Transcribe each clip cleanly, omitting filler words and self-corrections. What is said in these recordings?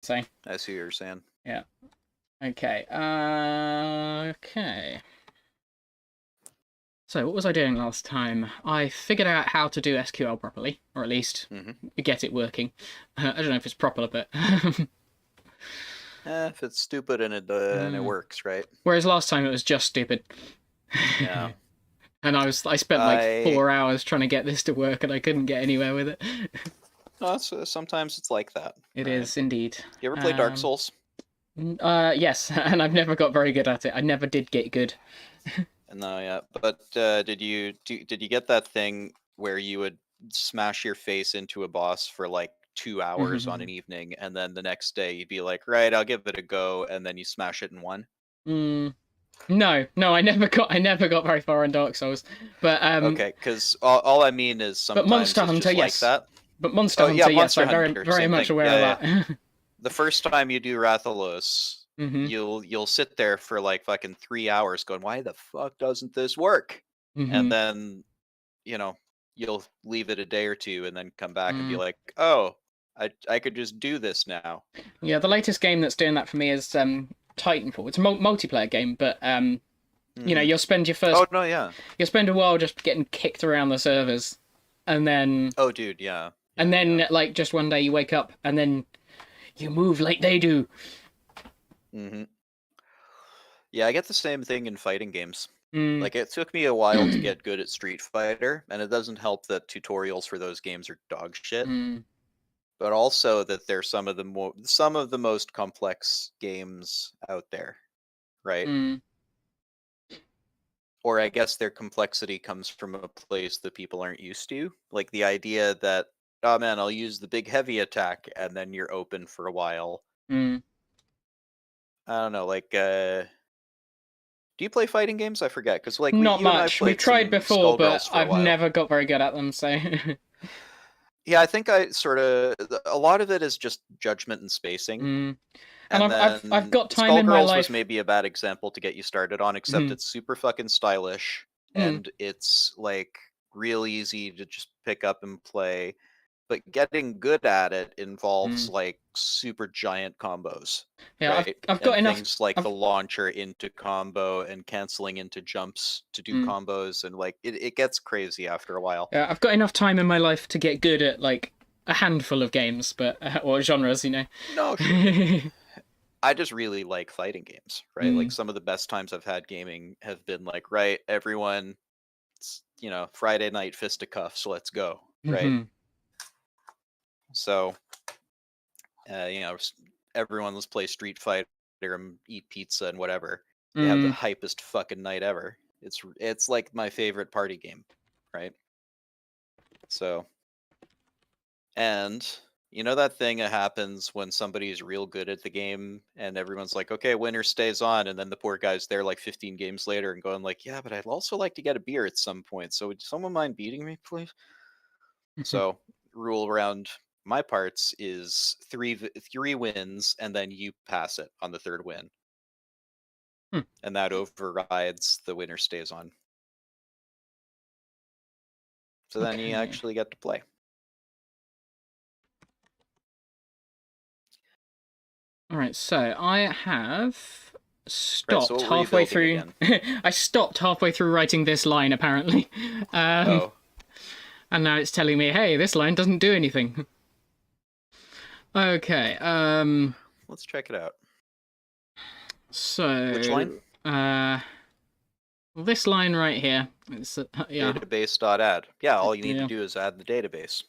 So I see what you're saying. yeah. Okay. Okay. So what was I doing last time? I figured out how to do SQL properly, or at least get it working. I don't know if it's proper, but If it's stupid and it works, right? whereas last time it was just stupid. Yeah. And I spent like 4 hours trying to get this to work, and I couldn't get anywhere with it. Sometimes it's like that. It is indeed. You ever play Dark Souls? Yes, and I've never got very good at it. I never did get good. No, yeah. But did you get that thing where you would smash your face into a boss for like 2 hours on an evening, and then the next day you'd be like, right, I'll give it a go, and then you smash it in one? No, I never got very far in Dark Souls. But okay, because all I mean is sometimes but Monster Hunter, just yes. like that. But Monster Hunter, yes, Monster I'm Hunter, very much thing. aware of that. The first time you do Rathalos, you'll sit there for like fucking 3 hours going, why the fuck doesn't this work? And then, you'll leave it a day or two and then come back and be like, oh, I could just do this now. Yeah, the latest game that's doing that for me is Titanfall. It's a multiplayer game, but you'll spend your first. Oh no, yeah. You'll spend a while just getting kicked around the servers, and then. Oh, dude, yeah. And then, like, just one day you wake up, and then you move like they do. Yeah, I get the same thing in fighting games. Like, it took me a while to get good at Street Fighter, and it doesn't help that tutorials for those games are dog shit. But also that they're some of the most complex games out there, right? Or I guess their complexity comes from a place that people aren't used to. Like the idea that, oh man, I'll use the big heavy attack, and then you're open for a while. I don't know, like, do you play fighting games? I forget, because like not much. We've tried before, but I've never got very good at them. So yeah, I think a lot of it is just judgment and spacing. And I've got time in my life. Was maybe a bad example to get you started on, except it's super fucking stylish, and it's like real easy to just pick up and play. But getting good at it involves like super giant combos. Yeah, right? I've got enough things like the launcher into combo and canceling into jumps to do combos, and like it gets crazy after a while. Yeah, I've got enough time in my life to get good at like a handful of games, or genres, No, sure. I just really like fighting games, right? Like some of the best times I've had gaming have been like, right, everyone, Friday night fisticuffs, let's go, right? So, everyone, let's play Street Fighter and eat pizza and whatever. You have the hypest fucking night ever. It's like my favorite party game, right? So, and you know that thing that happens when somebody's real good at the game and everyone's like, okay, winner stays on, and then the poor guy's there like 15 games later and going like, yeah, but I'd also like to get a beer at some point, so would someone mind beating me, please? So, rule around my parts is three wins, and then you pass it on the third win. And that overrides the winner stays on. So then you actually get to play. All right, so I have stopped halfway through. I stopped halfway through writing this line, apparently. And now it's telling me, hey, this line doesn't do anything. Okay. Let's check it out. So which line? This line right here. It's yeah. Database.add. Yeah, all you need to do is add the database.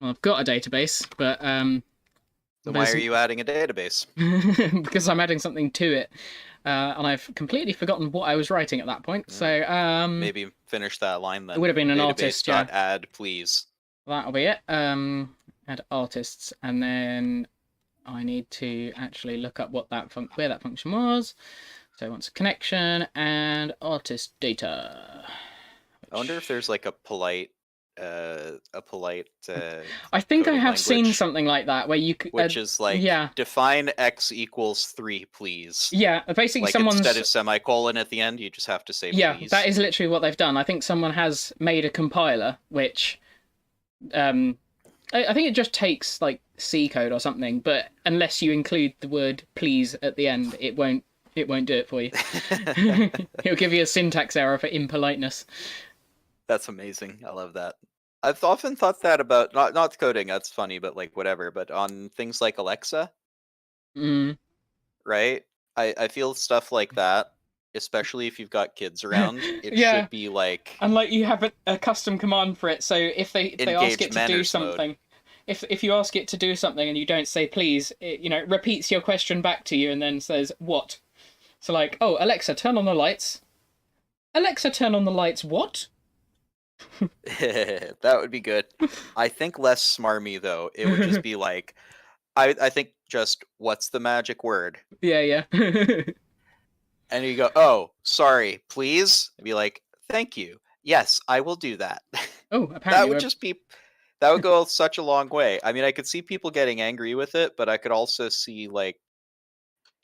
Well, I've got a database, but then why are you adding a database? Because I'm adding something to it, and I've completely forgotten what I was writing at that point. So maybe finish that line then. It would have been an artist. Yeah. Add, please. That'll be it. Add artists, and then I need to actually look up what where that function was. So it wants a connection and artist data. I wonder if there's like a polite. I think I have seen something like that where you could, which is like, define x equals 3, please. Yeah, basically like someone's instead of semicolon at the end, you just have to say yeah, please. That is literally what they've done. I think someone has made a compiler which I think it just takes like C code or something, but unless you include the word please at the end, it won't do it for you. It'll give you a syntax error for impoliteness. That's amazing. I love that. I've often thought that about not coding, that's funny, but like whatever, but on things like Alexa, right? I feel stuff like that, especially if you've got kids around, it Yeah. should be like And like you have a custom command for it, so if they ask it to do something, if you ask it to do something and you don't say please, it, it repeats your question back to you and then says what. So like, oh, Alexa, turn on the lights. Alexa, turn on the lights. What? That would be good. I think less smarmy though. It would just be like, I think just what's the magic word? Yeah. And you go, oh, sorry, please. I'd be like, thank you. Yes, I will do that. Oh, apparently that would just be, that would go such a long way. I mean, I could see people getting angry with it, but I could also see like,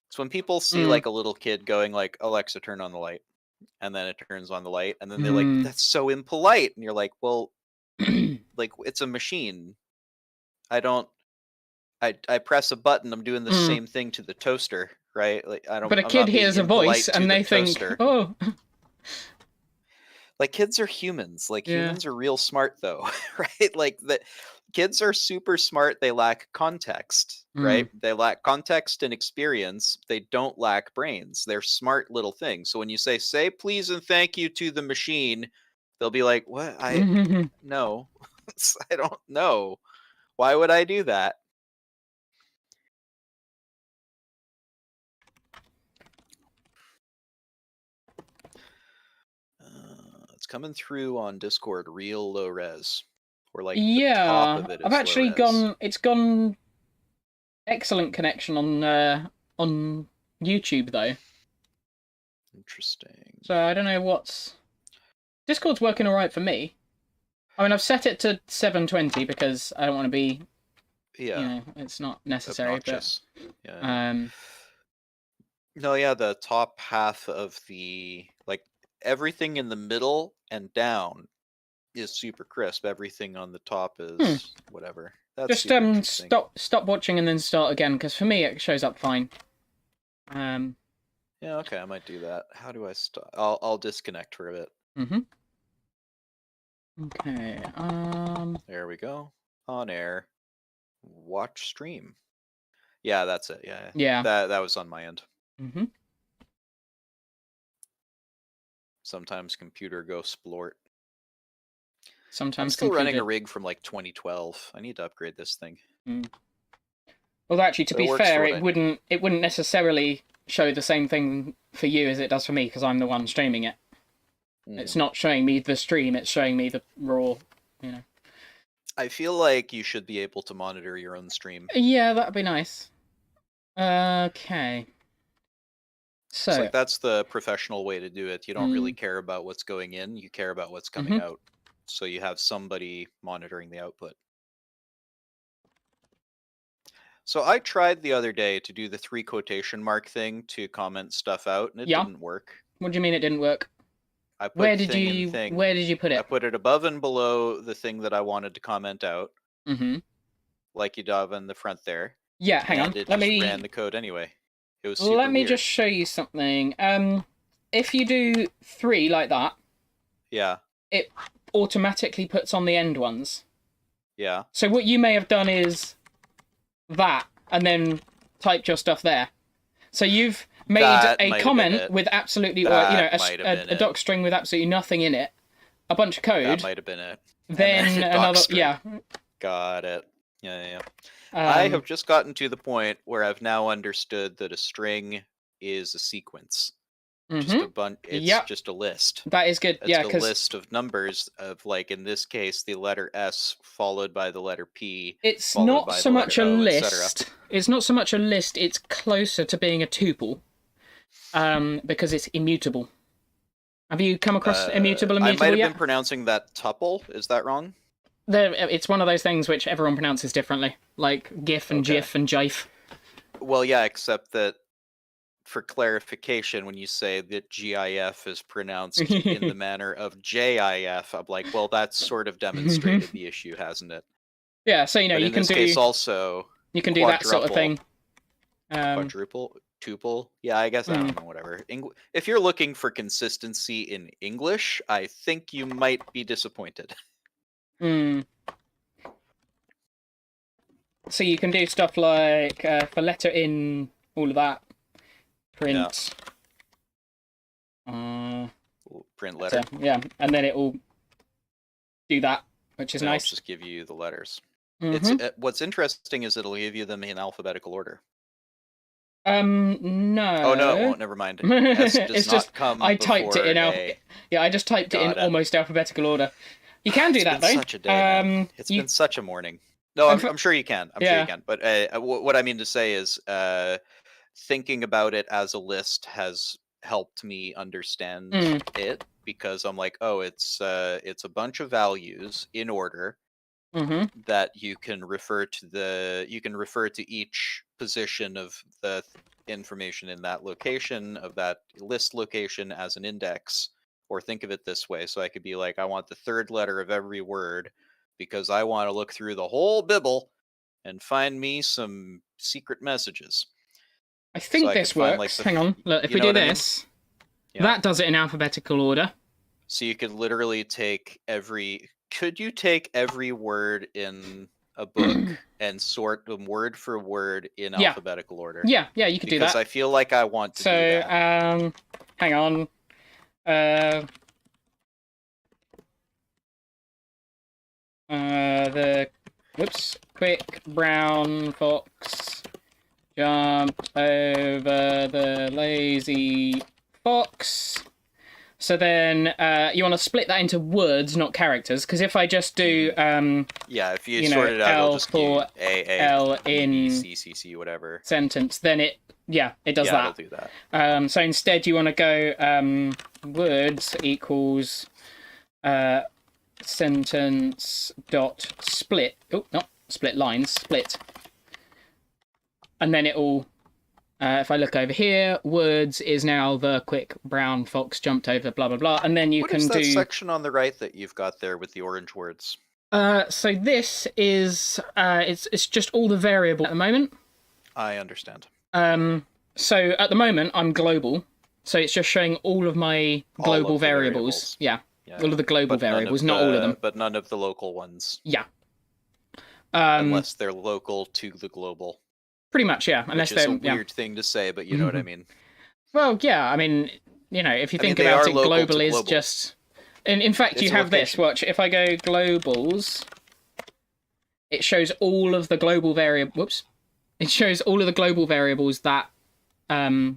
it's when people see like a little kid going like, Alexa, turn on the light. And then it turns on the light, and then they're like, that's so impolite. And you're like, well, like, it's a machine. I press a button, I'm doing the same thing to the toaster, right? Like, But a kid hears a voice and they think, oh. Like, kids are humans. Like, humans are real smart, though, right? Like, the kids are super smart. They lack context, right? They lack context and experience. They don't lack brains. They're smart little things. So when you say please and thank you to the machine, they'll be like, what? No, I don't know. Why would I do that? It's coming through on Discord real low res. Or like the top of it is I've actually gone excellent connection on YouTube though. Interesting. So I don't know Discord's working alright for me. I mean, I've set it to 720 because I don't want to be, it's not necessary. Obnoxious. But no, yeah, the top half of the like everything in the middle and down is super crisp. Everything on the top is whatever. That's just stop watching and then start again because for me it shows up fine. Yeah, okay, I might do that. How do I stop? I'll disconnect for a bit. Okay. There we go. On air. Watch stream. Yeah, that's it. Yeah. That was on my end. Sometimes computer go splort. Sometimes I'm still running a rig from like 2012. I need to upgrade this thing. Well, actually, to be fair, it wouldn't necessarily show the same thing for you as it does for me because I'm the one streaming it. It's not showing me the stream; it's showing me the raw. I feel like you should be able to monitor your own stream. Yeah, that'd be nice. Okay. So it's like that's the professional way to do it. You don't really care about what's going in; you care about what's coming out. So you have somebody monitoring the output. So I tried the other day to do the 3 quotation mark thing to comment stuff out, and it didn't work. What do you mean it didn't work? I put where did you put it? I put it above and below the thing that I wanted to comment out. Like you do in the front there. Yeah, hang on. It ran the code anyway. It was super Let me weird. just show you something. If you do 3 like that, it automatically puts on the end ones. Yeah. So what you may have done is that, and then typed your stuff there. So you've made a comment with absolutely, a doc string with absolutely nothing in it, a bunch of code. That might have been it. Then another, Got it. Yeah. I have just gotten to the point where I've now understood that a string is a sequence. Just a bunch. It's just a list. That is good. It's a list of numbers of, like, in this case, the letter S followed by the letter P. It's not so much a list. It's not so much a list. It's closer to being a tuple, because it's immutable. Have you come across immutable? I might have been pronouncing that tuple. Is that wrong? It's one of those things which everyone pronounces differently, like GIF and GIF and JIF. Well, yeah, except that for clarification, when you say that GIF is pronounced in the manner of JIF, I'm like, well, that's sort of demonstrated the issue, hasn't it? Yeah, so but you can this case also you can do that sort of thing. Quadruple, tuple. Yeah, I guess I don't know. Whatever. If you're looking for consistency in English, I think you might be disappointed. So you can do stuff like for letter in, all of that. Print. Print letter. Yeah, and then it will do that, which is nice. It'll just give you the letters. It's what's interesting is it'll give you them in alphabetical order. No. Oh no, it won't. Never mind. S does it's not just come I typed it in I just typed it in almost alphabetical order. You can do that though. Such a day, man. It's been such a morning. No, I'm sure you can. I'm sure you can. But what I mean to say is, thinking about it as a list has helped me understand it, because I'm like, oh, it's a bunch of values in order that you can refer to each position of the information in that location, of that list location, as an index. Or think of it this way. So I could be like, I want the third letter of every word because I want to look through the whole Bible and find me some secret messages. I think this works. Hang on. Look, if we do this, that does it in alphabetical order. So you could literally take could you take every word in a book and sort them word for word in alphabetical order? Yeah, you could do that. Because I feel like I want to do that. So, hang on. The quick brown fox jumped over the lazy fox. So then you want to split that into words, not characters, because if I just do if you sort it out, it'll just give you L in C, whatever sentence, then it does that. It'll do that. So instead you want to go words equals sentence dot split. Oh, not split lines, split. And then it'll if I look over here, words is now the quick brown fox jumped over blah blah blah, and then you can do. What is that section on the right that you've got there with the orange words? So this is it's just all the variable at the moment. I understand. So at the moment I'm global, so it's just showing all of my global variables. Yeah, all of the global variables, not all of them, but none of the local ones. Yeah. Unless they're local to the global. Pretty much, yeah. Unless they're a weird thing to say, but you know what I mean. Well, yeah. I mean, if you think about it, global is just. And in fact, you have this. Watch. If I go globals, it shows all of the global variables. Whoops. It shows all of the global variables that. Oh.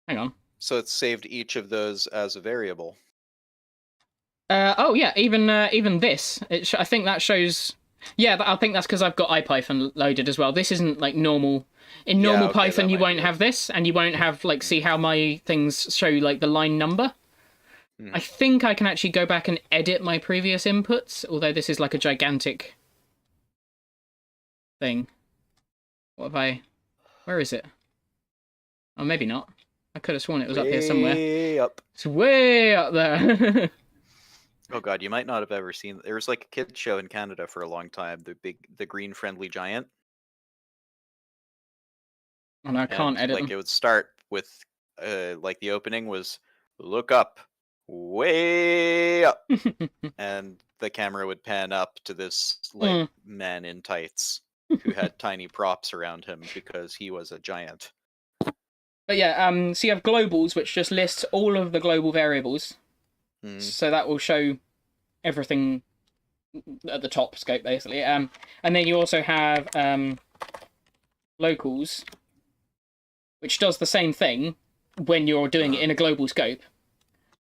Hang on. So it's saved each of those as a variable. Oh yeah, even this. I think that shows. Yeah, I think that's because I've got IPython loaded as well. This isn't like normal. In normal Python, you won't have this, and you won't have see how my things show like the line number. I think I can actually go back and edit my previous inputs, although this is like a gigantic thing. What have I? Where is it? Oh, maybe not. I could have sworn it was up here somewhere. Way up. It's way up there. Oh god, you might not have ever seen. There was like a kids show in Canada for a long time. The green friendly giant. And I can't edit them. It would start with, like the opening was, look up, way up, and the camera would pan up to this like man in tights who had tiny props around him because he was a giant. But yeah, so you have globals, which just lists all of the global variables. So that will show everything at the top scope, basically. And then you also have locals, which does the same thing when you're doing it in a global scope.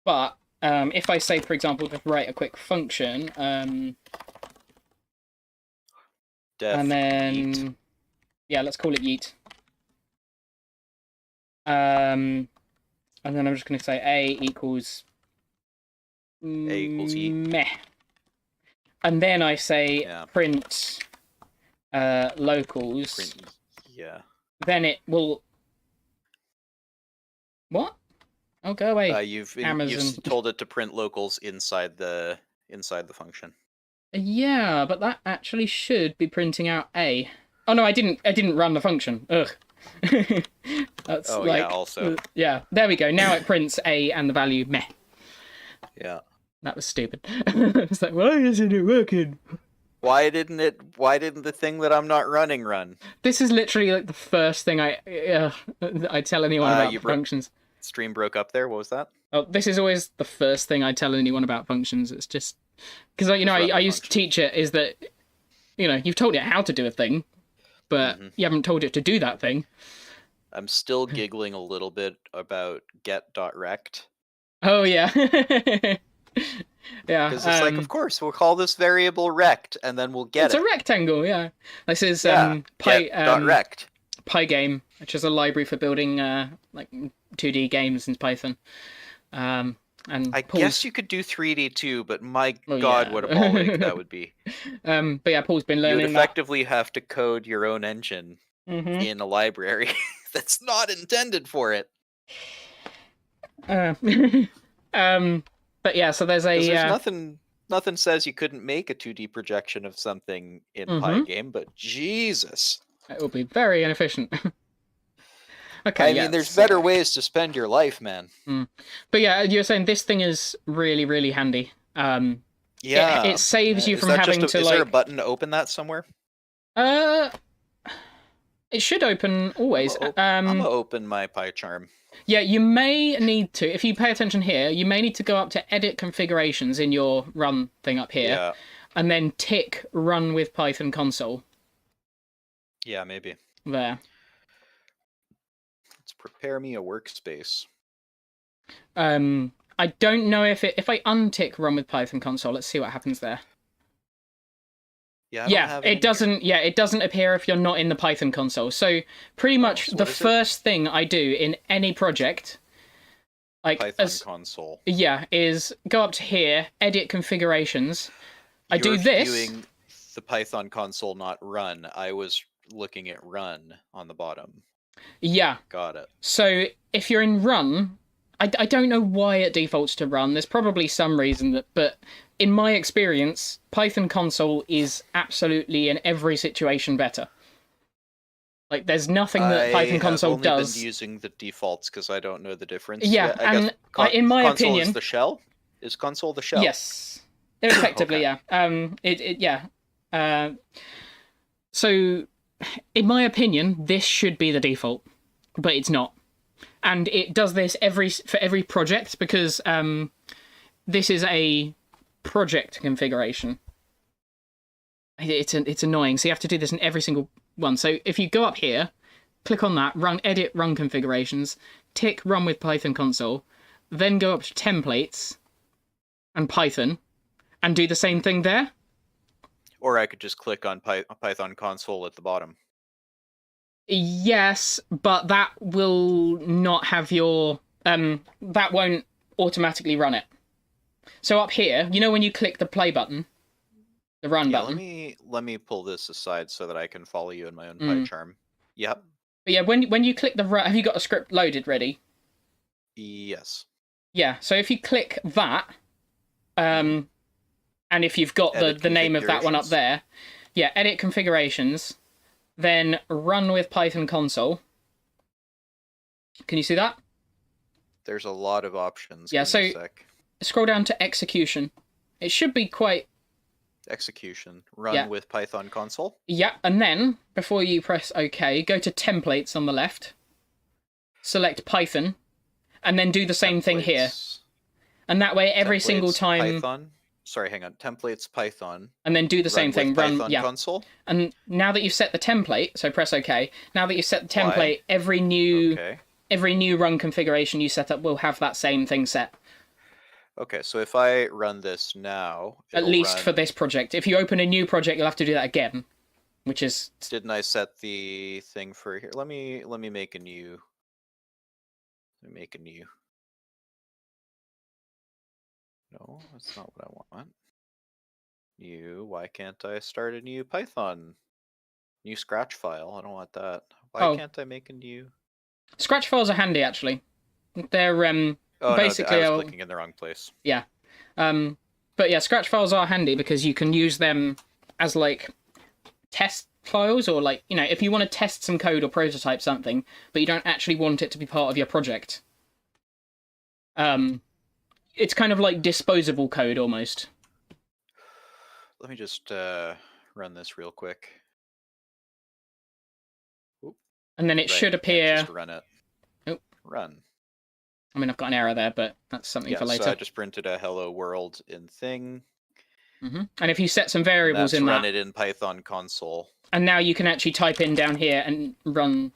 But if I say, for example, just write a quick function, and then yeet. Yeah, let's call it yeet. And then I'm just going to say A equals yeet. Meh. And then I say print locals. Yeah. Then it will. What? Oh, go away. You've Amazon. told it to print locals inside the function. Yeah, but that actually should be printing out A. Oh no, I didn't run the function. Ugh. That's like, yeah, also. yeah, there we go. Now it prints A and the value meh. Yeah. That was stupid. It's like, why isn't it working? Why didn't the thing that I'm not running run? This is literally like the first thing I tell anyone about functions. Stream broke up there. What was that? Oh, this is always the first thing I tell anyone about functions. It's just because I used to teach it. Is that you've told it how to do a thing, but you haven't told it to do that thing. I'm still giggling a little bit about get.rect. Oh yeah. Yeah, because it's like, of course, we'll call this variable rect, and then we'll get it's a rectangle. Yeah, this is get.rect. Pygame, which is a library for building like 2D games in Python. And I guess you could do 3D too, but my God, what a ball ache that would be. But yeah, Paul's been learning. You would effectively have to code your own engine in a library that's not intended for it. But yeah, so there's nothing says you couldn't make a 2D projection of something in Pygame, but Jesus, it will be very inefficient. Okay, I mean, there's better ways to spend your life, man. But yeah, you're saying this thing is really, really handy. Yeah, it saves you from having to. Is there a button to open that somewhere? It should open always. I'm gonna open my PyCharm. Yeah, you may need to, if you pay attention here, you may need to go up to Edit Configurations in your Run thing up here, and then tick Run with Python Console. Yeah, maybe. There. Let's prepare me a workspace. I don't know if I untick Run with Python Console, let's see what happens there. Yeah, it doesn't. Yeah, it doesn't appear if you're not in the Python console. So pretty much the first thing I do in any project, like Python console. Yeah, is go up to here, edit configurations. I do this. You're viewing the Python console, not run. I was looking at run on the bottom. Yeah. Got it. So if you're in run, I don't know why it defaults to run. There's probably some reason but in my experience, Python console is absolutely in every situation better. Like, there's nothing that Python console does. I've only been using the defaults because I don't know the difference. Yeah, and in my opinion, console is the shell. Is console the shell? Yes, effectively, yeah. So, in my opinion, this should be the default, but it's not. And it does this for every project because this is a project configuration. It's annoying. So you have to do this in every single one. So if you go up here, click on that, edit run configurations, tick run with Python console, then go up to templates and Python, and do the same thing there. Or I could just click on Python console at the bottom. Yes, but that will not have your that won't automatically run it. So up here, when you click the play button, the run button. Let me pull this aside so that I can follow you in my own PyCharm. Yep. But yeah, when you click the have you got a script loaded ready? Yes. Yeah. So if you click that, and if you've got the name of that one up there, yeah, edit configurations, then run with Python console. Can you see that? There's a lot of options. Yeah. So scroll down to execution. It should be quite... Execution. Run with Python console? Yeah, and then, before you press OK, go to templates on the left, select Python, and then do the same thing here. And that way, every single time... Python? Sorry, hang on. Templates, Python. And then do the same thing. Run Python console? And now that you've set the template, so press OK, now that you've set the template, every new run configuration you set up will have that same thing set. Okay, so if I run this now... At least for this project. If you open a new project, you'll have to do that again, which is... Didn't I set the thing for here? Let me make a new... No, that's not what I want. Why can't I start a new Python? New Scratch file? I don't want that. Why can't I make a new... Scratch files are handy, actually. They're Oh, basically, no, I was clicking in the wrong place. Yeah. But yeah, Scratch files are handy because you can use them as like test files, or like, if you want to test some code or prototype something, but you don't actually want it to be part of your project. It's kind of like disposable code almost. Let me just run this real quick. Oop. And then it should appear. Just run it. Oh. Run. I mean, I've got an error there, but that's something for later. So I just printed a hello world in thing. And if you set some variables in that, run it in Python console. And now you can actually type in down here and run,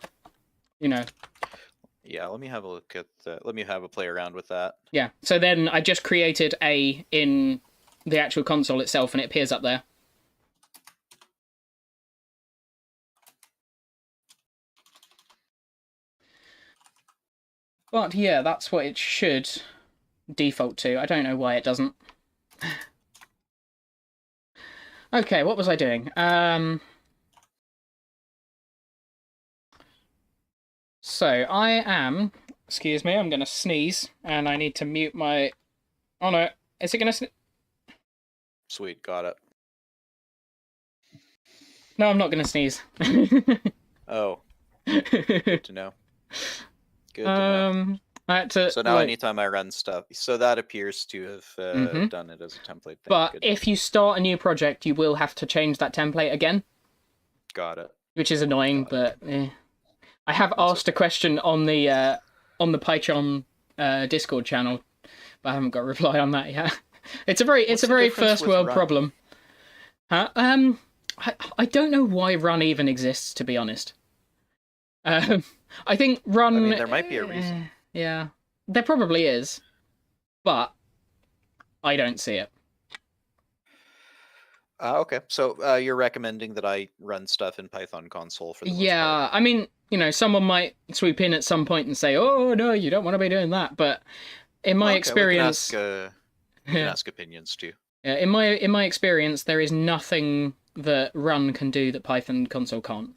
Yeah, let me have a look at that. Let me have a play around with that. Yeah, so then I just created A in the actual console itself, and it appears up there. But yeah, that's what it should default to. I don't know why it doesn't. Okay, what was I doing? So I am... Excuse me, I'm going to sneeze, and I need to mute my... Oh no, is it going to sneeze? Sweet, got it. No, I'm not going to sneeze. Oh. Good to know. Good to know. So now anytime I run stuff, so that appears to have done it as a template thing. But if you start a new project, you will have to change that template again. Got it. Which is annoying, but I have asked a question on the PyCharm Discord channel, but I haven't got a reply on that yet. It's a very first world problem. Huh? I don't know why run even exists, to be honest. I think run... I mean, there might be a reason. Yeah, there probably is, but I don't see it. Okay, so you're recommending that I run stuff in Python console for the most part. I mean, someone might swoop in at some point and say, "Oh no, you don't want to be doing that." But in my experience, we can ask opinions too. Yeah, in my experience, there is nothing that run can do that Python console can't.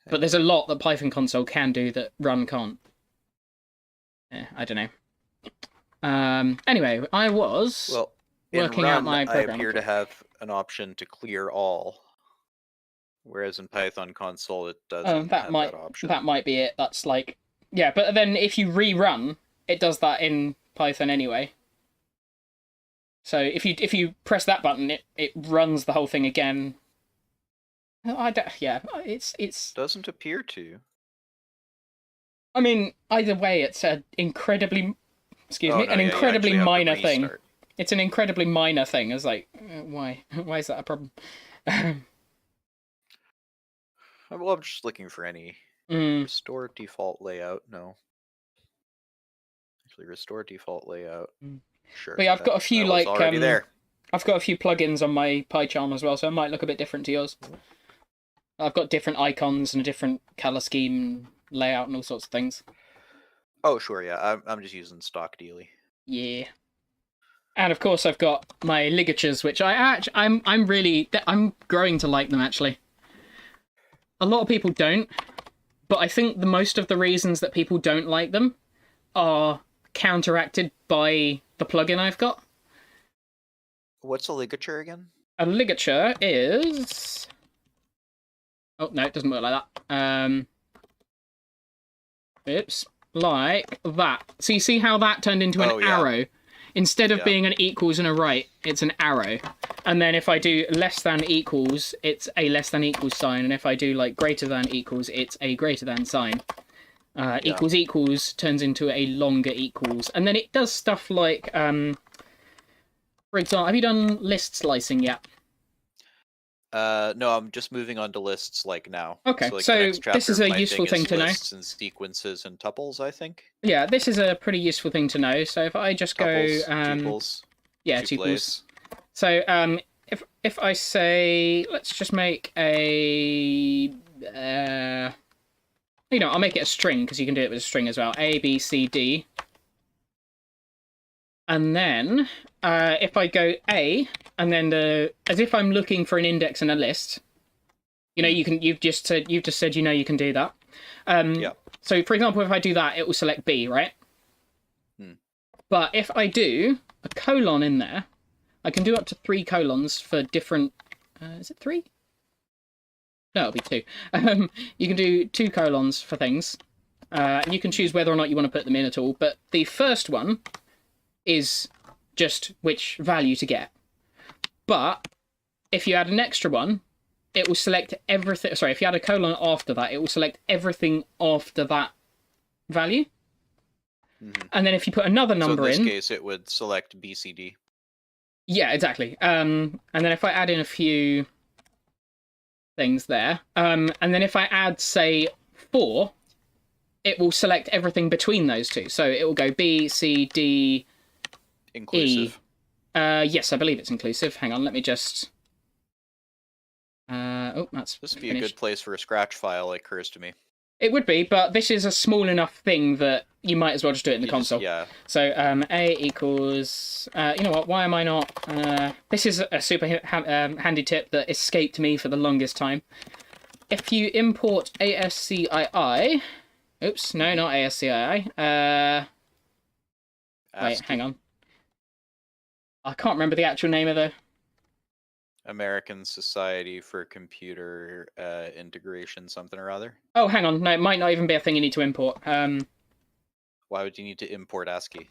But there's a lot that Python console can do that run can't. Yeah, I don't know. Anyway, I was working out my program. I appear to have an option to clear all, whereas in Python console it doesn't have that option. That might be it. That's like, yeah, but then if you rerun, it does that in Python anyway. So if you press that button, it runs the whole thing again. It's doesn't appear to. I mean, either way, it's an incredibly, incredibly minor thing. It's an incredibly minor thing. It's like, why? Why is that a problem? Well, I'm just looking for any restore default layout. No. Actually, restore default layout. Sure. But yeah, I've got a few like there. I've got a few plugins on my PyCharm as well, so it might look a bit different to yours. I've got different icons and a different color scheme, layout, and all sorts of things. Oh sure, yeah. I'm just using stock dealy. Yeah. And of course, I've got my ligatures, which I'm growing to like them actually. A lot of people don't, but I think most of the reasons that people don't like them are counteracted by the plugin I've got. What's a ligature again? A ligature is... Oh, no, it doesn't work like that. Oops. Like that. So you see how that turned into an arrow? Instead of being an equals and a right, it's an arrow. And then if I do less than equals, it's a less than equals sign. And if I do like greater than equals, it's a greater than sign. Equals equals turns into a longer equals. And then it does stuff like, for example, have you done list slicing yet? No, I'm just moving on to lists like now. Okay, so this is a useful thing to know. Lists and sequences and tuples, I think. Yeah, this is a pretty useful thing to know. So if I just tuples, go, tuples, yeah, tuples. So if I say, let's just make a, I'll make it a string because you can do it with a string as well. A, B, C, D. And then if I go A, and then as if I'm looking for an index in a list, you've just said you can do that. So for example, if I do that, it will select B, right? But if I do a colon in there, I can do up to 3 colons for different... is it 3? No, it'll be 2. You can do 2 colons for things. And you can choose whether or not you want to put them in at all. But the first one is just which value to get. But if you add an extra one, it will select everything. Sorry, if you add a colon after that, it will select everything after that value. Mm-hmm. And then if you put another number in... So in this case, it would select BCD. Yeah, exactly. And then if I add in a few things there, and then if I add, say, 4, it will select everything between those two. So it will go B, C, D, inclusive. E. Yes, I believe it's inclusive. Hang on, let me just... that's This would be a good place for a Scratch file, it occurs to me. It would be, but this is a small enough thing that you might as well just do it in the console. Yeah. So A equals... you know what, why am I not... this is a super handy tip that escaped me for the longest time. If you import ASCII... Oops, no, not ASCII. Wait, hang on. I can't remember the actual name of the... American Society for Computer Integration, something or other. Oh, hang on. No, it might not even be a thing you need to import. Why would you need to import ASCII?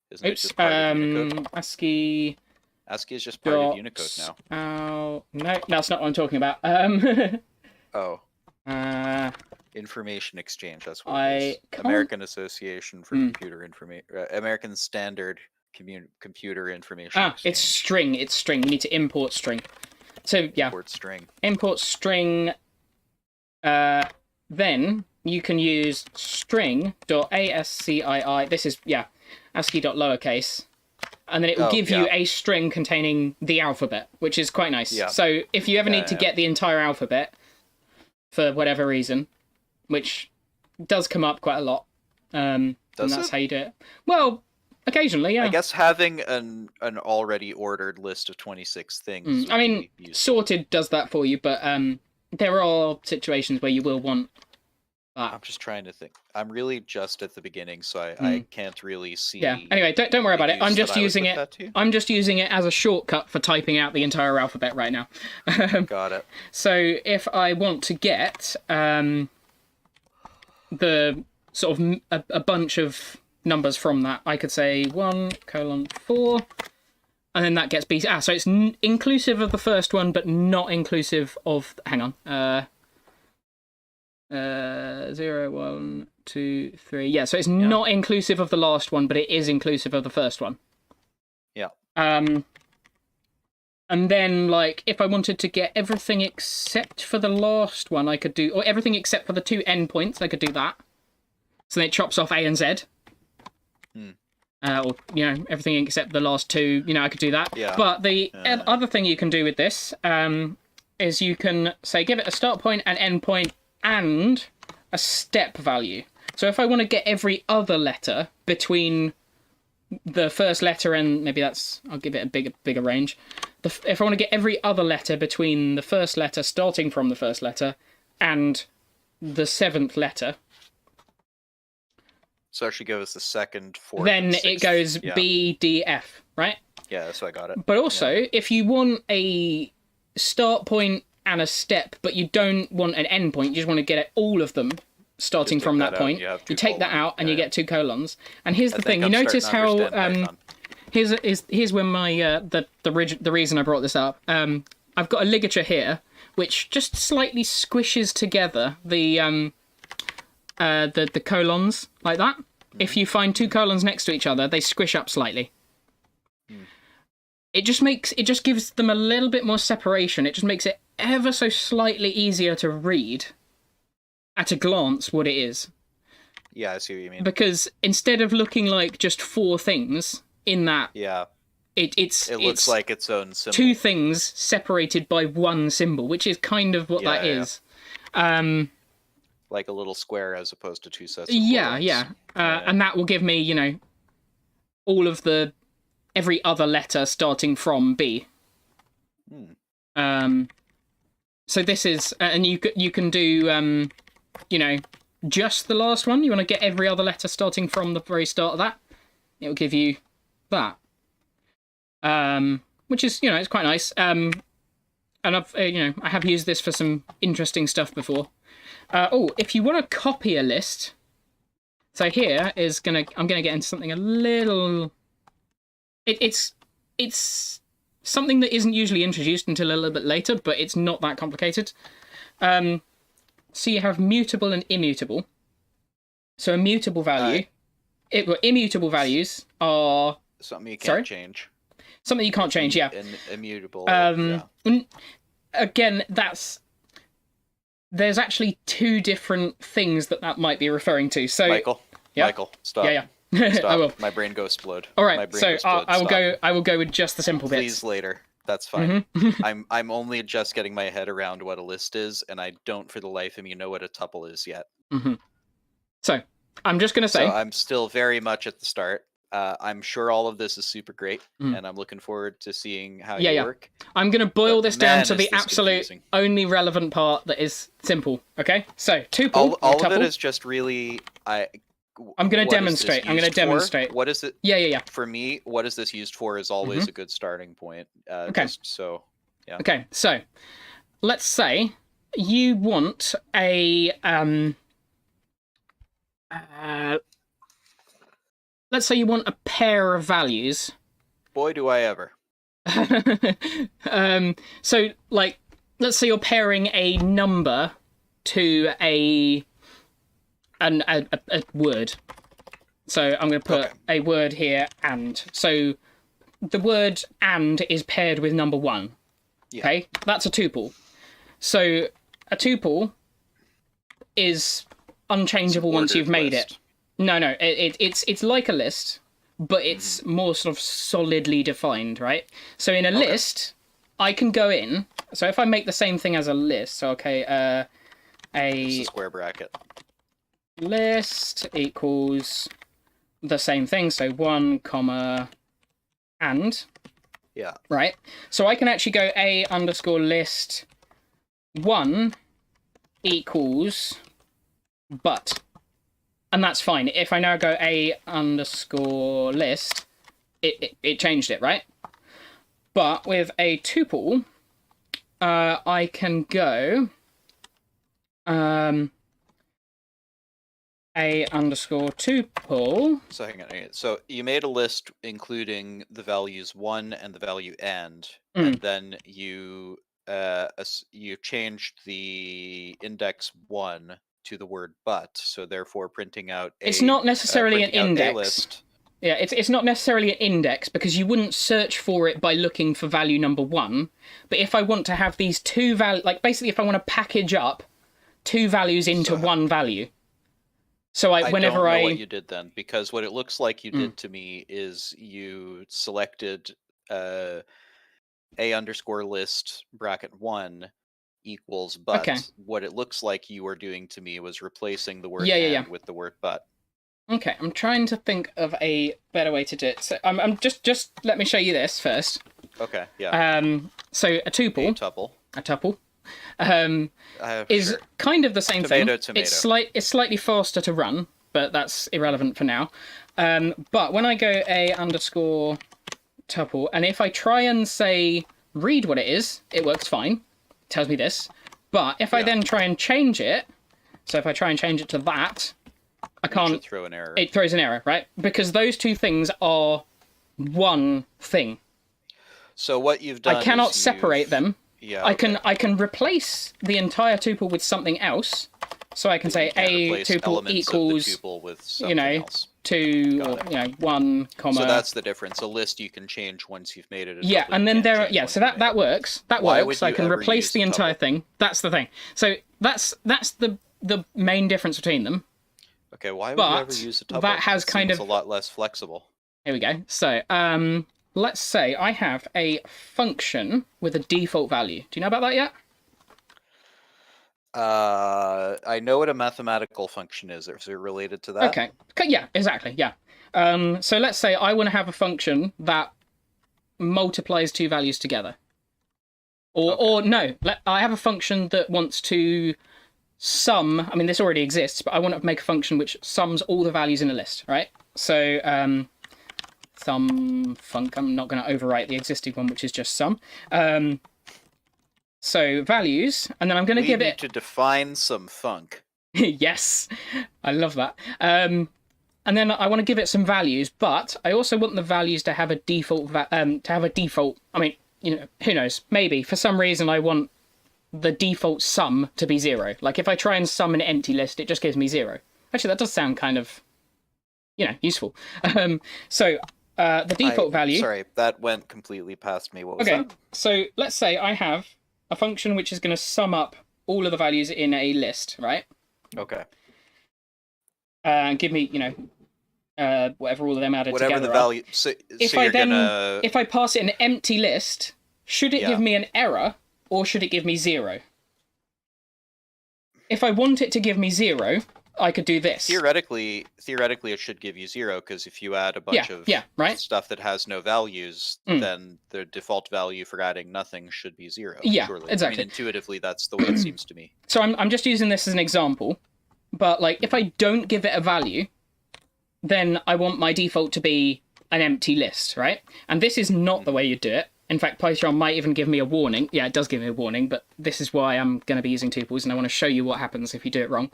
Isn't it Oops, just part of Unicode? ASCII... ASCII is just part of Unicode now. Oh, no, that's not what I'm talking about. Oh. Information exchange, that's what I it is. can't... American Association for Computer Information... American Standard Computer Information exchange. It's string. It's string. You need to import string. So, yeah. Import string. Import string. Then you can use string.ascii. This is, ASCII.lowercase. And then it will give you a string containing the alphabet, which is quite nice. Yeah. So if you ever need to get the entire alphabet, for whatever reason, which does come up quite a lot, and that's how you do it. Well, occasionally, yeah. I guess having an already ordered list of 26 things. I mean, sorted does that for you, but there are situations where you will want that. I'm just trying to think. I'm really just at the beginning, so I can't really see. Yeah. Anyway, don't worry about it. I'm just using it. I'm just using it as a shortcut for typing out the entire alphabet right now. Got it. So if I want to get the sort of a bunch of numbers from that, I could say 1:4, and then that gets B. So it's inclusive of the first one, but not inclusive of... Hang on. 0, 1, 2, 3. Yeah, so it's not inclusive of the last one, but it is inclusive of the first one. Yeah. And then, like, if I wanted to get everything except for the last one, I could do... Or everything except for the 2 endpoints, I could do that. So then it chops off A and Z. Or, everything except the last 2, I could do that. Yeah. But the other thing you can do with this is you can, say, give it a start point, an end point, and a step value. So if I want to get every other letter between the first letter and... Maybe that's... I'll give it a bigger range. If I want to get every other letter between the first letter, starting from the first letter, and the 7th letter... So actually give us the second, fourth, then sixth. It goes B, D, F, right? Yeah, so I got it. But also, if you want a start point and a step, but you don't want an end point, you just want to get all of them starting from that point, you take that out and you get 2 colons. And here's the thing, you notice how... Here's when my... the reason I brought this up. I've got a ligature here, which just slightly squishes together the colons like that. If you find 2 colons next to each other, they squish up slightly. It just gives them a little bit more separation. It just makes it ever so slightly easier to read at a glance what it is. Yeah, I see what you mean. Because instead of looking like just 4 things in that, it looks like its own symbol. 2 things separated by 1 symbol, which is kind of what that is. Like a little square as opposed to 2 sets of colons. And that will give me, all of every other letter starting from B. So this is, and you can do, just the last one. You want to get every other letter starting from the very start of that. it will give you that. Which is, it's quite nice. And I've, I have used this for some interesting stuff before. If you want to copy a list, so here is I'm gonna get into something a little. It's something that isn't usually introduced until a little bit later, but it's not that complicated. So you have mutable and immutable. So a mutable value, immutable values are something you can't change. Something you can't change, yeah. Immutable. Again, there's actually two different things that might be referring to. So Michael, stop. Yeah. Stop. I will. My brain go explode. All right, so I will go with just the simple bits. Please later. That's fine. Mm-hmm. I'm only just getting my head around what a list is, and I don't for the life of me know what a tuple is yet. Mm-hmm. So I'm just going to say. So I'm still very much at the start. I'm sure all of this is super great, and I'm looking forward to seeing how you work. I'm going to boil this down to the absolute only relevant part that is simple. Okay, so tuple. All of it is just really I'm going to demonstrate. What is it? Yeah. For me, what is this used for is always a good starting point. Okay. Yeah. Okay, so let's say you want a let's say you want a pair of values. Boy, do I ever. So like, let's say you're pairing a number to a word. So I'm going to put a word here, and so the word "and" is paired with number 1. Yeah. Okay, that's a tuple. So a tuple is unchangeable once you've made it. No, it's like a list, but it's more sort of solidly defined, right? So in a list, I can go in. So if I make the same thing as a list, so a square bracket. List equals the same thing, so 1, and. Yeah. Right? So I can actually go a_list 1 equals but. And that's fine. If I now go a_list, it changed it, right? But with a tuple, I can go a_tuple. So hang on. So you made a list including the values 1 and the value and then you changed the index 1 to the word but, so therefore printing out it's not necessarily an index. Yeah, it's not necessarily an index because you wouldn't search for it by looking for value number 1. But if I want to have these two values, like basically if I want to package up two values into one value. So I don't know what you did then, because what it looks like you did to me is you selected a_list bracket 1 equals but. Okay. What it looks like you were doing to me was replacing the word and with the word but. Okay, I'm trying to think of a better way to do it. So I'm just let me show you this first. Okay, yeah. So a tuple. A tuple. Is kind of the same thing. Tomato. It's slightly faster to run, but that's irrelevant for now. But when I go a_tuple, and if I try and say read what it is, it works fine. It tells me this. But if I then try and change it, so if I try and change it to that, I can't. It throw an error. It throws an error, right? Because those two things are one thing. So what you've done, I cannot separate them. Yeah. I can replace the entire tuple with something else. So I can say a tuple equals tuple with 2 or 1, comma. So that's the difference. A list you can change once you've made it. And then so that works. That works. I can replace the entire thing. That's the thing. So that's the main difference between them. Okay, why would you ever use a tuple? That has kind of a lot less flexible. Here we go. So let's say I have a function with a default value. Do you know about that yet? I know what a mathematical function is. Is it related to that? Okay. Yeah, exactly. Yeah. So let's say I want to have a function that multiplies two values together. Or no, I have a function that wants to sum. I mean, this already exists, but I want to make a function which sums all the values in a list, right? So sum func. I'm not going to overwrite the existing one, which is just sum. So values, and then I'm going to give it to define some funk. Yes, I love that. And then I want to give it some values, but I also want the values to have a default. I mean, you know, who knows? Maybe for some reason I want the default sum to be 0. Like if I try and sum an empty list, it just gives me 0. Actually, that does sound kind of, you know, useful. So the default value. Sorry, that went completely past me. What was that? So let's say I have a function which is going to sum up all of the values in a list, right? Okay. Give me, you know, whatever all of them added whatever together. The value. So if I pass it an empty list, should it give me an error or should it give me 0? If I want it to give me 0, I could do this. Theoretically, it should give you 0 because if you add a bunch of stuff that has no values, then the default value for adding nothing should be 0. Yeah, surely. exactly. I mean, intuitively, that's the way it seems to me. So I'm just using this as an example, but like if I don't give it a value, then I want my default to be an empty list, right? And this is not the way you do it. In fact, Python might even give me a warning. Yeah, it does give me a warning, but this is why I'm going to be using tuples, and I want to show you what happens if you do it wrong.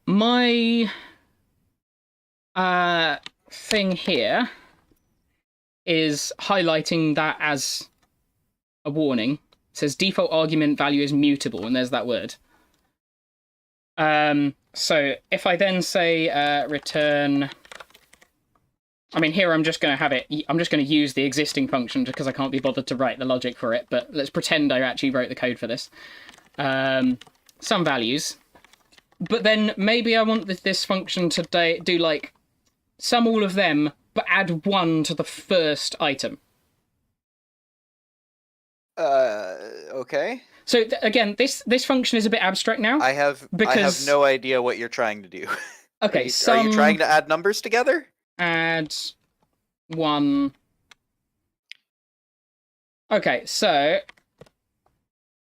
My thing here is highlighting that as a warning. It says default argument value is mutable, and there's that word. So if I then say return... I mean, here I'm just going to have it... I'm just going to use the existing function because I can't be bothered to write the logic for it, but let's pretend I actually wrote the code for this. Some values. But then maybe I want this function to do, like, sum all of them, but add 1 to the first item. Okay. So, again, this function is a bit abstract now. I have no idea what you're trying to do. Okay, are you trying to add numbers together? Add 1. Okay, so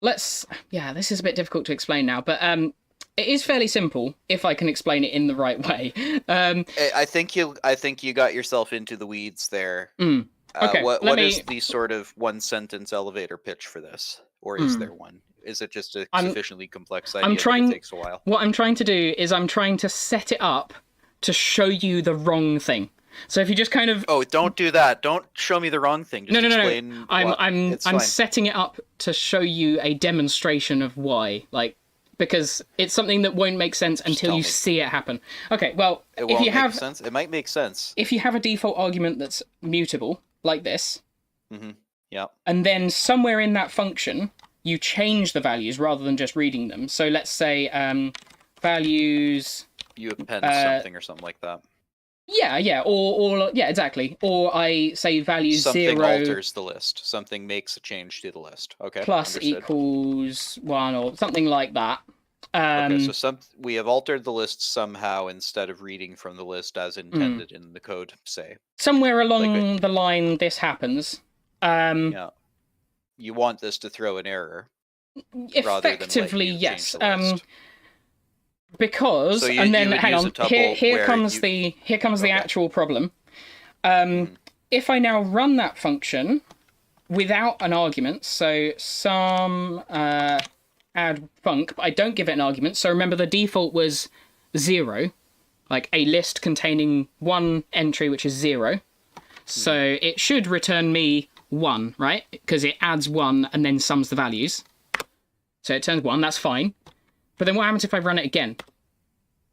let's... Yeah, this is a bit difficult to explain now, but it is fairly simple if I can explain it in the right way. I think you got yourself into the weeds there. Okay, what is the sort of one-sentence elevator pitch for this? Or is there one? Is it just a sufficiently complex idea that it takes a while? What I'm trying to do is I'm trying to set it up to show you the wrong thing. So if you just kind of... Oh, don't do that. Don't show me the wrong thing. Just explain. I'm setting it up to show you a demonstration of why. Like, because it's something that won't make sense until you see it happen. Okay, well, if you have... sense. It might make sense. If you have a default argument that's mutable, like this, yeah, and then somewhere in that function, you change the values rather than just reading them. So let's say values... You append something or something like that. Yeah, or yeah, exactly. Or I say values something 0 alters the list. Something makes a change to the list. Okay. Plus understood. Equals 1 or something like that. Okay, so we have altered the list somehow instead of reading from the list as intended in the code, say. Somewhere along the line, this happens. Yeah. You want this to throw an error. Effectively, yes. Because so and then hang on, here comes the actual problem. If I now run that function without an argument, so some add func, but I don't give it an argument. So remember the default was 0, like a list containing 1 entry which is 0. So it should return me 1, right? Because it adds 1 and then sums the values. So it turns 1, that's fine. But then what happens if I run it again?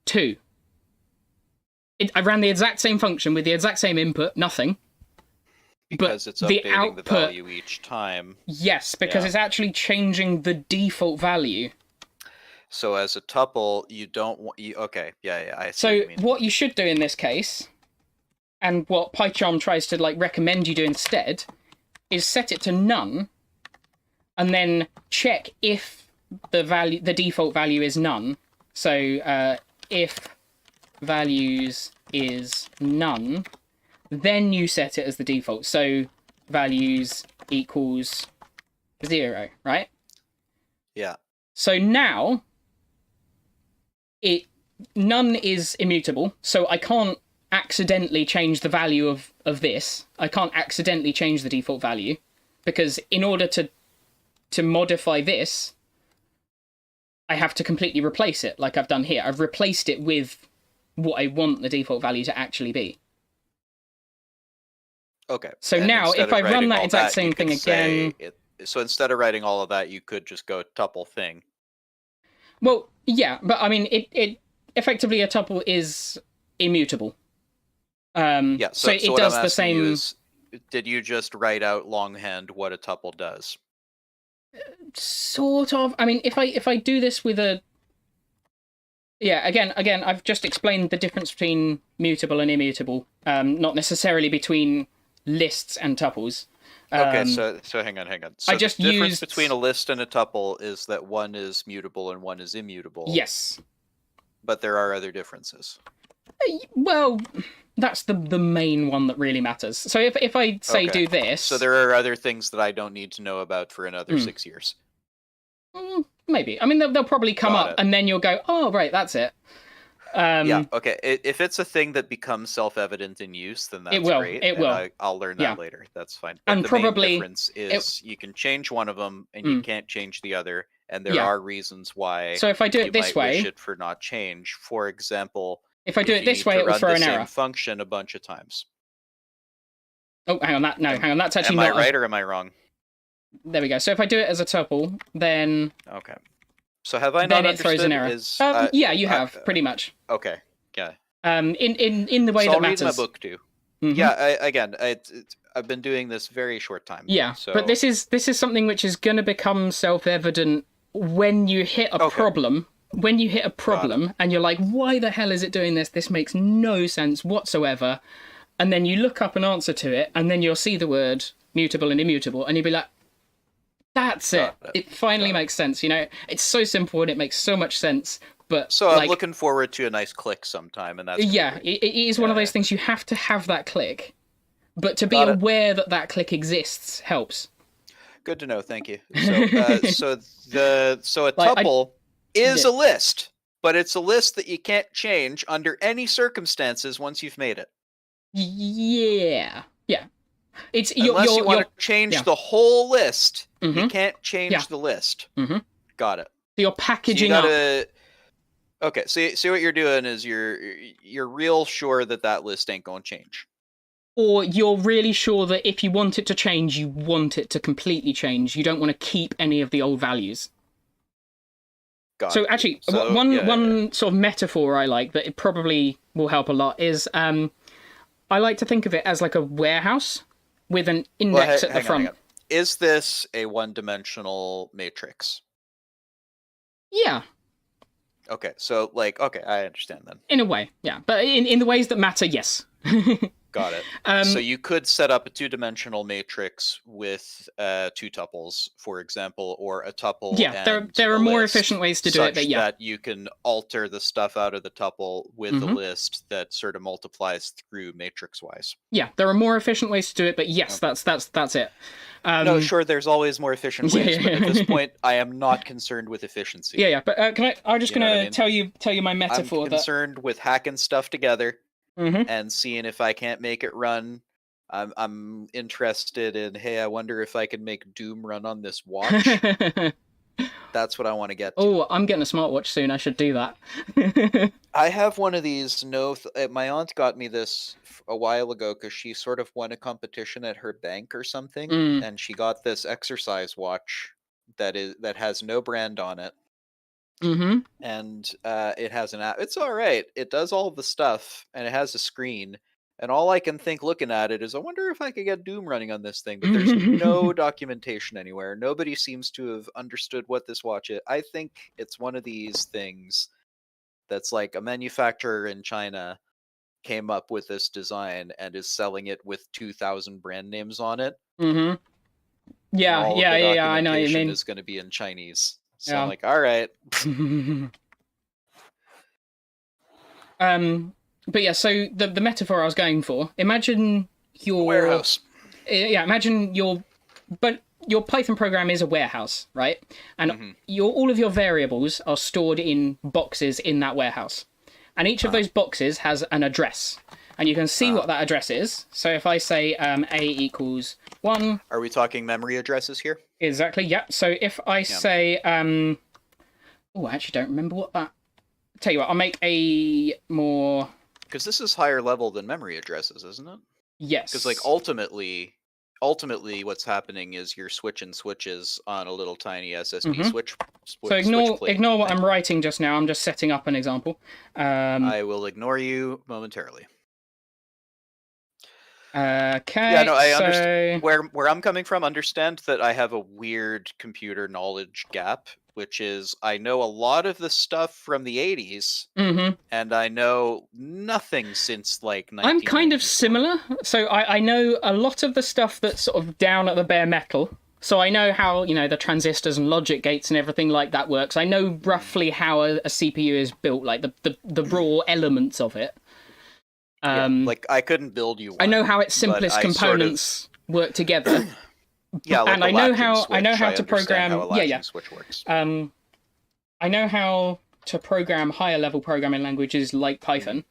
2. I ran the exact same function with the exact same input, nothing. Because it's updating the value each time. Yes, because it's actually changing the default value. So as a tuple, you don't want... Okay, yeah, I see so what you mean. What you should do in this case, and what PyCharm tries to like recommend you do instead, is set it to none, and then check if the default value is none. So if values is none, then you set it as the default. So values equals 0, right? Yeah. So now none is immutable, so I can't accidentally change the value of this. I can't accidentally change the default value, because in order to modify this, I have to completely replace it, like I've done here. I've replaced it with what I want the default value to actually be. Okay. So and now, if I run that exact same thing again... So instead of writing all of that, you could just go tuple thing. Well, yeah, but I mean, it effectively, a tuple is immutable. Yeah, so it does the same... Is, did you just write out longhand what a tuple does? Sort of. I mean, if I do this with a... Yeah, again, I've just explained the difference between mutable and immutable, not necessarily between lists and tuples. Okay, so hang on. So I just the difference between a list and a tuple is that one is mutable and one is immutable. Yes. But there are other differences. Well, that's the main one that really matters. So if I say do this... So there are other things that I don't need to know about for another 6 years. Maybe. I mean, they'll probably come up, and then you'll go, oh, right, that's it. Yeah, okay. If it's a thing that becomes self-evident in use, then that's great. It will. I'll learn that later. That's fine. But and the probably main difference is you can change one of them, and you can't change the other. And there are reasons why. So if I do it this way, wish it for not change. For example, if I do it this way, it will throw an error. Run the same function a bunch of times. Oh, hang on. Hang on. That's actually not. Am I right or am I wrong? There we go. So if I do it as a tuple, then... Okay. So have I not understood? Then it throws an error. Yeah, you have, pretty much. Okay, yeah. In the way that matters. I'll read my book too. Yeah, I've been doing this very short time. Yeah, so... but this is something which is going to become self-evident when you hit a problem. When you hit a problem and you're like, why the hell is it doing this? This makes no sense whatsoever. And then you look up an answer to it, and then you'll see the word mutable and immutable, and you'll be like, that's it. It finally makes sense. You know, it's so simple and it makes so much sense. But so I'm looking forward to a nice click sometime, and that's it is one of those things you have to have that click, but to be aware that click exists helps. Good to know. Thank you. So a tuple is a list, but it's a list that you can't change under any circumstances once you've made it. Yeah. It's unless you want to change the whole list, you can't change the list. Got it. So you're packaging up. Okay, see what you're doing is you're real sure that list ain't gonna change. Or you're really sure that if you want it to change, you want it to completely change. You don't want to keep any of the old values. So actually, one sort of metaphor I like that it probably will help a lot is I like to think of it as like a warehouse with an index at the front. Is this a one-dimensional matrix? Yeah. Okay, so I understand then. In a way, yeah. But in the ways that matter, yes. Got it. So you could set up a two-dimensional matrix with two tuples, for example, or a tuple. Yeah, there are more efficient ways to do it, but that you can alter the stuff out of the tuple with the list that sort of multiplies through matrix-wise. Yeah, there are more efficient ways to do it, but yes, that's it. No, sure, there's always more efficient ways, but at this point, I am not concerned with efficiency. Yeah, but I'm just going to tell you my metaphor. I'm concerned with hacking stuff together. And seeing if I can't make it run. I'm interested in, hey, I wonder if I can make Doom run on this watch. That's what I want to get to. Oh, I'm getting a smartwatch soon. I should do that. I have one of these. My aunt got me this a while ago because she sort of won a competition at her bank or something, and she got this exercise watch that has no brand on it. And it has an app. It's all right. It does all of the stuff, and it has a screen. And all I can think looking at it is, I wonder if I could get Doom running on this thing. But there's no documentation anywhere. Nobody seems to have understood what this watch is. I think it's one of these things that's like a manufacturer in China came up with this design and is selling it with 2,000 brand names on it. Yeah, I know what you mean. Is going to be in Chinese. So I'm like, all right. But yeah, so the metaphor I was going for, imagine your warehouse. Yeah, imagine your Python program is a warehouse, right? And all of your variables are stored in boxes in that warehouse. and each of those boxes has an address, and you can see what that address is. So if I say A equals 1... Are we talking memory addresses here? Exactly, yeah. So if I say... Oh, I actually don't remember what that... Tell you what, I'll make a more... Because this is higher level than memory addresses, isn't it? Yes. Because, like, ultimately, what's happening is you're switching switches on a little tiny SSD switch. So ignore what I'm writing just now. I'm just setting up an example. I will ignore you momentarily. Okay. Yeah, no, I understand where I'm coming from. Understand that I have a weird computer knowledge gap, which is I know a lot of the stuff from the 80s, and I know nothing since like 1994. I'm kind of similar. So I know a lot of the stuff that's sort of down at the bare metal. So I know how, the transistors and logic gates and everything like that works. I know roughly how a CPU is built, like the raw elements of it. Like I couldn't build you one, I know how its simplest components work together. Yeah, like and I know how to program. Switch works. I know how to program higher level programming languages like Python,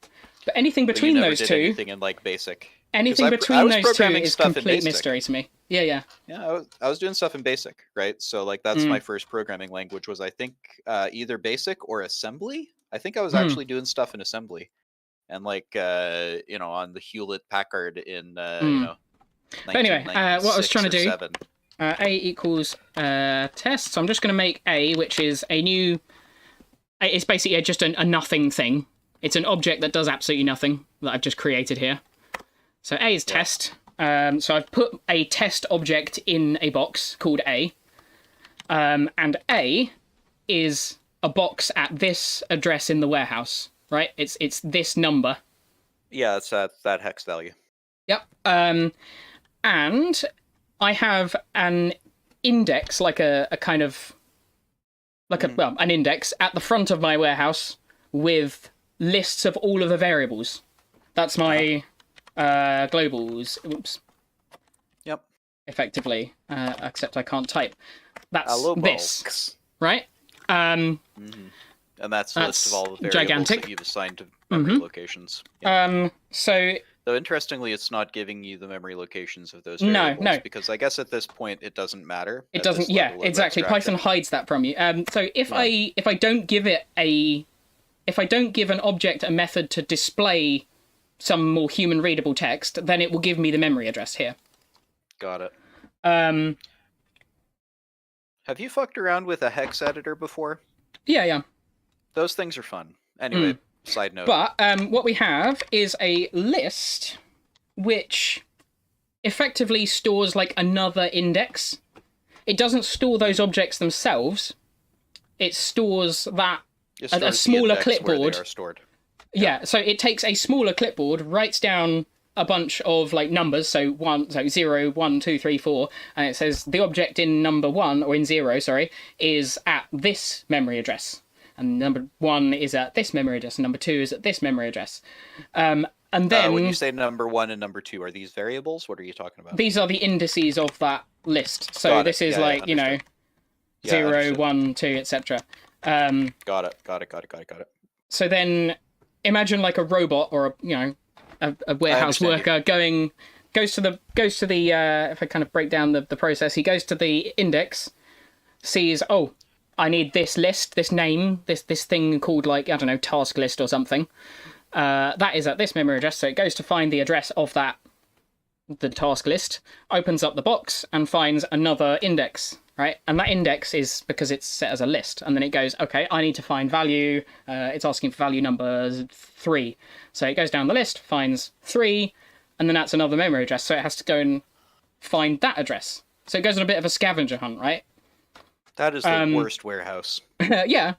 but anything between those two, anything in like BASIC. Anything between those two is complete mystery to me. Yeah. Yeah, I was doing stuff in BASIC, right? So like that's my first programming language was I think either BASIC or assembly. I think I was actually doing stuff in assembly, and like on the Hewlett Packard in But anyway, what I was trying to do, A equals test. So I'm just going to make A, which is a new... It's basically just a nothing thing. It's an object that does absolutely nothing that I've just created here. So A is test. So I've put a test object in a box called A. And A is a box at this address in the warehouse, right? It's this number. Yeah, it's that hex value. Yep. And I have an index, like an index at the front of my warehouse with lists of all of the variables. That's my globals. Oops. Yep. Effectively, except I can't type. That's this, right? And that's a list of all the variables gigantic. That you've assigned to memory locations. Yeah. Though interestingly, it's not giving you the memory locations of those variables. No. Because I guess at this point it doesn't matter. It doesn't. Yeah, exactly. Python hides that from you. So if I don't give it if I don't give an object a method to display some more human readable text, then it will give me the memory address here. Got it. Have you fucked around with a hex editor before? Yeah. Those things are fun. Anyway. Side note. But what we have is a list which effectively stores like another index. It doesn't store those objects themselves. It stores that a smaller clipboard. Where they are stored. Yeah, so it takes a smaller clipboard, writes down a bunch of like numbers, so 0, 1, 2, 3, 4, and it says the object in number 1 or in 0, is at this memory address. And number 1 is at this memory address, and number 2 is at this memory address. And then... when you say number 1 and number 2, are these variables? What are you talking about? These are the indices of that list. So this is 0, 1, 2, etc. Got it. So then imagine like a robot or a warehouse worker goes to the if I kind of break down the process, he goes to the index, sees, I need this list, this name, this thing called task list or something. That is at this memory address, so it goes to find the address of the task list, opens up the box and finds another index, right? And that index is because it's set as a list, and then it goes, okay, I need to find value. It's asking for value number 3, so it goes down the list, finds 3, and then that's another memory address, so it has to go and find that address. So it goes on a bit of a scavenger hunt, right? That is the worst warehouse. Yeah.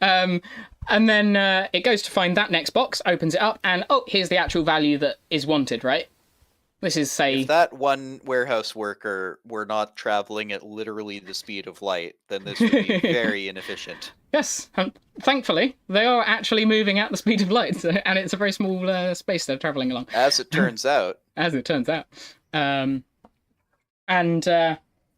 And then it goes to find that next box, opens it up, and here's the actual value that is wanted, right? This is, say... If that one warehouse worker were not traveling at literally the speed of light, then this would be very inefficient. Yes. Thankfully, they are actually moving at the speed of light, and it's a very small space they're traveling along. As it turns out. As it turns out.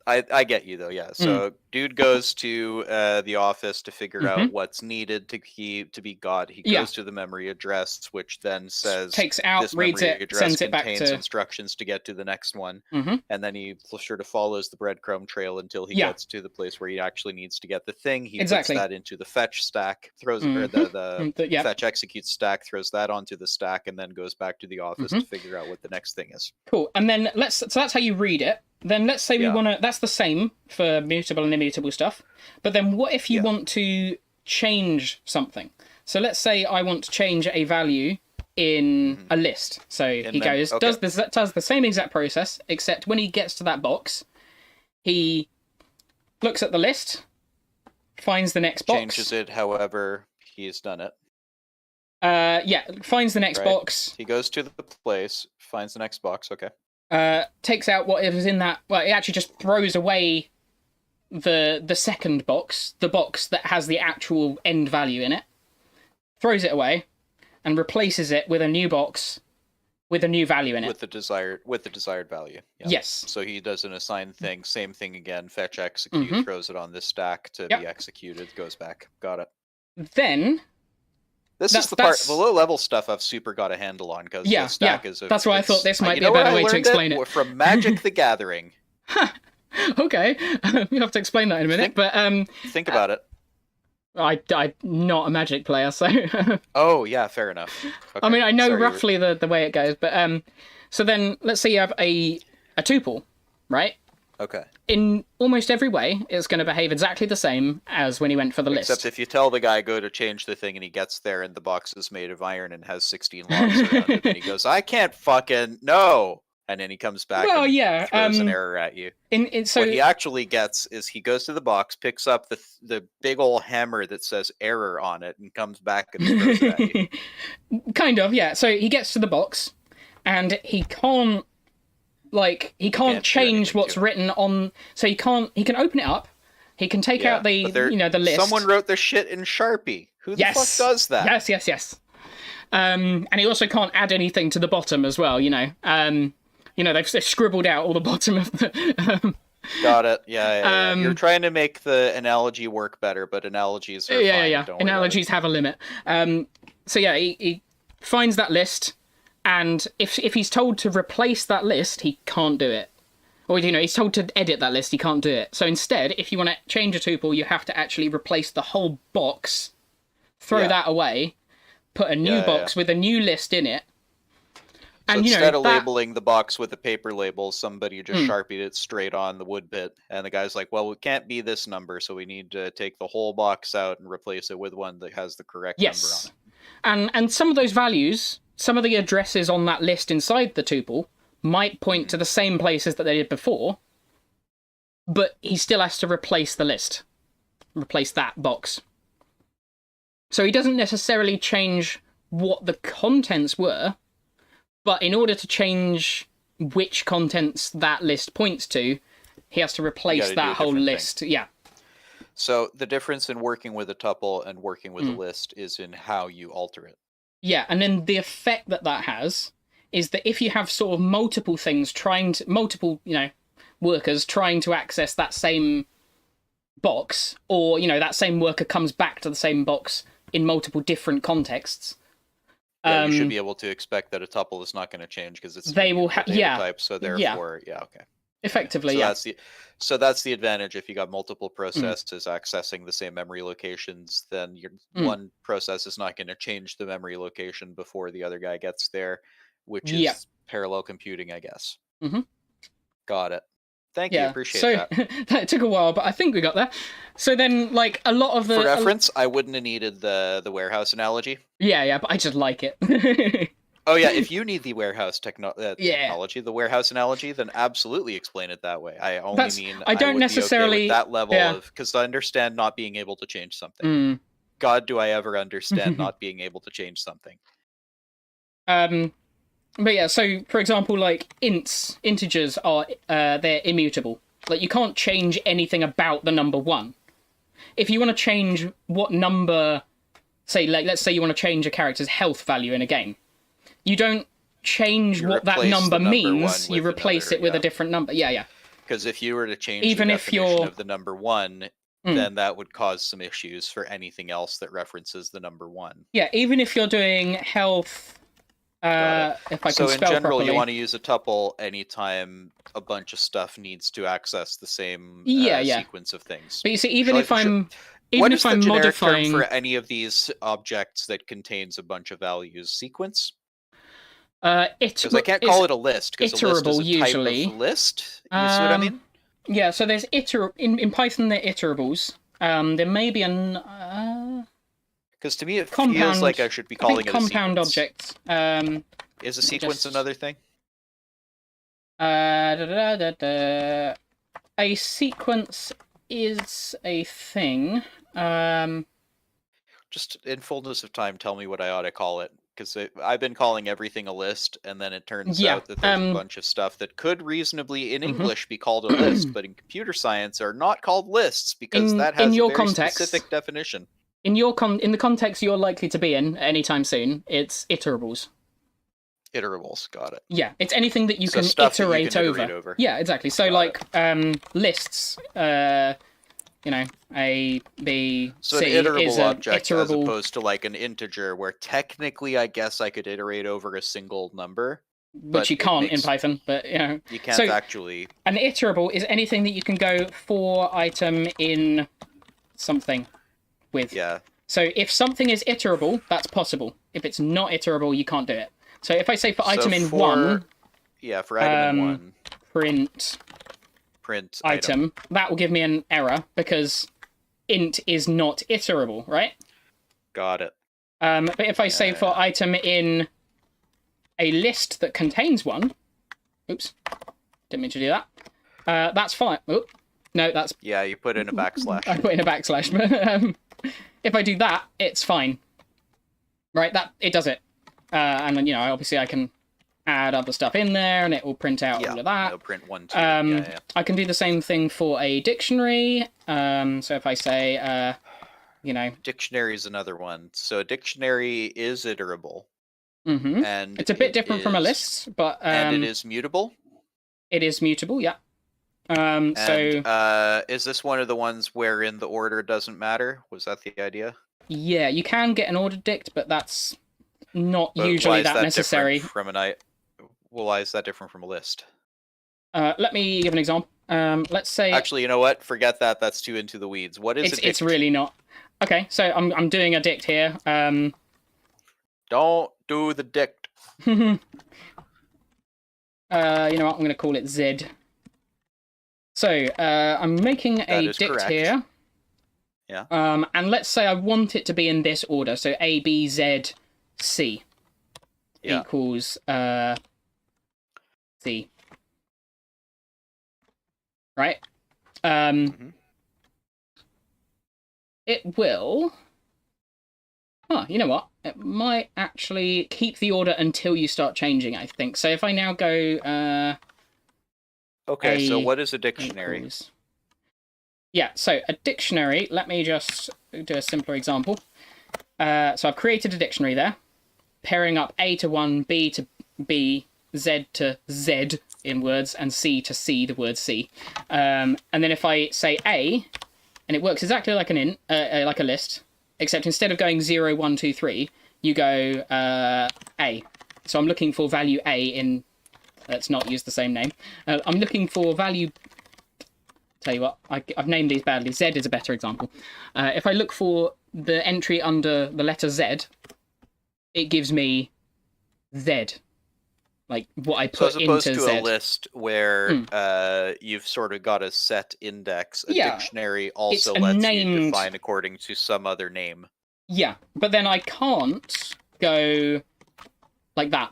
I get you though, yeah. So dude goes to the office to figure out what's needed to be got. He goes to the memory address, which then says takes out, this reads memory it, address sends it back contains to instructions to get to the next one. And then he sort of follows the breadcrumb trail until he gets to the place where he actually needs to get the thing. He puts that into the fetch stack, throws or the fetch execute stack, throws that onto the stack, and then goes back to the office to figure out what the next thing is. Cool. And then so that's how you read it. Then let's say we want to, that's the same for mutable and immutable stuff. But then what if you want to change something? So let's say I want to change a value in a list. So he goes, does the same exact process, except when he gets to that box, he looks at the list, finds the next box. Changes it however he's done it. Finds the next box. He goes to the place, finds the next box, takes out what is in that. Well, it actually just throws away the second box, the box that has the actual end value in it. Throws it away, and replaces it with a new box with a new value in it. With the desired value. Yeah. Yes. So he does an assigned thing, same thing again. Fetch execute, throws it on this stack to be executed, goes back. Got it. Then. This is the part, the low level stuff I've super got a handle on because the stack is. That's why I thought this might be a better way to explain it. From Magic the Gathering. Okay, you have to explain that in a minute. Think about it. I'm not a Magic player, so. Oh yeah, fair enough. Okay. I mean, I know roughly the way it goes, but so then let's say you have a tuple, right? Okay. In almost every way, it's going to behave exactly the same as when he went for the list. Except if you tell the guy go to change the thing and he gets there and the box is made of iron and has 16 logs around it, and he goes, I can't fucking no. And then he comes back and throws an error at you. So what he actually gets is he goes to the box, picks up the big old hammer that says error on it, and comes back and throws it at you. Kind of, yeah. So he gets to the box, and he can't change what's written on. So he can open it up. He can take out the list. Someone wrote their shit in Sharpie. Who the fuck does that? Yes. And he also can't add anything to the bottom as well. They've scribbled out all the bottom of the. Got it. Yeah. You're trying to make the analogy work better, but analogies are fine. Yeah. Analogies have a limit. He finds that list. And if he's told to replace that list, he can't do it. Or, he's told to edit that list, he can't do it. So instead, if you want to change a tuple, you have to actually replace the whole box, throw that away, put a new box with a new list in it. And, so instead of labeling the box with a paper label, somebody just Sharpied it straight on the wood bit. And the guy's like, well, it can't be this number, so we need to take the whole box out and replace it with one that has the correct number on it. And some of those values... Some of the addresses on that list inside the tuple might point to the same places that they did before, but he still has to replace the list. Replace that box. So he doesn't necessarily change what the contents were, but in order to change which contents that list points to, he has to replace that whole list. Yeah. So the difference in working with a tuple and working with a list is in how you alter it. Yeah, and then the effect that has is that if you have sort of multiple things workers trying to access that same box, or, that same worker comes back to the same box in multiple different contexts. You should be able to expect that a tuple is not going to change because it's they will have type, so therefore, okay. Effectively, so that's the advantage. If you got multiple processes accessing the same memory locations, then your one process is not going to change the memory location before the other guy gets there, which is parallel computing, I guess. Got it. Thank you. Appreciate that. That took a while, but I think we got there. So then, a lot of the... For reference, I wouldn't have needed the warehouse analogy. Yeah, but I just like it. Oh yeah, if you need the warehouse technology, the warehouse analogy, then absolutely explain it that way. I don't necessarily be okay with that level of, because I understand not being able to change something. God, do I ever understand not being able to change something? But yeah, so for example, integers are they're immutable. You can't change anything about the number 1. If you want to change what number, let's say you want to change a character's health value in a game. You don't change what that number means, you replace it with a different number. Yeah. Because if you were to change even the if definition you're of the number 1, then that would cause some issues for anything else that references the number 1. Yeah, even if you're doing health, if I can spell So in general, properly, you want to use a tuple anytime a bunch of stuff needs to access the same sequence of things. But you see, even if I'm what is the generic modifying term for any of these objects that contains a bunch of values? Sequence? Because I can't call it a list, because a list is a usually. type of list. You see what I mean? Yeah, so there's in Python they're iterables. There may be an because to me it feels like I should be calling it a compound sequence. object. Is a sequence another thing? A sequence is a thing. Just in fullness of time, tell me what I ought to call it. Because I've been calling everything a list, and then it turns out that there's a bunch of stuff that could reasonably, in English, be called a list, but in computer science are not called lists, because that has a very specific definition. In the context you're likely to be in anytime soon, it's iterables. Iterables, got it. Yeah, it's anything that you can iterate over. Yeah, exactly. So lists, A, B, so C an iterable is object as opposed to like an integer, where technically I guess I could iterate over a single number. Which you can't in Python, but you can't actually. An iterable is anything that you can go for item in something with. Yeah. So if something is iterable, that's possible. If it's not iterable, you can't do it. So if I say for item in 1... Yeah, for item in 1... Print item, that will give me an error, because int is not iterable, right? Got it. But if I say for item in a list that contains 1... Oops. Didn't mean to do that. That's fine. Oh, no, that's... Yeah, you put in a backslash. I put in a backslash, but if I do that, it's fine. Right, it does it. And then, obviously I can add other stuff in there, and it will print out all of that. It'll print 1, 2. I can do the same thing for a dictionary. So if I say, Dictionary is another one. So a dictionary is iterable. Mm-hmm. And it's a bit different from a list, but... and it is mutable? It is mutable, yeah. Is this one of the ones wherein the order doesn't matter? Was that the idea? Yeah, you can get an ordered dict, but that's not usually that necessary. Why is that different from a list? Let me give an example. Let's say... Actually, you know what? Forget that. That's too into the weeds. What is a dict? It's really not. Okay, so I'm doing a dict here. Don't do the dict. You know what? I'm going to call it Z. So, I'm making a dict correct. here. Yeah. And let's say I want it to be in this order. So A, B, Z, C equals C. Right? It will... Oh, you know what? It might actually keep the order until you start changing, I think. So if I now go... okay, so what is a dictionary? Equals... Yeah, so a dictionary, let me just do a simpler example. So I've created a dictionary there, pairing up A to 1, B to B, Z to Z in words, and C to C, the word C. And then if I say A, and it works exactly like an like a list, except instead of going 0, 1, 2, 3, you go A. So I'm looking for value A in... Let's not use the same name. I'm looking for value... Tell you what, I've named these badly. Z is a better example. If I look for the entry under the letter Z, it gives me Z. Like what I put into Z. So as opposed to a list where you've sort of got a set index, a dictionary also lets you define according to some other name. Yeah, but then I can't go like that.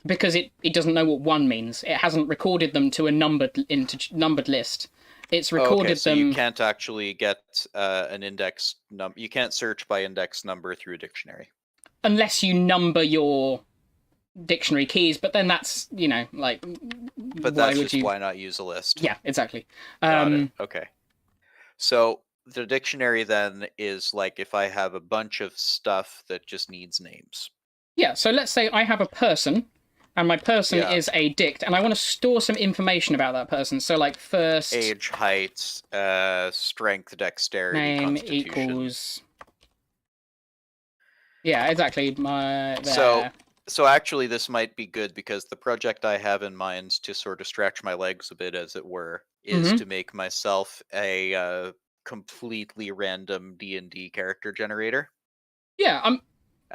Because it doesn't know what 1 means. It hasn't recorded them to a numbered list. It's recorded so them... you can't actually get an index number. You can't search by index number through a dictionary. Unless you number your dictionary keys, but then that's, like... But that's just why not use a list? Yeah, exactly. Got it. Okay. So the dictionary then is like if I have a bunch of stuff that just needs names. Yeah, so let's say I have a person... And my person is a dict, and I want to store some information about that person. So, like, first... Age, height, strength, dexterity, name constitution. equals... Yeah, exactly. So actually, this might be good, because the project I have in mind to sort of stretch my legs a bit, as it were, is to make myself a completely random D&D character generator. Yeah,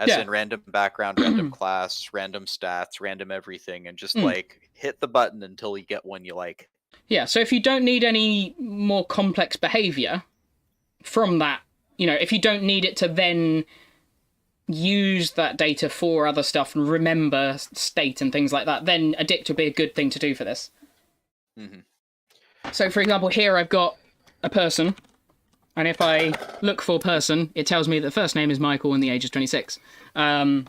in random background, random class, random stats, random everything, and just like hit the button until you get one you like. Yeah, so if you don't need any more complex behavior from that, if you don't need it to then use that data for other stuff and remember state and things like that, then a dict would be a good thing to do for this. So, for example, here I've got a person, and if I look for person, it tells me that the first name is Michael and the age is 26. And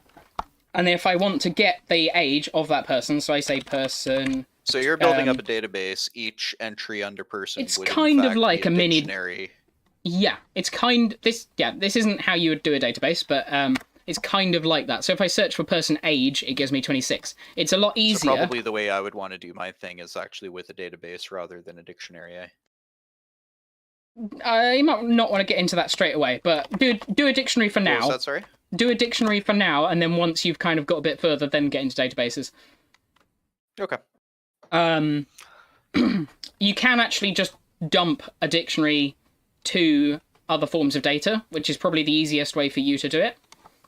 if I want to get the age of that person, so I say person... So you're building up a database. Each entry under person it's would kind of like a mini dictionary. Yeah, it's this isn't how you would do a database, but it's kind of like that. So if I search for person age, it gives me 26. It's a lot easier. So probably the way I would want to do my thing is actually with a database rather than a dictionary. You might not want to get into that straight away, but do a dictionary for now. What was that, sorry? Do a dictionary for now, and then once you've kind of got a bit further, then get into databases. Okay. You can actually just dump a dictionary to other forms of data, which is probably the easiest way for you to do it.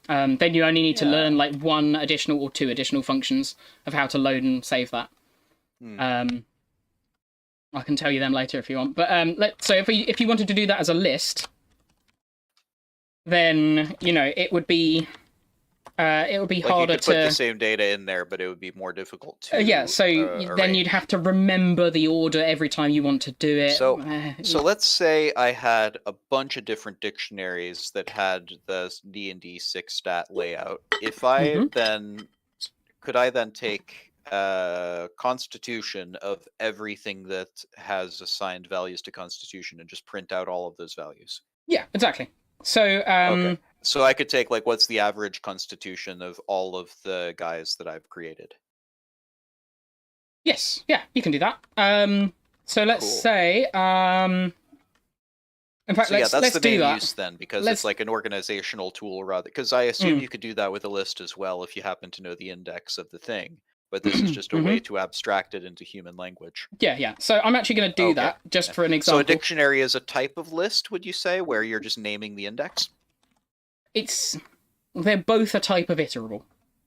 Then you only need to learn like 1 additional or 2 additional functions of how to load and save that. I can tell you them later if you want. But so if you wanted to do that as a list, then it would be harder you could put the same data in there, but it would be more difficult to. Then you'd have to remember the order every time you want to do it. So let's say I had a bunch of different dictionaries that had the D&D 6 stat layout. If I could I then take constitution of everything that has assigned values to constitution and just print out all of those values? Yeah, exactly. So okay. So I could take like what's the average constitution of all of the guys that I've created? Yes, yeah, you can do that. So let's say in fact, so let's that's the do main that. use then, because it's like an organizational tool rather. Because I assume you could do that with a list as well if you happen to know the index of the thing. But this is just a way to abstract it into human language. Yeah. So I'm actually going to do that just for an example. So a dictionary is a type of list, would you say, where you're just naming the index? They're both a type of iterable.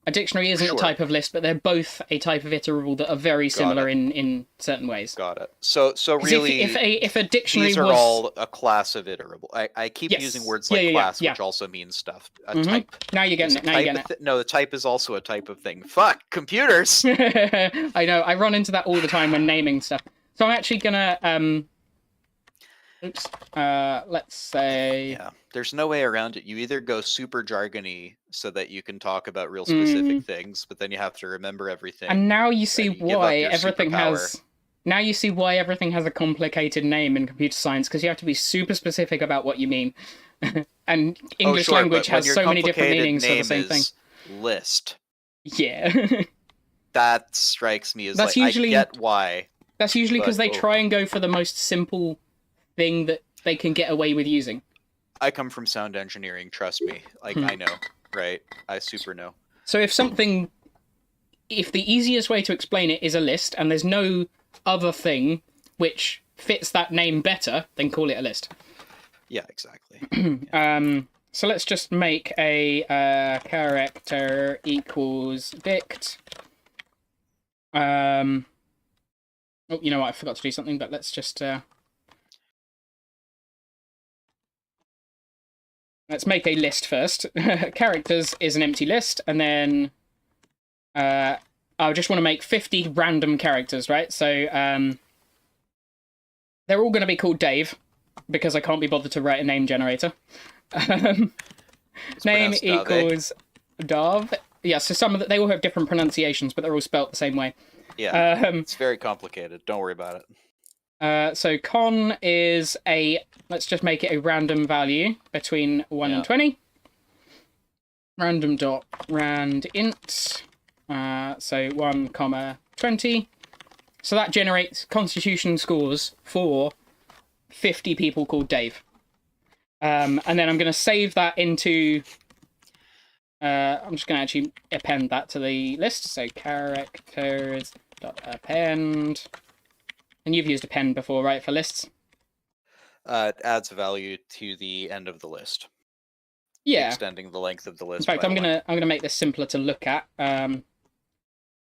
A dictionary isn't a type of list, but they're both a type of iterable that are very similar in certain ways. Got it. So really, if a dictionary these are all a class of iterable. I keep using words like class, which also means stuff. A type. Now you're getting it. No, the type is also a type of thing. Fuck, computers! I know, I run into that all the time when naming stuff. So I'm actually gonna, let's say... Yeah, there's no way around it. You either go super jargony so that you can talk about real specific things, but then you have to remember everything. And now you see why everything has... Now you see why everything has a complicated name in computer science, because you have to be super specific about what you mean. And English language has so many different meanings for the same thing. List. Yeah. That strikes me as I get why. That's usually because they try and go for the most simple thing that they can get away with using. I come from sound engineering, trust me. I know, right? I super know. So if the easiest way to explain it is a list, and there's no other thing which fits that name better, then call it a list. Yeah, exactly. So let's just make a character equals dict. Oh, you know what? I forgot to do something, but let's just... Let's make a list first. Characters is an empty list, and then I just want to make 50 random characters, right? So they're all going to be called Dave, because I can't be bothered to write a name generator. Name equals Dav. Yeah, so they all have different pronunciations, but they're all spelt the same way. Yeah, it's very complicated. Don't worry about it. So con is let's just make it a random value between 1 and 20. Random.randint. So 1, 20. So that generates constitution scores for 50 people called Dave. And then I'm going to save that into... I'm just going to actually append that to the list. So characters.append. And you've used append before, right, for lists? It adds value to the end of the list. Yeah. Extending the length of the list. In fact, I'm gonna make this simpler to look at. I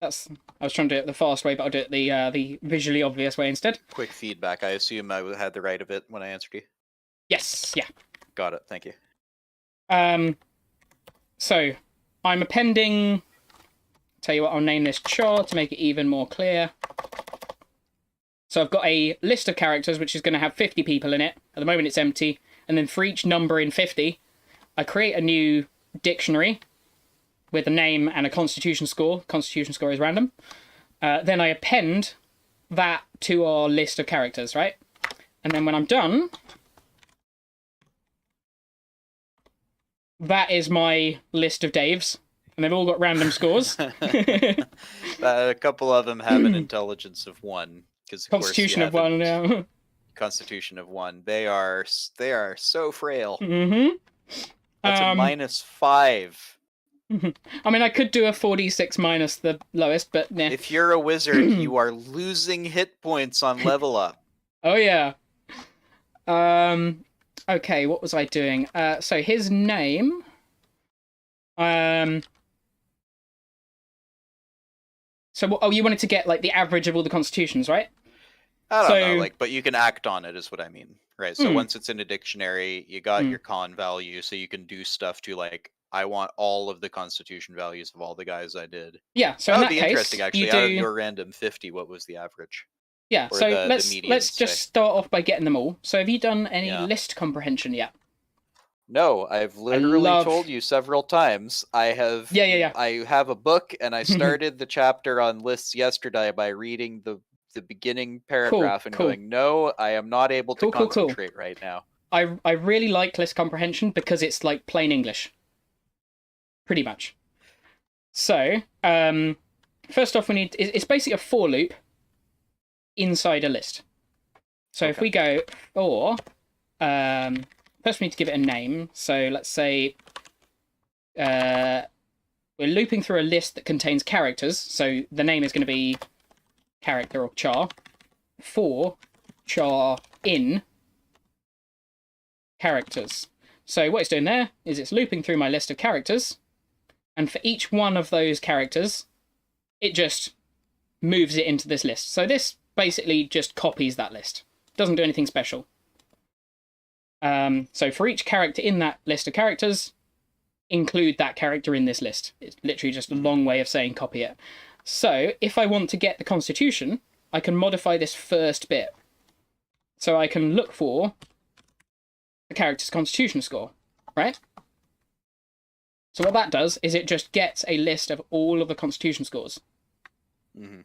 was trying to do it the fast way, but I'll do it the visually obvious way instead. Quick feedback. I assume I had the right of it when I answered you. Yes. Yeah. Got it. Thank you. So I'm appending. Tell you what, I'll name this char to make it even more clear. So I've got a list of characters which is going to have 50 people in it. At the moment it's empty. And then for each number in 50, I create a new dictionary with a name and a constitution score. Constitution score is random. Then I append that to our list of characters, right? And then when I'm done, that is my list of Daves. And they've all got random scores. A couple of them have an intelligence of 1. Constitution of 1, yeah. Constitution of 1. They are so frail. Mm-hmm. That's a -5. I mean, I could do a 4d6 minus the lowest, but nah. If you're a wizard, you are losing hit points on level up. Oh yeah. Okay, what was I doing? So his name. So, oh, you wanted to get like the average of all the constitutions, right? I don't know, but you can act on it, is what I mean, right? So once it's in a dictionary, you got your con value, so you can do stuff to like, I want all of the constitution values of all the guys I did. Yeah, so that in would that be case, interesting, actually. Out of your random 50, what was the average? Yeah, or so let's just start off by getting them all. So have you done any list comprehension yet? No, I've literally told you several times. I have. Yeah. I have a book, and I started the chapter on lists yesterday by reading the beginning paragraph and going, no, I am not able to concentrate right now. I really like list comprehension because it's like plain English. Pretty much. So, first off, we need... It's basically a for loop inside a list. So if we go for... first we need to give it a name. So let's say we're looping through a list that contains characters. So the name is going to be character or char. For char in characters. So what it's doing there is it's looping through my list of characters. And for each one of those characters, it just moves it into this list. So this basically just copies that list. Doesn't do anything special. So for each character in that list of characters, include that character in this list. It's literally just a long way of saying copy it. So if I want to get the constitution, I can modify this first bit. So I can look for the character's constitution score, right? So what that does is it just gets a list of all of the constitution scores. Mm-hmm.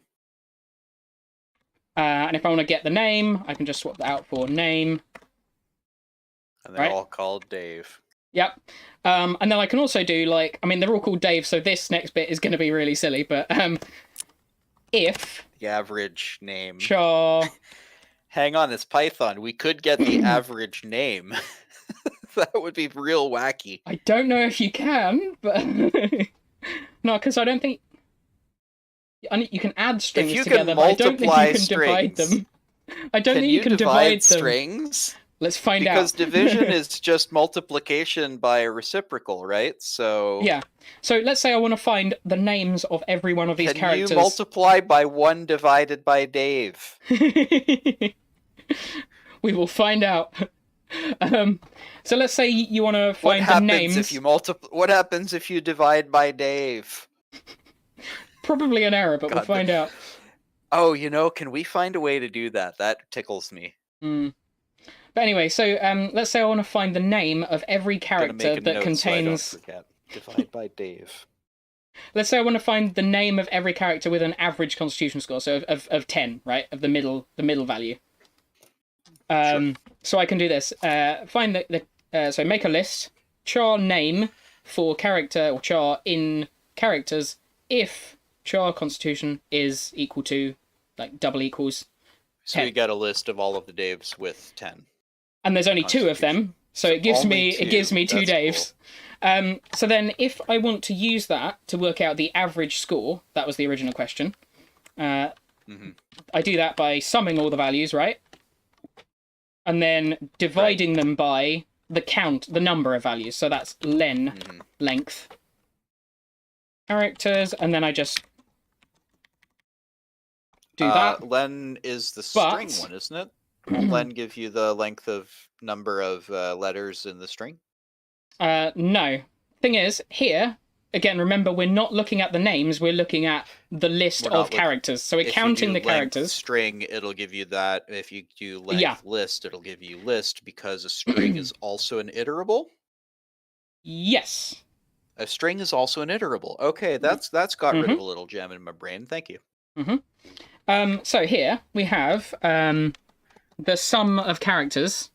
And if I want to get the name, I can just swap that out for name. And they're all called Dave. Yep. And then I can also do like, I mean, they're all called Dave, so this next bit is going to be really silly, but if... The average name. Char... Hang on, it's Python. We could get the average name. That would be real wacky. I don't know if you can, but... No, because I don't think... You can add strings together, but I don't think you can divide them. I don't think you can divide them. Strings? Let's find out. Because division is just multiplication by a reciprocal, right? So... Yeah. So let's say I want to find the names of every one of these characters. Can you multiply by 1 divided by Dave? We will find out. So let's say you want to find the names. What happens if you divide by Dave? Probably an error, but we'll find out. Oh, can we find a way to do that? That tickles me. But anyway, so let's say I want to find the name of every character that contains... So I don't forget. Divide by Dave. Let's say I want to find the name of every character with an average constitution score, so of 10, right? Of the middle value. Sure. So I can do this. Find so make a list, char name for character or char in characters if char constitution is equal to, like, double equals 10. So you get a list of all of the Daves with 10. And there's only 2 of them, so it gives me 2 Daves. Cool. So then if I want to use that to work out the average score, that was the original question, I do that by summing all the values, right? And then dividing them by the number of values. So that's len, length, characters, and then I just do that. Len is the string one, isn't it? Won't len give you the length of number of letters in the string? No. Thing is, here, again, remember, we're not looking at the names, we're looking at the list of characters. So we're counting the characters. String, it'll give you that. If you do length list, it'll give you list, because a string is also an iterable? Yes. A string is also an iterable. Okay, that's got rid of a little gem in my brain. Thank you. So here we have the sum of characters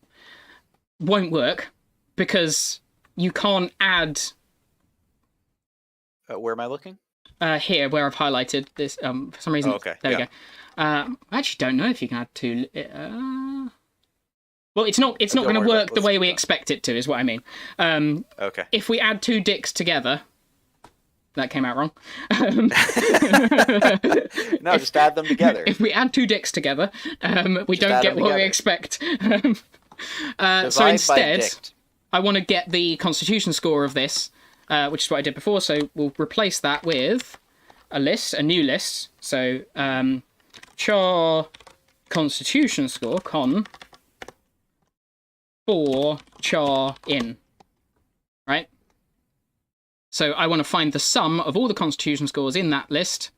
won't work because you can't add. Where am I looking? Here, where I've highlighted this. For some reason. Oh, okay. There we go. I actually don't know if you can add 2. Well, it's not going to work the way we expect it to, is what I mean. Okay. If we add 2 dicks together, that came out wrong. No, just add them together. If we add 2 dicks together, we don't get what we expect. So instead, I want to get the constitution score of this, which is what I did before. So we'll replace that with a new list. So char constitution score, for char in, right? So I want to find the sum of all the constitution scores in that list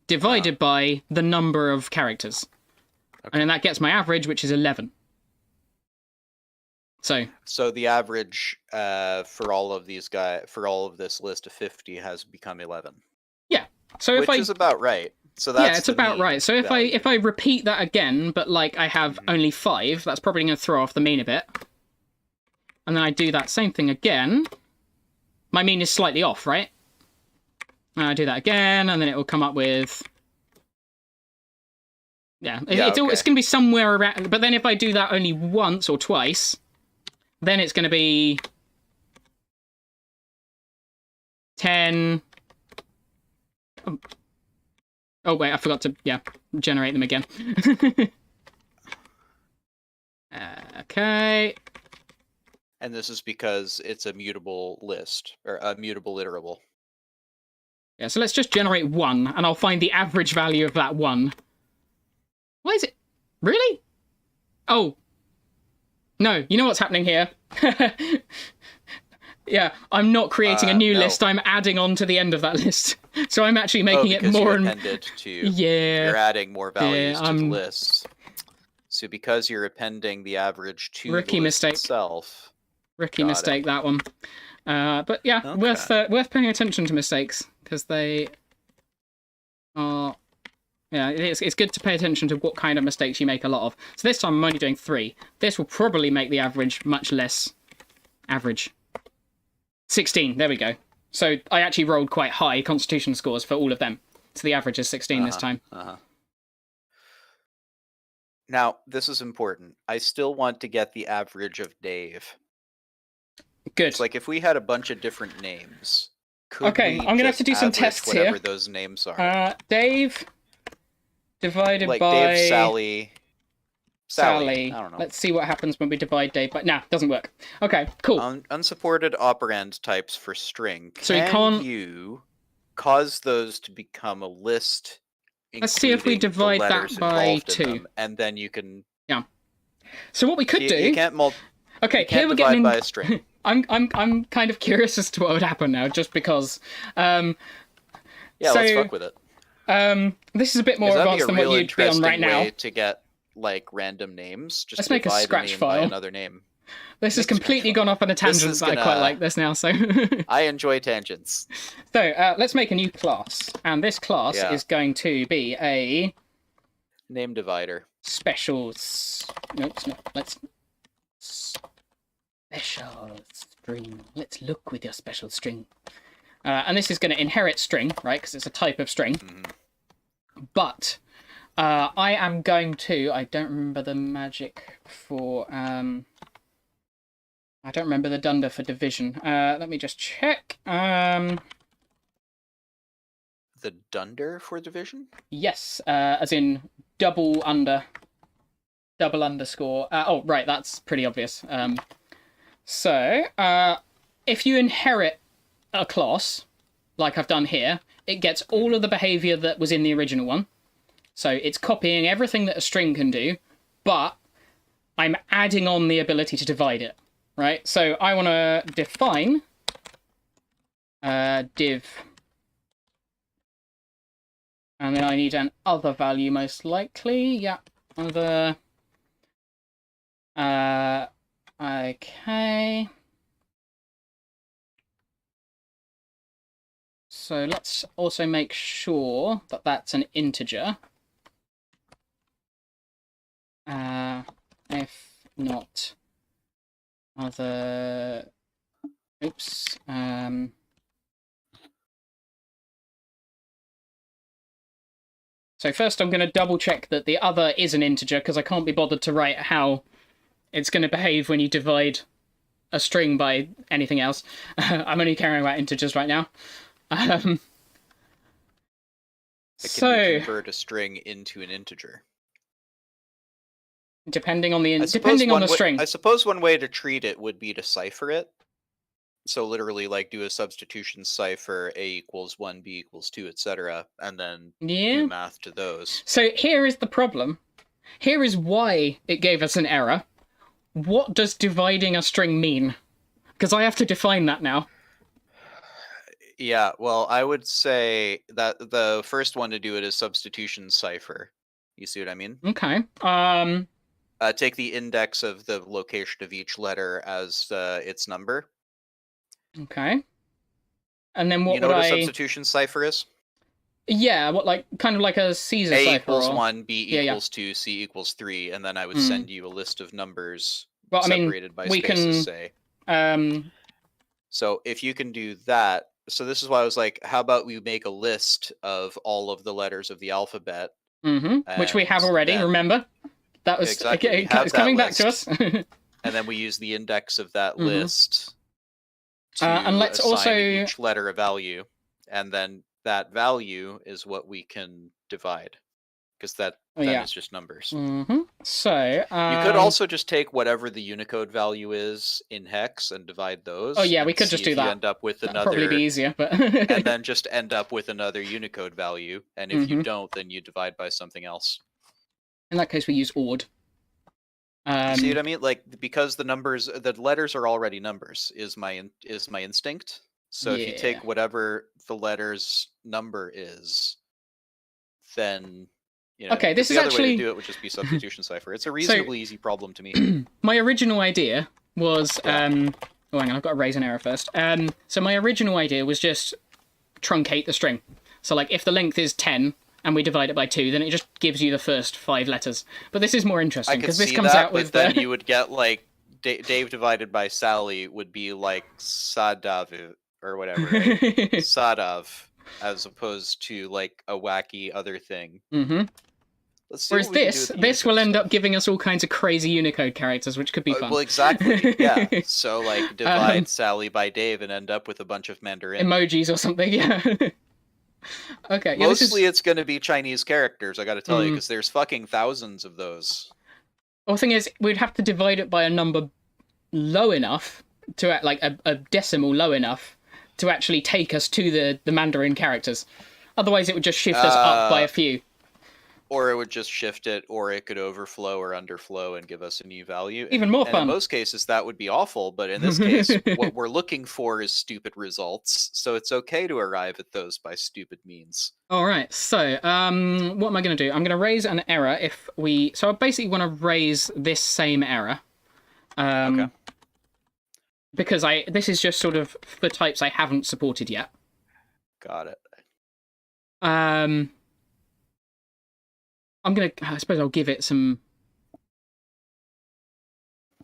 divided by the number of characters. Okay. And then that gets my average, which is 11. So the average for all of this list of 50 has become 11. Yeah. So which is about right. So that's it's about right. So if I repeat that again, but like I have only 5, that's probably going to throw off the mean a bit. And then I do that same thing again. My mean is slightly off, right? And I do that again, and then it will come up with... it's going to be somewhere around... But then if I do that only once or twice, then it's going to be 10... Oh, wait, I forgot to, generate them again. Okay. And this is because it's a mutable list, or a mutable iterable. Yeah, so let's just generate 1, and I'll find the average value of that 1. Why is it? Really? Oh. No, you know what's happening here? Yeah, I'm not creating a new list, I'm adding on to the end of that list. So I'm actually making it more and... You're adding more values to the list. So because you're appending the average to the list itself... Rookie mistake, that one. But yeah, worth paying attention to mistakes, because they are... Yeah, it's good to pay attention to what kind of mistakes you make a lot of. So this time I'm only doing 3. This will probably make the average much less average. 16, there we go. So I actually rolled quite high constitution scores for all of them. So the average is 16 this time. Now, this is important. I still want to get the average of Dave. Good. It's like if we had a bunch of different names, could I'm going to have to do some tests here. Whatever those names are. Dave divided by... Dave, Sally. I don't know. Let's see what happens when we divide Dave by... Nah, doesn't work. Okay, cool. Unsupported operand types for string. So Can you cause those to become a list? Let's see if we divide that by 2. And then you can... Yeah. So what we could do... You can't Okay, here we're getting... by a string. I'm kind of curious as to what would happen now, just because... let's fuck with it. This is a bit more advanced than what you'd be on right now. Way to get random names. Just let's make a scratch file. Another name. This has completely gone off on a tangent, but I quite like this now. So I enjoy tangents. So let's make a new class, and this class is going to be a name divider. Special. No, it's not. Let's special string. Let's look with your special string. And this is going to inherit string, right? Because it's a type of string. But I am going to... I don't remember the magic for... I don't remember the dunder for division. Let me just check. The dunder for division? Yes, as in double underscore. Oh, right, that's pretty obvious. So, if you inherit a class, like I've done here, it gets all of the behavior that was in the original one. So it's copying everything that a string can do, but I'm adding on the ability to divide it, right? So I want to define div, and then I need an other value most likely. Yeah, other. Okay. So let's also make sure that that's an integer. If not other... Oops. So first I'm going to double check that the other is an integer, because I can't be bothered to write how it's going to behave when you divide a string by anything else. I'm only caring about integers right now. Can you convert a string into an integer? Depending on the string. I suppose one way to treat it would be to cipher it. So literally, like, do a substitution cipher: a equals 1, b equals 2, etc., and then do math to those. So here is the problem. Here is why it gave us an error. What does dividing a string mean? Because I have to define that now. Yeah, well, I would say that the first one to do it is substitution cipher. You see what I mean? Okay. Take the index of the location of each letter as its number. Okay. And then what you know what a substitution cipher is? Yeah, kind of like a Caesar cipher. A equals 1, B equals 2, C equals 3, and then I would send you a list of numbers separated by spaces, say. So if you can do that, so this is why I was like, how about we make a list of all of the letters of the alphabet? Which we have already, remember? That was exactly. It's coming back to us. And then we use the index of that list to and let's assign also each letter a value, and then that value is what we can divide, because that is just numbers. So you could also just take whatever the Unicode value is in hex and divide those. Oh yeah, we could just do that. End up with That'd another. Probably be easier, but and then just end up with another Unicode value, and if you don't, then you divide by something else. In that case, we use ORD. See what I mean? Like, because the letters are already numbers is my instinct. So if you take whatever the letter's number is, then okay, this is the other actually way to do it would just be substitution cipher. It's a reasonably easy problem to me. My original idea was oh, hang on, I've got to raise an error first. So my original idea was just truncate the string. So like if the length is 10 and we divide it by 2, then it just gives you the first 5 letters. But this is more interesting because this comes out with. But then you would get like Dave divided by Sally would be like Sadav or whatever, right? Sadav, as opposed to like a wacky other thing. Whereas this will end up giving us all kinds of crazy Unicode characters, which could be fun. Well, exactly. Yeah. So like divide Sally by Dave and end up with a bunch of Mandarin emojis or something. Yeah. Okay. Yeah, Mostly it's going to be Chinese characters, I got to tell you, because there's fucking thousands of those. Well, the thing is, we'd have to divide it by a number low enough to like a decimal low enough to actually take us to the Mandarin characters. Otherwise, it would just shift us up by a few. Or it would just shift it, or it could overflow or underflow and give us a new value. Even more fun. In most cases, that would be awful, but in this case, what we're looking for is stupid results, so it's okay to arrive at those by stupid means. All right, so what am I going to do? I'm going to raise an error if we... So I basically want to raise this same error. Okay. Because this is just sort of for types I haven't supported yet. Got it. I suppose I'll give it some...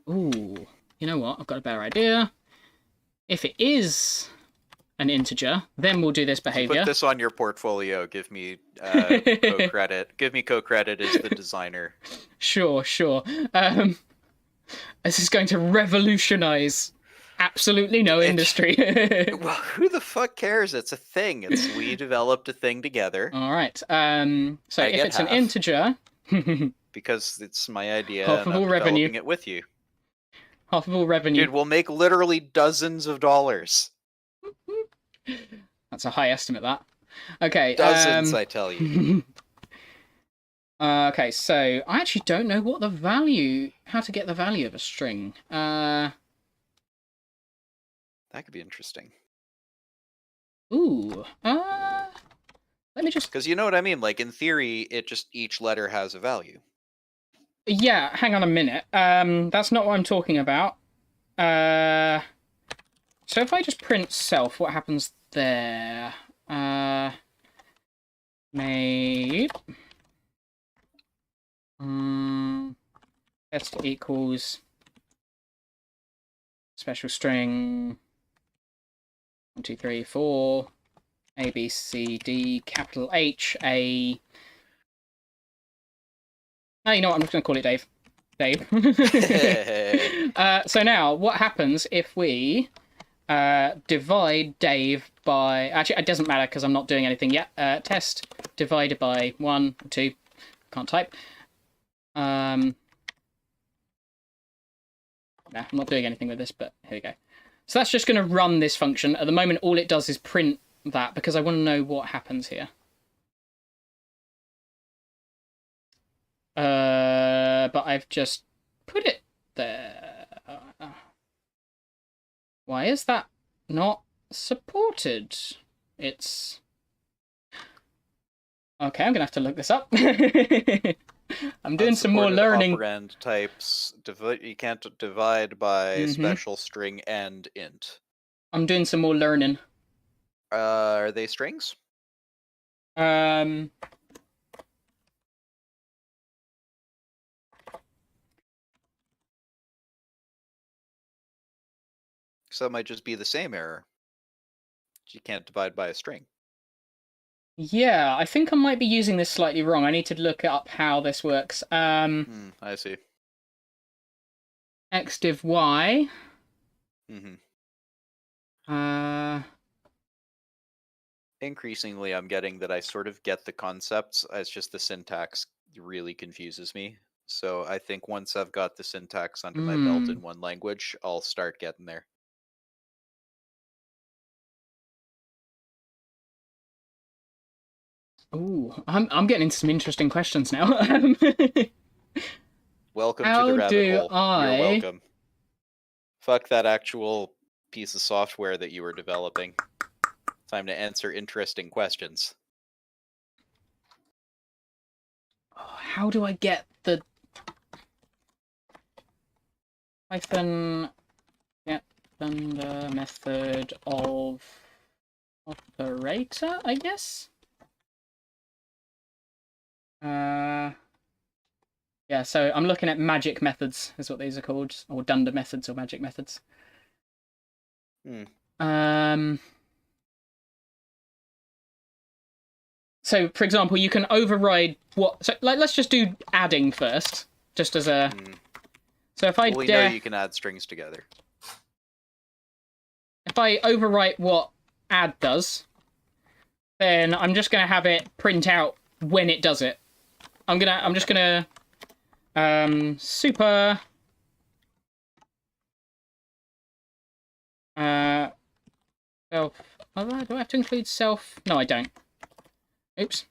Ooh, you know what? I've got a better idea. If it is an integer. Then we'll do this behavior. Put this on your portfolio. Give me co-credit. Give me co-credit as the designer. Sure. This is going to revolutionize absolutely no industry. Well, who the fuck cares? It's a thing. We developed a thing together. All right. So if it's an integer, because it's my idea, half of all revenue. Developing it with you. Half of all revenue. Dude, we'll make literally dozens of dollars. That's a high estimate, that. Okay. Dozens, I tell you. Okay, so I actually don't know how to get the value of a string. That could be interesting. Ooh. Let me just... Because you know what I mean? Like, in theory, each letter has a value. Yeah, hang on a minute. That's not what I'm talking about. So if I just print self, what happens there? Made... test equals special string 1, 2, 3, 4 A, B, C, D, capital H, A. Oh, you know what? I'm just going to call it Dave. Dave. So now, what happens if we divide Dave by... Actually, it doesn't matter because I'm not doing anything yet. Test divided by 1, 2. Can't type. No, I'm not doing anything with this, but here we go. So that's just going to run this function. At the moment, all it does is print that because I want to know what happens here. But I've just put it there. Why is that not supported? It's... Okay, I'm going to have to look this up. I'm doing some more learning. Operand types. You can't divide by special string and int. I'm doing some more learning. Are they strings? So it might just be the same error. You can't divide by a string. Yeah, I think I might be using this slightly wrong. I need to look up how this works. I see. Xdiv y. Increasingly, I'm getting that I sort of get the concepts. It's just the syntax really confuses me. So I think once I've got the syntax under my belt in one language, I'll start getting there. Ooh, I'm getting into some interesting questions now. Welcome to the rabbit hole. You're welcome. Fuck that actual piece of software that you were developing. Time to answer interesting questions. How do I get the Python get the method of operator, I guess? Yeah, so I'm looking at magic methods, is what these are called, or dunder methods or magic methods. So, for example, you can override what... So, like, let's just do adding first, just as a... So if I... Well, we know you can add strings together. If I overwrite what add does, then I'm just going to have it print out when it does it. I'm just gonna super self. Do I have to include self? No, I don't. Oops.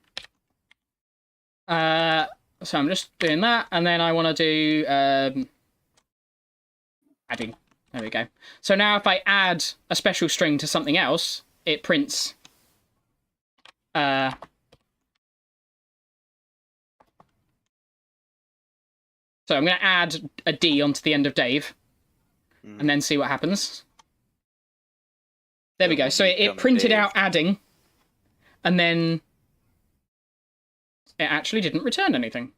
So I'm just doing that, and then I want to do adding. There we go. So now if I add a special string to something else, it prints So I'm going to add a D onto the end of Dave, and then see what happens. There we go. So it printed out adding, and then it actually didn't return anything.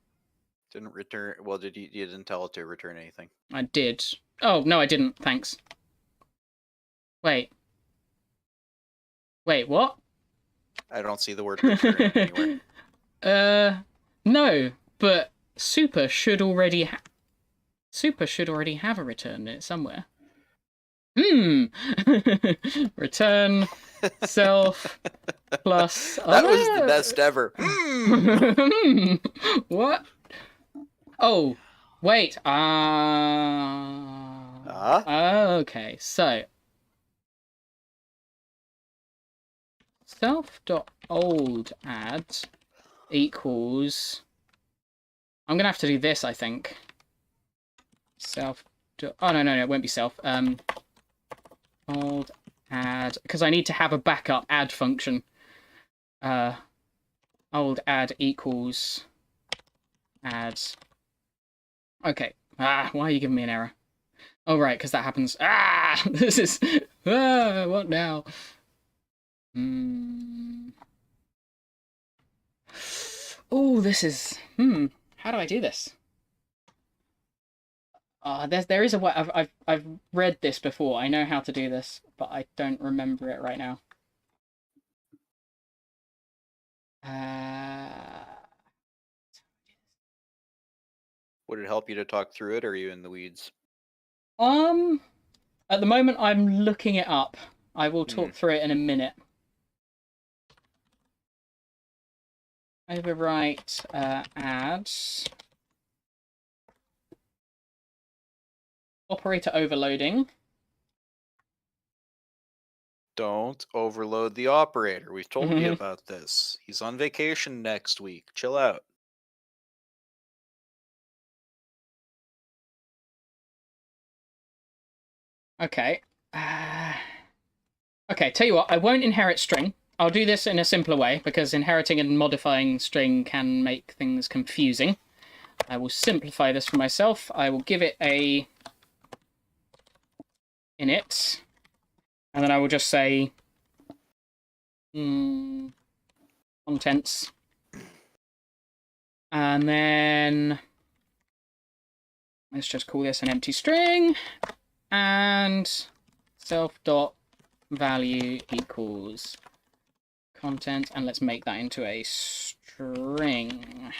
Didn't return... Well, you didn't tell it to return anything. I did. Oh, no, I didn't. Thanks. Wait. Wait, what? I don't see the word return anywhere. No, but super should already have a return in it somewhere. Return self plus. That was the best ever. What? Oh, wait. Okay. So self.old add equals. I'm gonna have to do this, I think. Self. Oh no, it won't be self. Old add, because I need to have a backup add function. Old add equals add. Okay. Why are you giving me an error? Oh right, because that happens. This is. What now? Oh, this is. How do I do this? There is a way. I've read this before. I know how to do this, but I don't remember it right now. Would it help you to talk through it, or are you in the weeds? At the moment, I'm looking it up. I will talk through it in a minute. Overwrite add. Operator overloading. Don't overload the operator. We've told you about this. He's on vacation next week. Chill out. Okay. Okay, tell you what, I won't inherit string. I'll do this in a simpler way, because inheriting and modifying string can make things confusing. I will simplify this for myself. I will give it a init, and then I will just say contents. And then let's just call this an empty string, and self.value equals content, and let's make that into a string.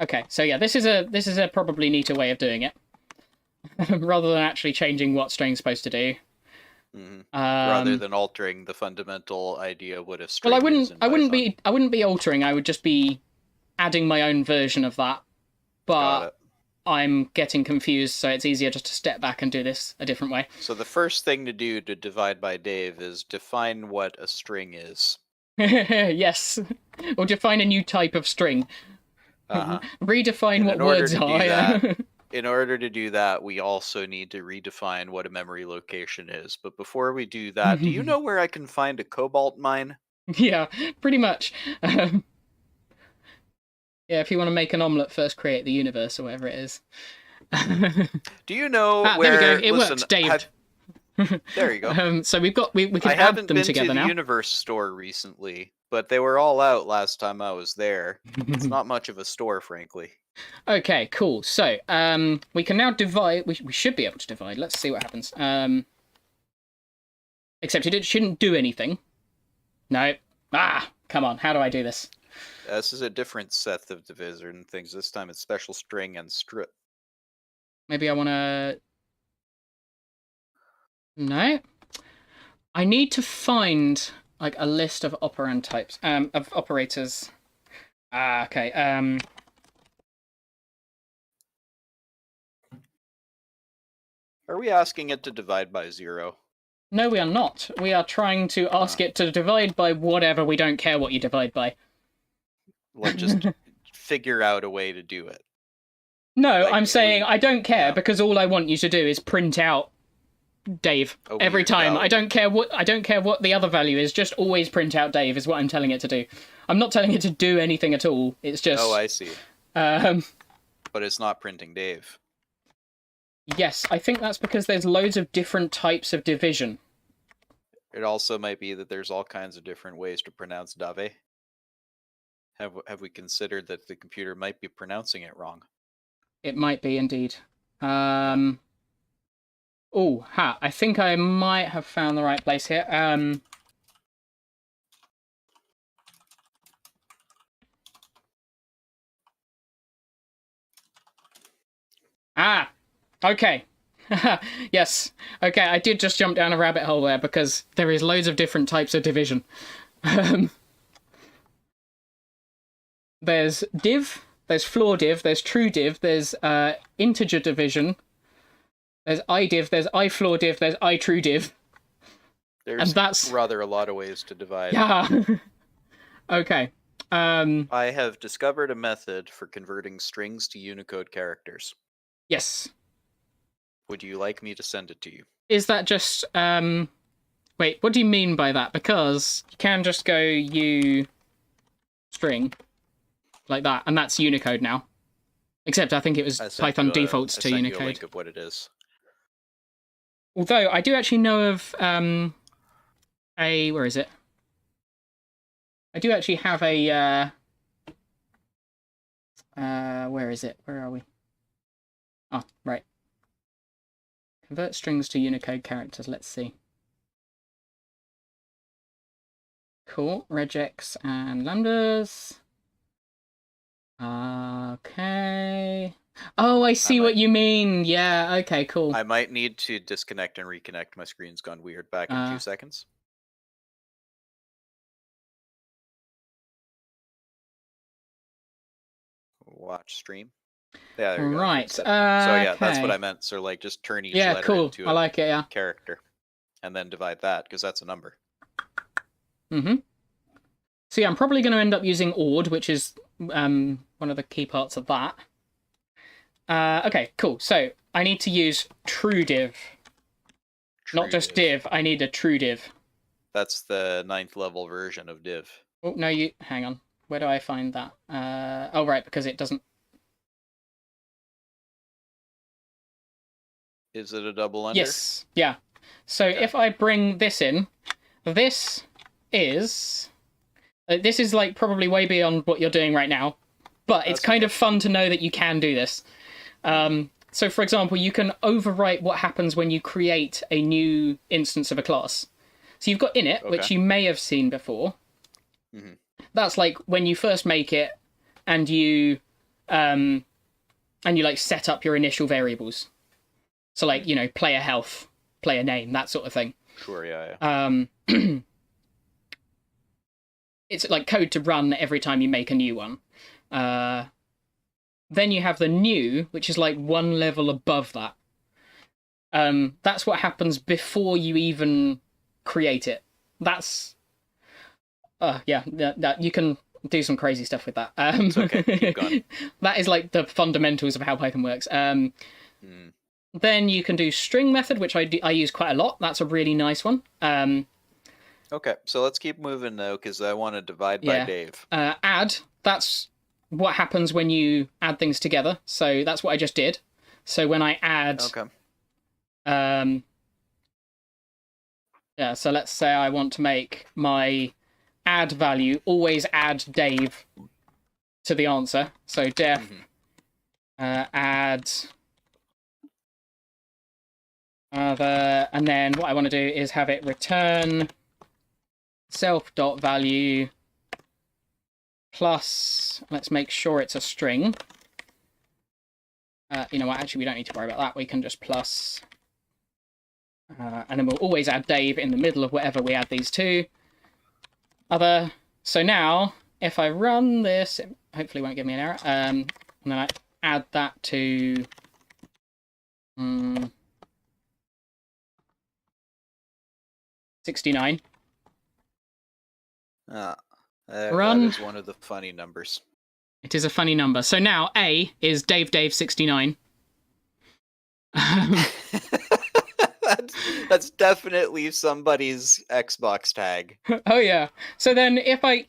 Okay, so yeah, this is a probably neater way of doing it, rather than actually changing what string's supposed to do. Rather than altering the fundamental idea of what a string well, is in Python. I wouldn't be altering. I would just be adding my own version of that. But I'm getting confused, so it's easier just to step back and do this a different way. So the first thing to do to divide by Dave is define what a string is. Yes, or define a new type of string. Redefine what words are. In order to do that, we also need to redefine what a memory location is. But before we do that, do you know where I can find a cobalt mine? Yeah, pretty much. Yeah, if you want to make an omelette, first create the universe or whatever it is. Do you know where? There we go. It worked, Dave. There you go. So we can add them together now. I haven't been to the universe store recently, but they were all out last time I was there. It's not much of a store, frankly. Okay, cool. So we can now divide. We should be able to divide. Let's see what happens. Except it shouldn't do anything. No. Come on. How do I do this? This is a different set of divisor and things. This time it's special string and strip. Maybe I want to... No. I need to find like a list of operand types, of operators. Okay. Are we asking it to divide by 0? No, we are not. We are trying to ask it to divide by whatever. We don't care what you divide by. Like, just figure out a way to do it. No, like, I'm saying I don't care because all I want you to do is print out Dave every time. I don't care what the other value is. Just always print out Dave is what I'm telling it to do. I'm not telling it to do anything at all. It's just. Oh, I see. But it's not printing Dave. Yes, I think that's because there's loads of different types of division. It also might be that there's all kinds of different ways to pronounce Dave. Have we considered that the computer might be pronouncing it wrong? It might be indeed. I think I might have found the right place here. Ah, okay. Yes. Okay, I did just jump down a rabbit hole there because there is loads of different types of division. There's div, there's floor div, there's true div, there's integer division, there's idiv, there's ifloor div, there's itrue div. There's and that's rather a lot of ways to divide. Yeah. Okay. I have discovered a method for converting strings to Unicode characters. Yes. Would you like me to send it to you? Is that just wait, what do you mean by that? Because you can just go u string like that, and that's Unicode now. Except I think it was Python defaults to Unicode. You a link of what it is. Although I do actually know of where is it? I do actually have a where is it? Where are we? Oh, right. Convert strings to Unicode characters. Let's see. Cool. Regex and lambdas. Okay. Oh, I see what you mean. Yeah, okay, cool. I might need to disconnect and reconnect. My screen's gone weird. Back in 2 seconds. Watch stream. Yeah, there you go. Right. So yeah, that's what I meant. So like, just turn each letter into I like it, yeah. character, and then divide that because that's a number. Mm-hmm. So yeah, I'm probably going to end up using ORD, which is one of the key parts of that. Okay, cool. So I need to use true div. Not just div. I need a true div. That's the 9th level version of div. Oh no, hang on. Where do I find that? Oh right, because it doesn't. Is it a double under? Yes. Yeah. So if I bring this in, this is like probably way beyond what you're doing right now, but it's kind of fun to know that you can do this. So for example, you can overwrite what happens when you create a new instance of a class. So you've got init, which you may have seen before. Mm-hmm. That's like when you first make it and you like set up your initial variables. So like, you know, player health, player name, that sort of thing. Sure, yeah. It's like code to run every time you make a new one. Then you have the new, which is like one level above that. That's what happens before you even create it. That's yeah, you can do some crazy stuff with that. It's okay. Keep going. That is like the fundamentals of how Python works. Then you can do string method, which I use quite a lot. That's a really nice one. Okay, so let's keep moving though, because I want to divide by Dave. Add, that's what happens when you add things together. So that's what I just did. So when I add... Okay. Yeah, so let's say I want to make my add value always add Dave to the answer. So def add other, and then what I want to do is have it return self.value plus, let's make sure it's a string. You know what, actually we don't need to worry about that. We can just plus, and then we'll always add Dave in the middle of whatever we add these to. Other, so now if I run this, it hopefully won't give me an error. And then I add that to 69. Run. That is one of the funny numbers. It is a funny number. So now A is Dave69. That's definitely somebody's Xbox tag. Oh yeah. So then if I,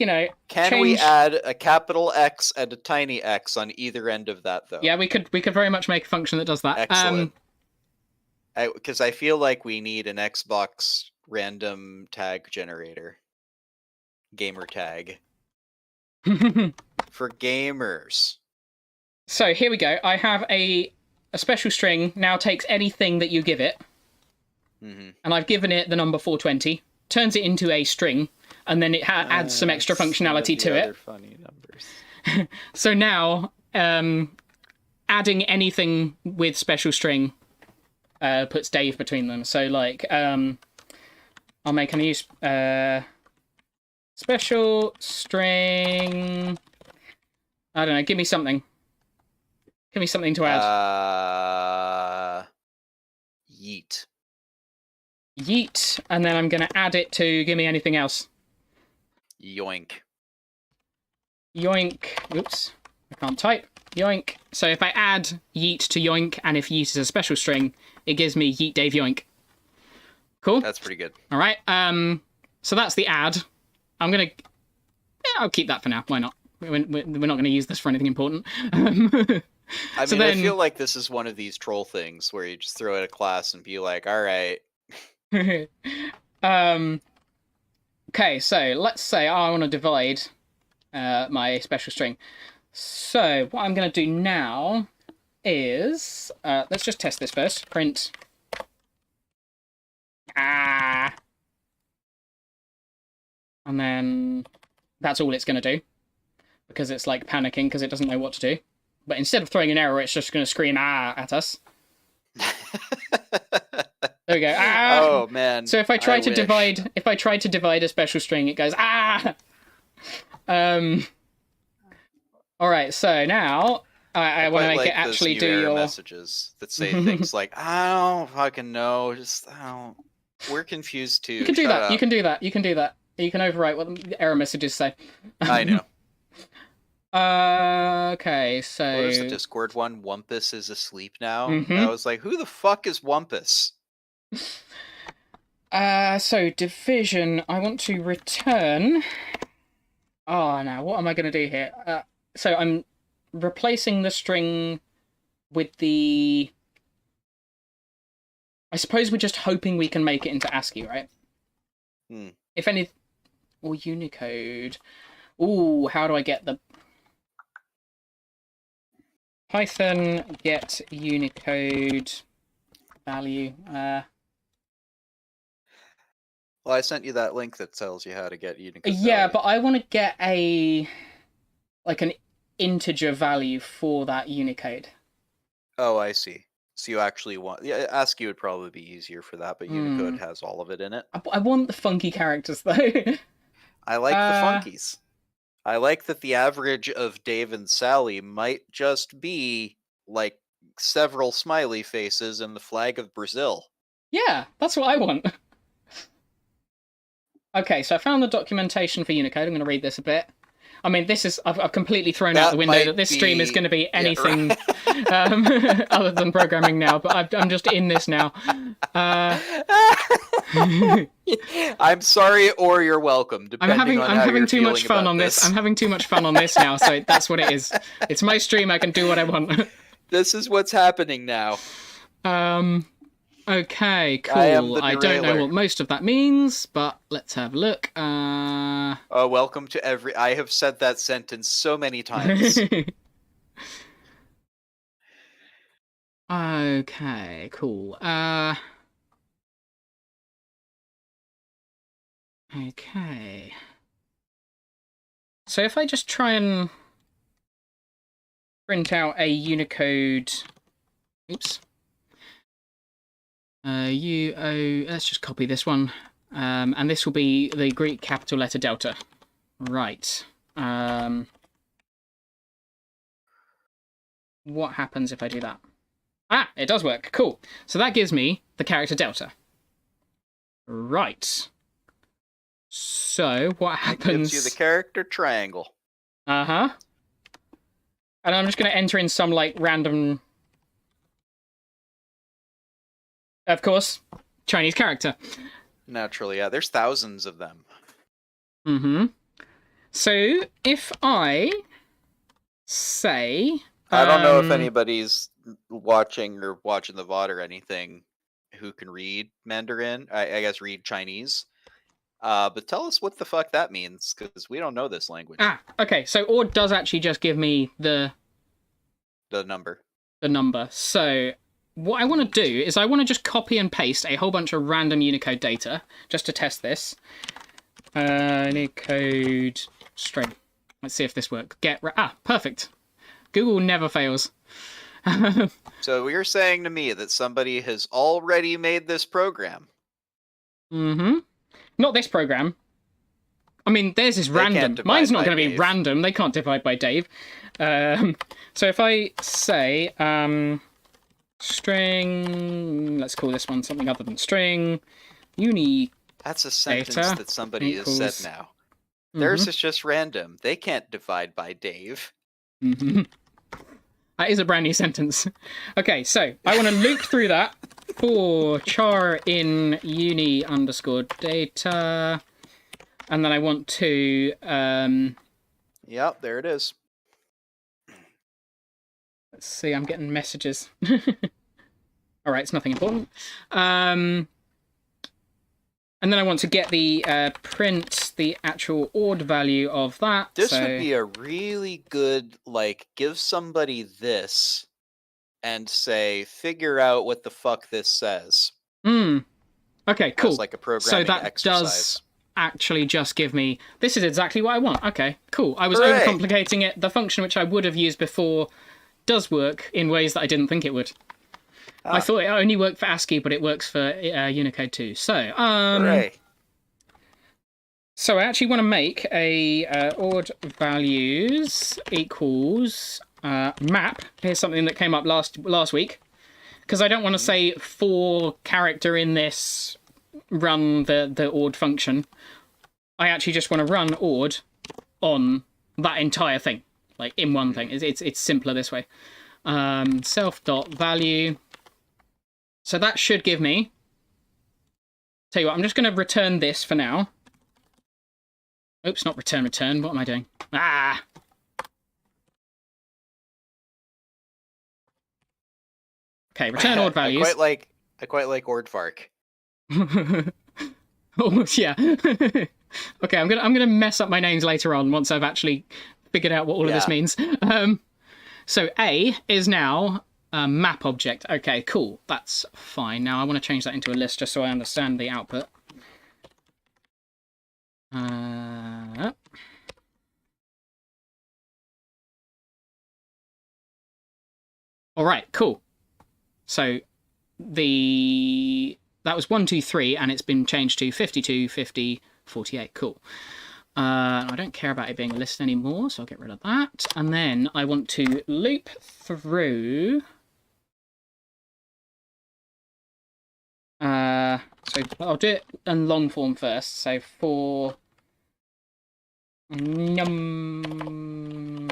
can we add a capital X and a tiny x on either end of that though? Yeah, we could very much make a function that does that. Excellent. Because I feel like we need an Xbox random tag generator. Gamertag. For gamers. So here we go. I have a special string now takes anything that you give it. And I've given it the number 420, turns it into a string, and then it adds some extra functionality to it. Funny numbers. So now, adding anything with special string puts Dave between them. So, like, I'll make a new special string. I don't know. Give me something. Give me something to add. Yeet. Yeet, and then I'm going to add it to give me anything else. Yoink. Yoink. Oops, I can't type. Yoink. So if I add yeet to yoink, and if yeet is a special string, it gives me yeet Dave yoink. Cool? That's pretty good. All right. So that's the add. I'm going to... Yeah, I'll keep that for now. Why not? We're not going to use this for anything important. I feel like this is one of these troll things where you just throw out a class and be like, all right. Okay, so let's say I want to divide my special string. So what I'm going to do now is... let's just test this first. Print. And then that's all it's going to do. Because it's like panicking because it doesn't know what to do. But instead of throwing an error, it's just going to scream at us. There we go. Oh man. So if I try to divide a special string, it goes All right. So now I want to make it actually do your messages that say things like, "I don't fucking know. We're confused too." You can do that. You can do that. You can do that. You can overwrite what the error messages say. I know. Okay, so... What was the Discord one? Wumpus is asleep now? Mm-hmm. I was like, who the fuck is Wumpus? So, division, I want to return... Oh, now, what am I going to do here? So, I'm replacing the string with the... I suppose we're just hoping we can make it into ASCII, right? If any... Or Unicode. Ooh, how do I get the... Python get Unicode value. Well, I sent you that link that tells you how to get Unicode Yeah, value. but I want to get an integer value for that Unicode. Oh, I see. So you actually want... Yeah, ASCII would probably be easier for that, but Unicode has all of it in it. I want the funky characters, though. I like the funkies. I like that the average of Dave and Sally might just be, like, several smiley faces and the flag of Brazil. Yeah, that's what I want. Okay, so I found the documentation for Unicode. I'm going to read this a bit. I mean, this is... I've completely thrown out the window that this stream is going to be anything other than programming now, but I'm just in this now. I'm sorry or you're welcome, depending on how having you're too much fun on this. I'm having too much fun on this now, so that's what it is. It's my stream, I can do what I want. This is what's happening now. Okay, cool. I don't know what most of that means, but let's have a look. Welcome to every... I have said that sentence so many times. Okay, cool. Okay. So if I just try and print out a Unicode... Oops. Let's just copy this one. And this will be the Greek capital letter delta. Right. What happens if I do that? Ah, it does work. Cool. So that gives me the character delta. Right. So what happens... It gives you the character triangle. Uh-huh. And I'm just going to enter in some, like, random... Of course, Chinese character. Naturally, yeah. There's thousands of them. Mm-hmm. So, if I say... I don't know if anybody's watching the VOD or anything who can read Mandarin. I guess read Chinese. But tell us what the fuck that means, because we don't know this language. Ah, okay. So, or does actually just give me the number. The number. So... What I want to do is I want to just copy and paste a whole bunch of random Unicode data just to test this. Unicode string. Let's see if this works. Perfect. Google never fails. So you're saying to me that somebody has already made this program? Mm-hmm. Not this program. I mean, theirs is random. Mine's not going to be random. They can't divide by Dave. So if I say string, let's call this one something other than string, uni. That's a sentence that somebody has said now. Theirs is just random. They can't divide by Dave. That is a brand new sentence. Okay, so I want to loop through that for char in uni underscore data. And then I want to... Yep, there it is. Let's see, I'm getting messages. All right, it's nothing important. And then I want to get the print the actual odd value of that. This would be a really good, like, give somebody this and say, figure out what the fuck this says. Okay, cool. As like a programming exercise. Does actually just give me... This is exactly what I want. Okay, cool. I was overcomplicating it. The function which I would have used before does work in ways that I didn't think it would. I thought it only worked for ASCII, but it works for Unicode too. So, so I actually want to make a odd values equals map. Here's something that came up last week, because I don't want to say for character in this run the odd function. I actually just want to run odd on that entire thing, like in one thing. It's simpler this way. Self.value. So that should give me... Tell you what, I'm just going to return this for now. Oops, not return. What am I doing? Ah! Okay, return odd values. I quite like Ordvark. Oh, yeah. Okay, I'm gonna mess up my names later on once I've actually figured out what all of this means. So A is now a map object. Okay, cool. That's fine. Now I want to change that into a list just so I understand the output. All right, cool. So that was 1, 2, 3, and it's been changed to 52, 50, 48. Cool. I don't care about it being a list anymore, so I'll get rid of that. And then I want to loop through. So I'll do it in long form first. So for num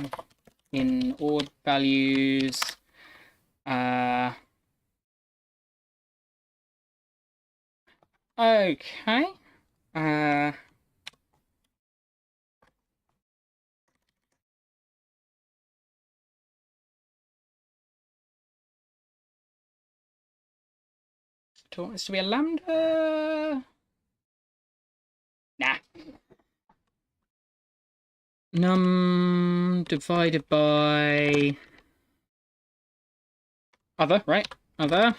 in odd values. Okay. Do you want this to be a lambda? Nah. Num divided by other, right? Other.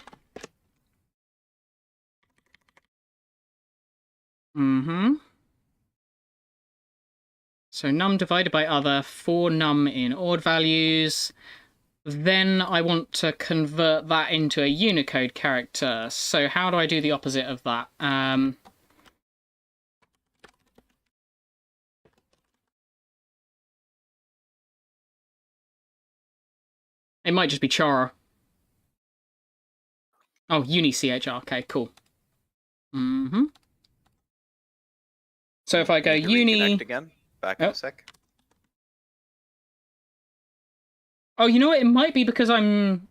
So num divided by other for num in odd values. Then I want to convert that into a Unicode character. So how do I do the opposite of that? It might just be char. Oh, uni-chr. Okay, cool. So if I go uni... again? Back in a sec. Oh, you know what? It might be because I'm...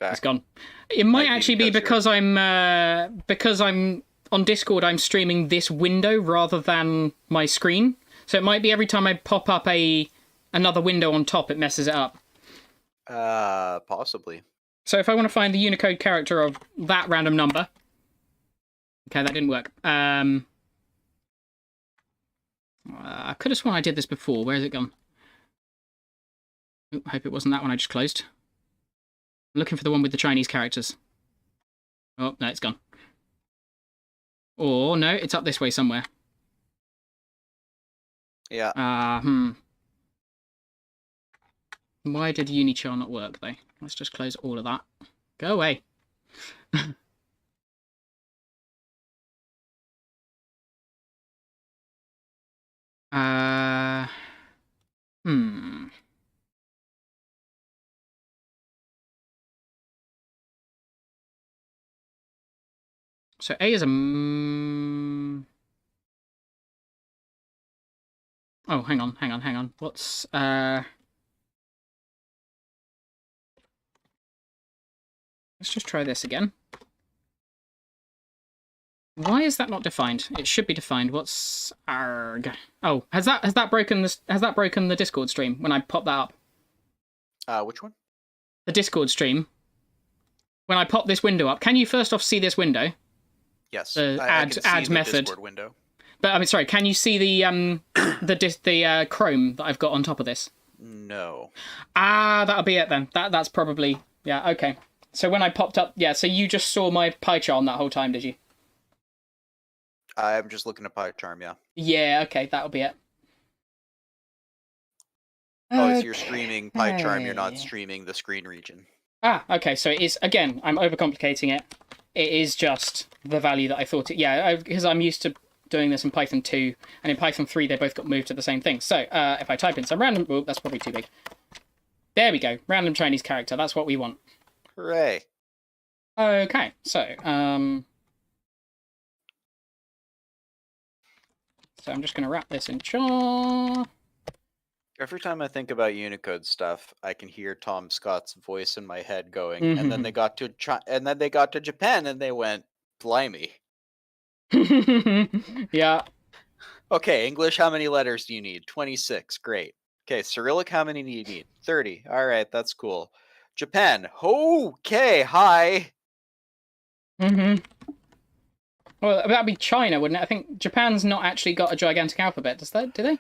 Back. It's gone. It might actually be because I'm on Discord, I'm streaming this window rather than my screen. So it might be every time I pop up another window on top, it messes it up. Possibly. So if I want to find the Unicode character of that random number... Okay, that didn't work. I could have sworn I did this before. Where has it gone? I hope it wasn't that one I just closed. I'm looking for the one with the Chinese characters. Oh, no, it's gone. Or, no, it's up this way somewhere. Yeah. Why did Unichar not work, though? Let's just close all of that. Go away. Hmm. So A is a... Oh, hang on. What's... Let's just try this again. Why is that not defined? It should be defined. What's arg? Oh, has that broken the Discord stream when I pop that up? Which one? The Discord stream. When I pop this window up, can you first off see this window? Yes. The add method. Discord window. But I mean, sorry. Can you see the the Chrome that I've got on top of this? No. That'll be it then. That's probably okay. So when I popped up, so you just saw my pie chart that whole time, did you? I'm just looking at PyCharm, yeah. Yeah, okay, that'll be it. Oh, so you're streaming PyCharm, you're not streaming the screen region. Okay, so it is, again, I'm overcomplicating it. It is just the value that I thought it, because I'm used to doing this in Python 2, and in Python 3 they both got moved to the same thing. So, if I type in some random, oh, that's probably too big. There we go, random Chinese character, that's what we want. Hooray. Okay, so, so I'm just going to wrap this in char. Every time I think about Unicode stuff, I can hear Tom Scott's voice in my head going, and then they got to Japan, and they went, blimey. Yeah. Okay, English, how many letters do you need? 26, great. Okay, Cyrillic, how many do you need? 30. All right, that's cool. Japan, okay, hi. Well, that'd be China, wouldn't it? I think Japan's not actually got a gigantic alphabet, do they?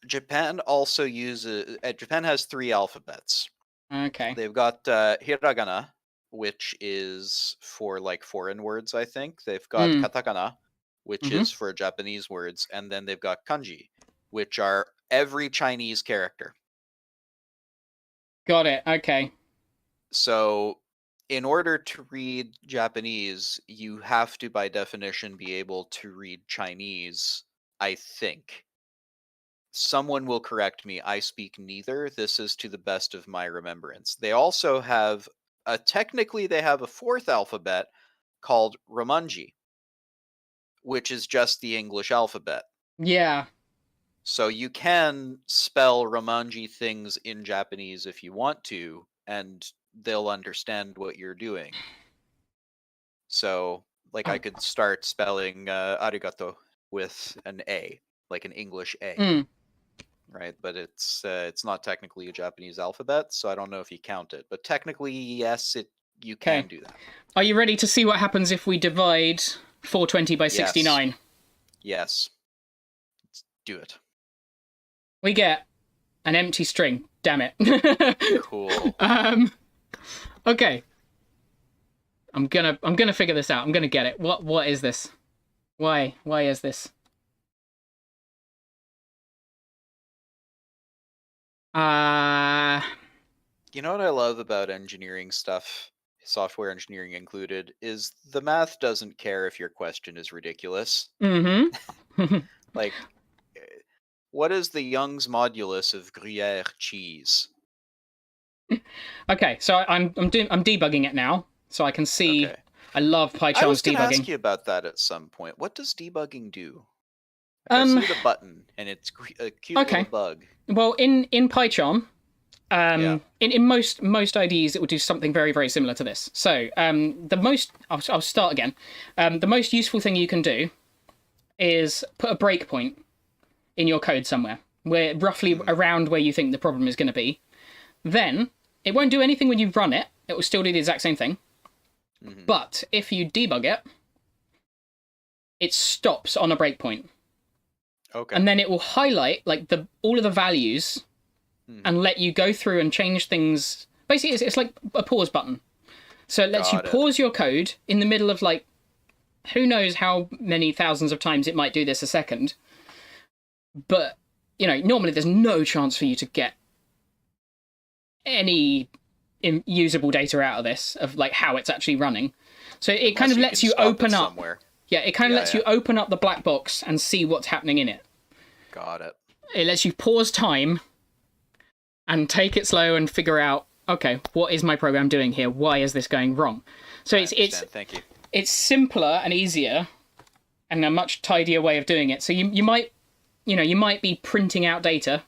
Japan also uses... Japan has 3 alphabets. Okay. They've got hiragana, which is for, like, foreign words, I think. They've got katakana, which is for Japanese words. And then they've got kanji, which are every Chinese character. Got it, okay. So, in order to read Japanese, you have to, by definition, be able to read Chinese, I think. Someone will correct me. I speak neither. This is to the best of my remembrance. They also have, technically they have a 4th alphabet called Romanji, which is just the English alphabet. Yeah. So you can spell Romanji things in Japanese if you want to, and they'll understand what you're doing. So, like, I could start spelling arigato with an A, like an English A. Right, but it's not technically a Japanese alphabet, so I don't know if you count it. But technically, yes, you can do that. Are you ready to see what happens if we divide 420 by 69? Yes. Let's do it. We get an empty string. Damn it. Cool. Okay. I'm gonna figure this out. I'm gonna get it. What is this? Why is this? You know what I love about engineering stuff, software engineering included, is the math doesn't care if your question is ridiculous. Like, what is the Young's modulus of Gruyere cheese? Okay, so I'm debugging it now, so I can see. Okay. I love PyCharm's debugging. I was going to ask you about that at some point. What does debugging do? I see the button, and it's a cute little bug. Well, in PyCharm, in most IDEs, it will do something very, very similar to this. So I'll start again. The most useful thing you can do is put a breakpoint in your code somewhere, where roughly around where you think the problem is going to be. Then it won't do anything when you run it. It will still do the exact same thing. But if you debug it, it stops on a breakpoint. Okay. And then it will highlight like all of the values and let you go through and change things. Basically, it's like a pause button. So it lets you pause your code in the middle of, like, who knows how many thousands of times it might do this a second. But, normally there's no chance for you to get any usable data out of this, of like how it's actually running. So it kind of lets you open up. Yeah, it kind of lets you open up the black box and see what's happening in it. Got it. It lets you pause time and take it slow and figure out, okay, what is my program doing here? Why is this going wrong? So Thank you. It's simpler and easier and a much tidier way of doing it. So you might be printing out data.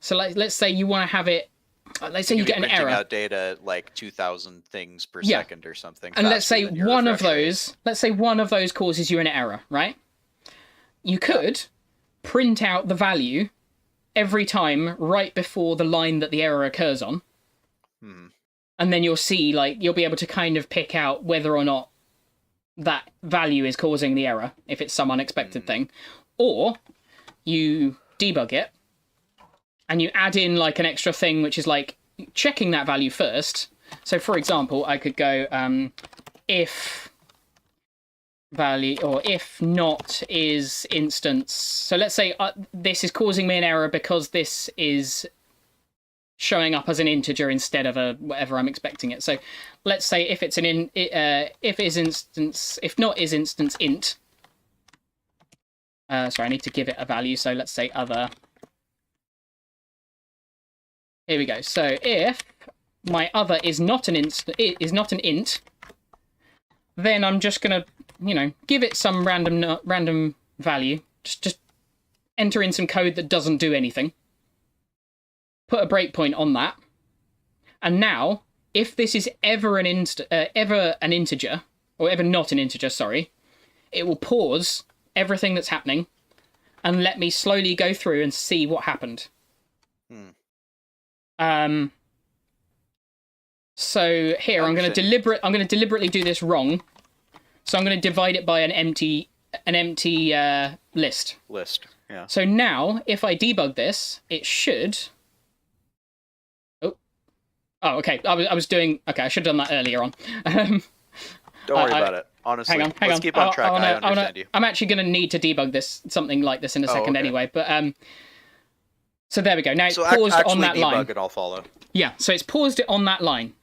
So let's say you want to have it. Let's say you get an error. Out data like 2,000 things per second or something. And let's say one of those causes you an error, right? You could print out the value every time right before the line that the error occurs on. And then you'll see, like, you'll be able to kind of pick out whether or not that value is causing the error, if it's some unexpected thing. Or you debug it and you add in like an extra thing, which is like checking that value first. So for example, I could go if value, or if not is instance. So let's say this is causing me an error because this is showing up as an integer instead of a whatever I'm expecting it. So let's say if it's if not is instance int. Sorry, I need to give it a value. So let's say other. Here we go. So if my other is not an int, then I'm just gonna, give it some random value. Just enter in some code that doesn't do anything. Put a breakpoint on that, and now if this is ever an integer, or ever not an integer, sorry, it will pause everything that's happening and let me slowly go through and see what happened. So here I'm going to deliberately do this wrong. So I'm going to divide it by an empty list. Yeah. So now if I debug this, it should. Oh, okay. I was doing. Okay, I should have done that earlier on. Don't worry about it. Honestly, hang on. Let's keep on track. I understand you. I'm actually going to need to debug something like this in a second anyway. But so there we go. Now it's paused on that line. Debug it, I'll follow. Yeah. So it's paused it on that line.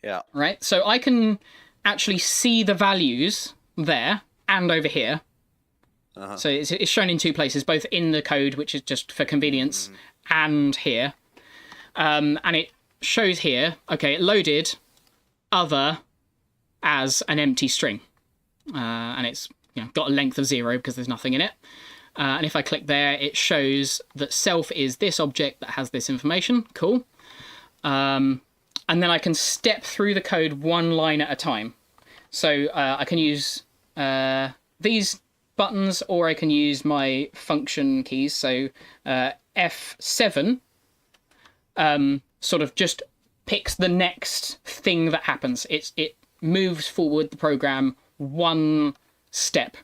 Yeah. Right. So I can actually see the values there and over here. So it's shown in two places, both in the code, which is just for convenience, and here. And it shows here, okay, it loaded other as an empty string. And it's got a length of 0 because there's nothing in it. And if I click there, it shows that self is this object that has this information. Cool. And then I can step through the code one line at a time. So I can use these buttons, or I can use my function keys. So F7 sort of just picks the next thing that happens. It moves forward the program one step,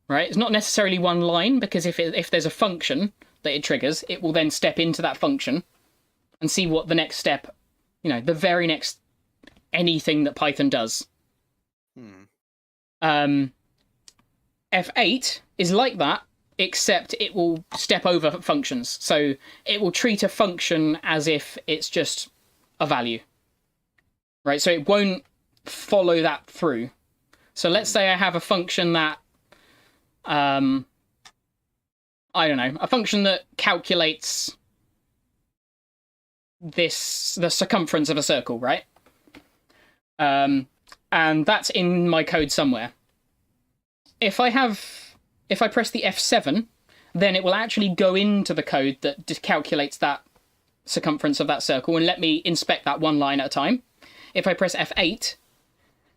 right? It's not necessarily one line, because if there's a function that it triggers, it will then step into that function and see what the next step, the very next anything that Python does. F8 is like that, except it will step over functions. So it will treat a function as if it's just a value, right? So it won't follow that through. So let's say I have a function that, I don't know, a function that calculates the circumference of a circle, right? And that's in my code somewhere. If I press the F7, then it will actually go into the code that calculates that circumference of that circle and let me inspect that one line at a time. If I press F8,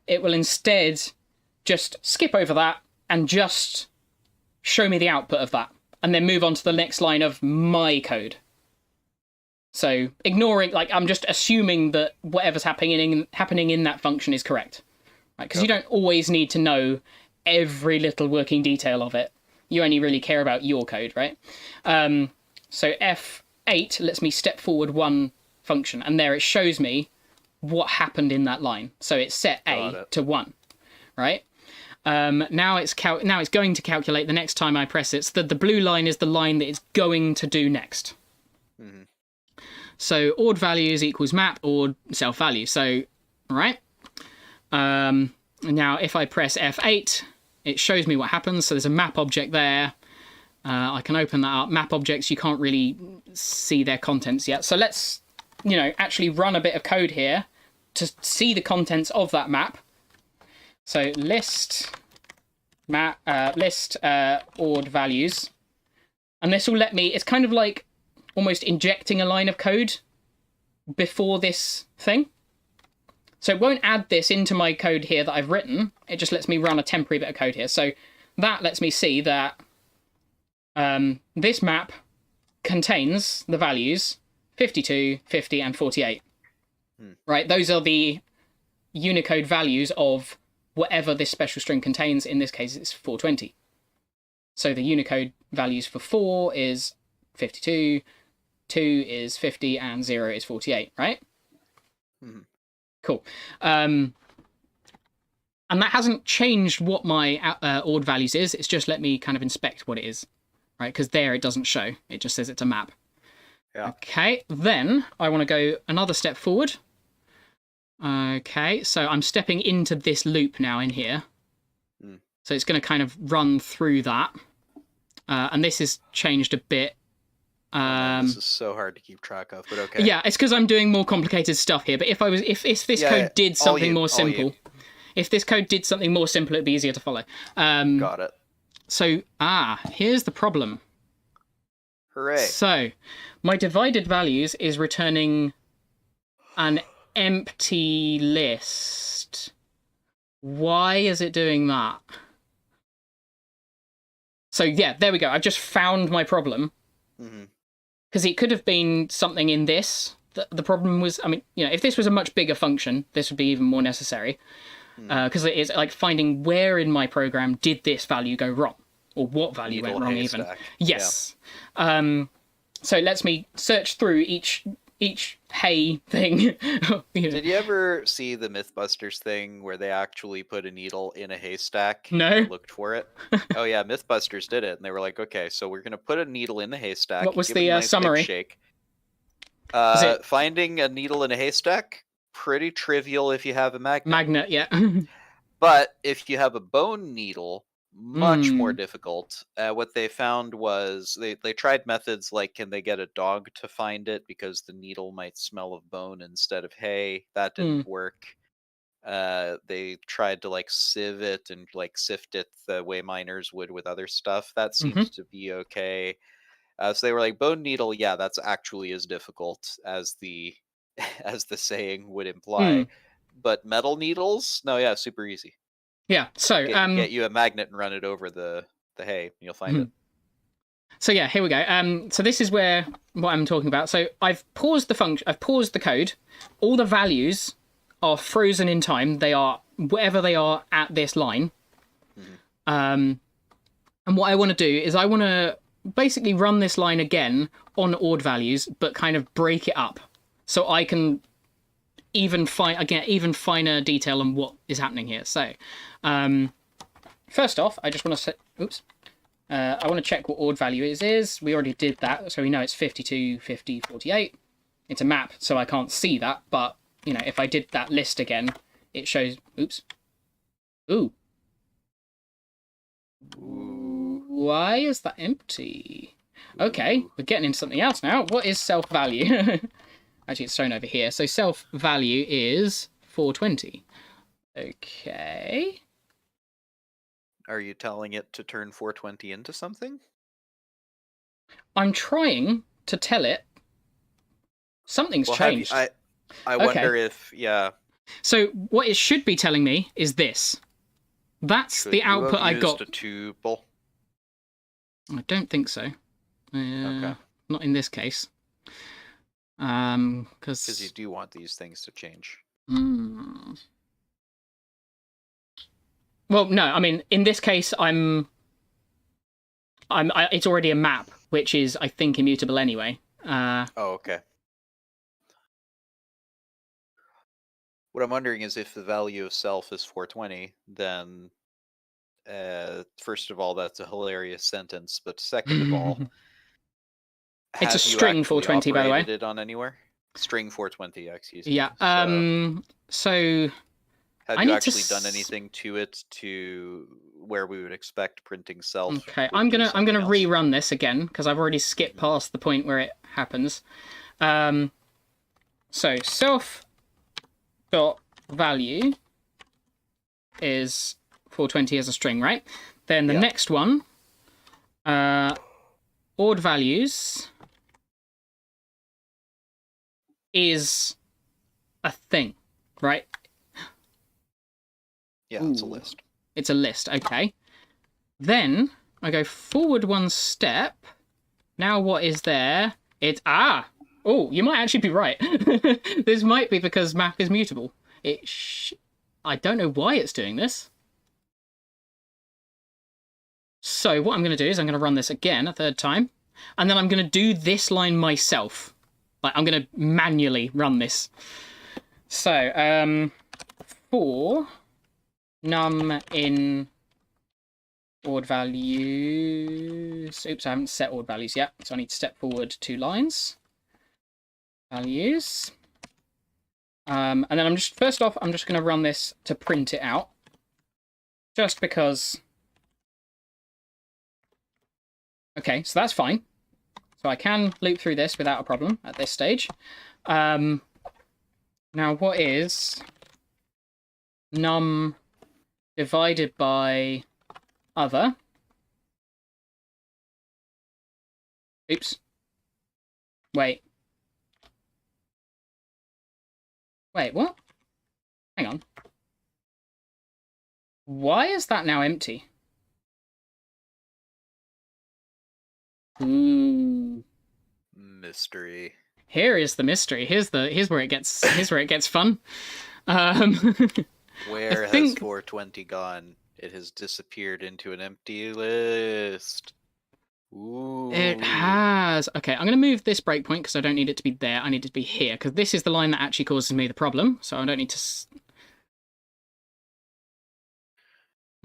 it will instead just skip over that and just show me the output of that, and then move on to the next line of my code. So ignoring, I'm just assuming that whatever's happening in that function is correct, right? Because you don't always need to know every little working detail of it. You only really care about your code, right? So F8 lets me step forward one function, and there it shows me what happened in that line. So it's set A to 1, right? Now it's going to calculate the next time I press it. So the blue line is the line that it's going to do next. So ord values equals map ord self value. So, right. Now, if I press F8, it shows me what happens. So there's a map object there. I can open that up. Map objects, you can't really see their contents yet. So let's, actually run a bit of code here to see the contents of that map. So list ord values. And this will let me, it's kind of like almost injecting a line of code before this thing. So it won't add this into my code here that I've written. It just lets me run a temporary bit of code here. So that lets me see that this map contains the values 52, 50, and 48. Right? Those are the Unicode values of whatever this special string contains. In this case, it's 420. So the Unicode values for 4 is 52, 2 is 50, and 0 is 48, right? Cool. And that hasn't changed what my ord values is. It's just let me kind of inspect what it is, right? Because there it doesn't show. It just says it's a map. Yeah. Okay, then I want to go another step forward. Okay, so I'm stepping into this loop now in here. So it's going to kind of run through that. And this has changed a bit. This is so hard to keep track of, but okay. Yeah, it's because I'm doing more complicated stuff here. But if this code did something more simple, if this code did something more simple, it'd be easier to follow. Got it. So here's the problem. Hooray! So my divided values is returning an empty list. Why is it doing that? So yeah, there we go. I've just found my problem. Because it could have been something in this. The problem was, I mean, if this was a much bigger function, this would be even more necessary. Because it is like finding where in my program did this value go wrong, or what value went wrong even. Yes. Yeah. So it lets me search through each hay thing. Did you ever see the Mythbusters thing where they actually put a needle in a haystack and looked for it? Oh yeah, Mythbusters did it, and they were like, okay, so we're going to put a needle in the haystack. What was the summary? Shake. Finding a needle in a haystack, pretty trivial if you have a magnet. Yeah. But if you have a bone needle, much more difficult. What they found was they tried methods like, can they get a dog to find it because the needle might smell of bone instead of hay? That didn't work. They tried to like sieve it and like sift it the way miners would with other stuff. That seems to be okay. So they were like, bone needle, yeah, that's actually as difficult as the as the saying would imply. But metal needles, no, yeah, super easy. Yeah, so get you a magnet and run it over the hay, and you'll find it. So yeah, here we go. So this is what I'm talking about. So I've paused the function. I've paused the code. All the values are frozen in time. They are wherever they are at this line. And what I want to do is I want to basically run this line again on ord values, but kind of break it up so I can even finer detail on what is happening here. So first off, I just want to I want to check what ord value is. We already did that, so we know it's 52, 50, 48. It's a map, so I can't see that, but if I did that list again, it shows ooh. Why is that empty? Okay, we're getting into something else now. What is self-value? Actually, it's shown over here. So self-value is 420. Okay. Are you telling it to turn 420 into something? I'm trying to tell it something's changed. I wonder if, yeah. So what it should be telling me is this. That's the output I got. A tuple? I don't think so. Okay. Not in this case. Because you do want these things to change. Well, no. I mean, in this case, it's already a map, which is, I think, immutable anyway. Okay. What I'm wondering is if the value of self is 420, then first of all, that's a hilarious sentence. But second of all, it's a string 420, by the way. it on anywhere? String 420, excuse me. Yeah. So have you actually done anything to it to where we would expect printing self? Okay, I'm gonna rerun this again because I've already skipped past the point where it happens. So self dot value is 420 as a string, right? Then the next one, odd values is a thing, right? Yeah, it's a list. It's a list, okay. Then I go forward one step. Now what is there? It's oh, you might actually be right. This might be because map is mutable. I don't know why it's doing this. So what I'm going to do is I'm going to run this again a third time, and then I'm going to do this line myself. Like I'm going to manually run this. So for num in odd values. Oops, I haven't set odd values yet, so I need to step forward 2 lines. Values. And then I'm just going to run this to print it out. Just because. Okay, so that's fine. So I can loop through this without a problem at this stage. Now what is num divided by other? Oops. Wait, what? Hang on. Why is that now empty? Mystery. Here is the mystery. Here's where it gets fun. Where has 420 gone? It has disappeared into an empty list. Ooh. It has. Okay, I'm going to move this breakpoint because I don't need it to be there. I need it to be here because this is the line that actually causes me the problem. So I don't need to.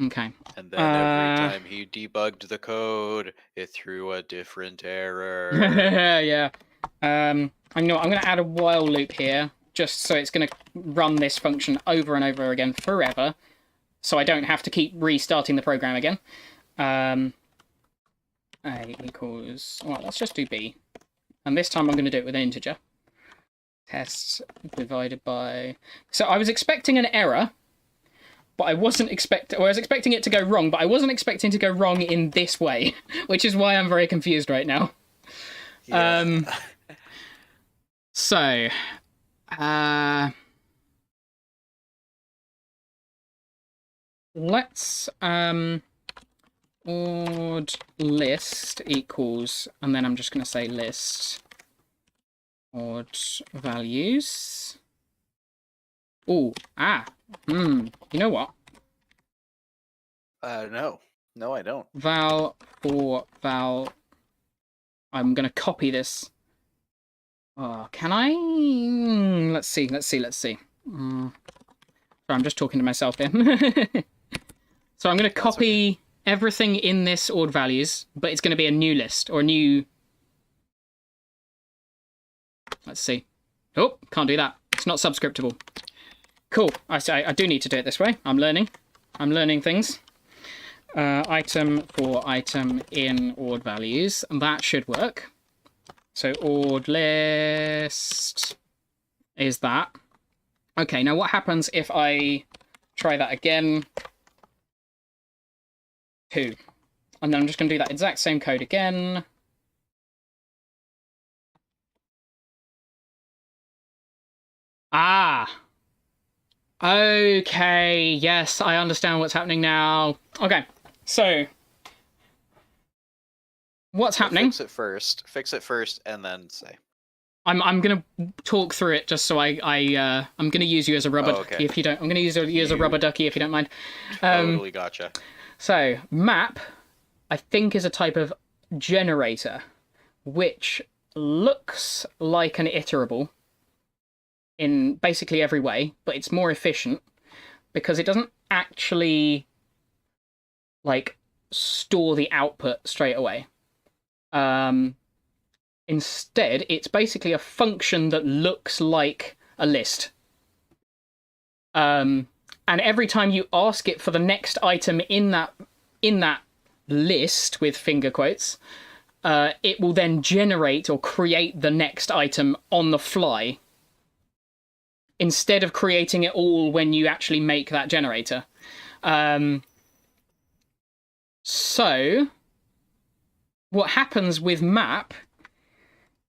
Okay. And then every time he debugged the code, it threw a different error. Yeah. I'm going to add a while loop here, just so it's going to run this function over and over again forever, so I don't have to keep restarting the program again. A equals. Well, let's just do b, and this time I'm going to do it with an integer. Test divided by. So I was expecting an error. But I wasn't expecting. Well, I was expecting it to go wrong, but I wasn't expecting to go wrong in this way, which is why I'm very confused right now. Yeah. So, let's odd list equals, and then I'm just going to say list odd values. Oh, you know what? No, I don't. Val for val. I'm gonna copy this. Oh, can I? Let's see. Sorry, I'm just talking to myself here. So I'm gonna copy everything in this odd values, but it's gonna be a new list or a new. Let's see. Oh, can't do that. It's not subscriptable. Cool. I do need to do it this way. I'm learning things. Item for item in odd values. That should work. So odd list is that. Okay, now what happens if I try that again? 2. And then I'm just going to do that exact same code again. Okay, yes, I understand what's happening now. Okay, so what's happening? Fix it first, and then say. I'm gonna talk through it just so I'm gonna use you as a rubber ducky if you don't. I'm gonna use you as a rubber ducky if you don't mind. Totally gotcha. So map, I think, is a type of generator, which looks like an iterable in basically every way, but it's more efficient because it doesn't actually like store the output straight away. Instead, it's basically a function that looks like a list. And every time you ask it for the next item in that list with finger quotes, it will then generate or create the next item on the fly, instead of creating it all when you actually make that generator. So what happens with map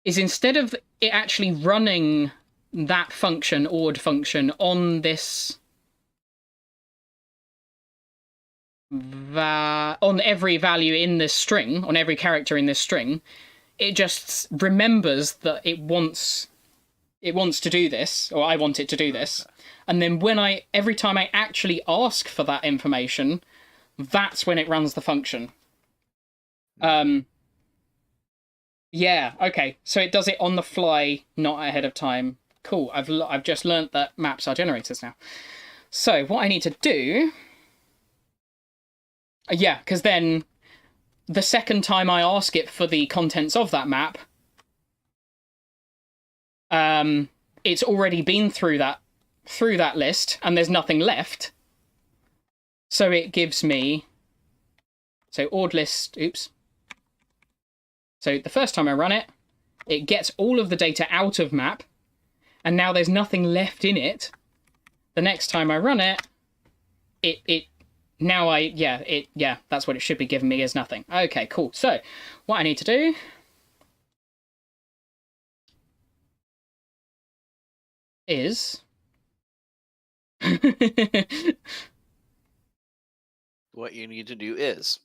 is, instead of it actually running that function, ord function, on this on every value in this string, on every character in this string, it just remembers that it wants to do this, or I want it to do this, and then every time I actually ask for that information, that's when it runs the function. Yeah, okay, so it does it on the fly, not ahead of time. Cool, I've just learnt that maps are generators now. So what I need to do, yeah, because then the second time I ask it for the contents of that map, it's already been through that list, and there's nothing left. So it gives me, so ord list, oops. So the first time I run it, it gets all of the data out of map, and now there's nothing left in it. The next time I run it, that's what it should be giving me, is nothing. Okay, cool. So what I need to do is what you need to do is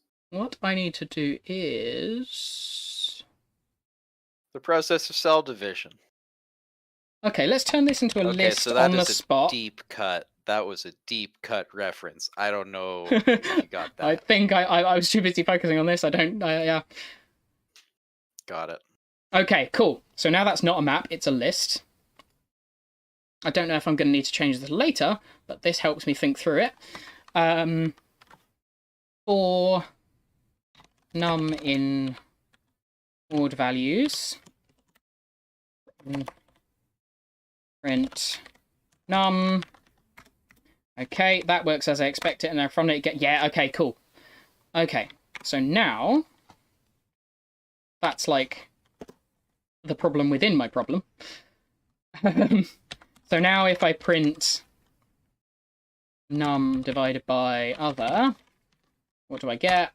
the process of cell division. Okay, let's turn this into a list on the spot. Deep cut. That was a deep cut reference. I don't know if you got that. I think I was too busy focusing on this. Yeah. Got it. Okay, cool. So now that's not a map, it's a list. I don't know if I'm going to need to change this later, but this helps me think through it. For num in ord values, print num. Okay, that works as I expect it, and then from it yeah, okay, cool. Okay, so now that's like the problem within my problem. So now if I print num divided by other, what do I get?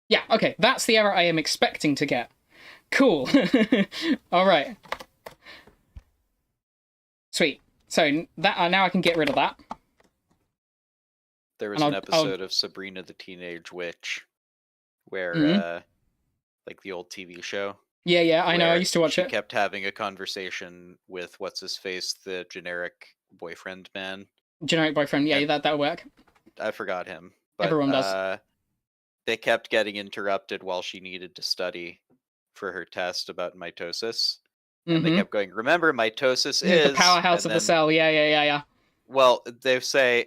Yeah, okay, that's the error I am expecting to get. Cool. All right. Sweet. So that now I can get rid of that. There was an episode of Sabrina the Teenage Witch where, like the old TV show. Yeah, I know. I used to watch it. She kept having a conversation with what's-his-face, the generic boyfriend man. Generic boyfriend, yeah, that'll work. I forgot him. But, everyone does. They kept getting interrupted while she needed to study for her test about mitosis. And they kept going, remember, mitosis is... the powerhouse of the cell, yeah. Well, they say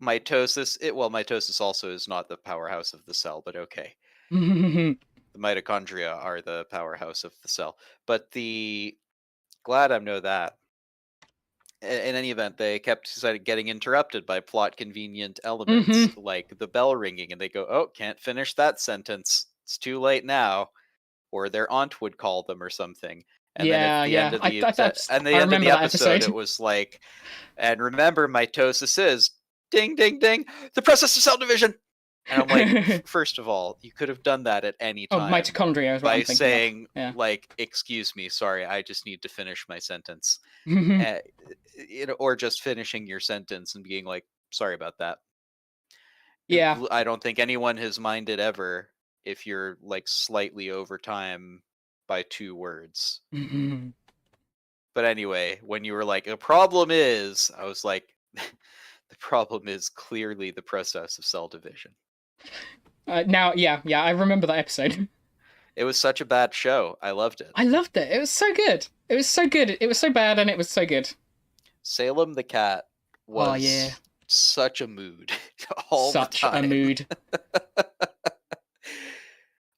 mitosis... mitosis also is not the powerhouse of the cell, but okay. The mitochondria are the powerhouse of the cell. But glad I know that. In any event, they kept getting interrupted by plot-convenient elements, like the bell ringing, and they go, oh, can't finish that sentence. It's too late now. Or their aunt would call them or something. And then at the end of the episode, it was like, and remember, mitosis is, ding, ding, ding, the process of cell division. And I'm like, first of all, you could have done that at any time. Mitochondria is what I'm thinking saying, like, excuse me, sorry, I just need to finish my sentence. Or just finishing your sentence and being like, sorry about that. Yeah. I don't think anyone has minded ever if you're like slightly over time by 2 words. But anyway, when you were like, a problem is, I was like, the problem is clearly the process of cell division. Now, yeah, I remember that episode. It was such a bad show. I loved it. I loved it. It was so good. It was so good. It was so bad and it was so good. Salem the cat was such a mood all the time. Such a mood.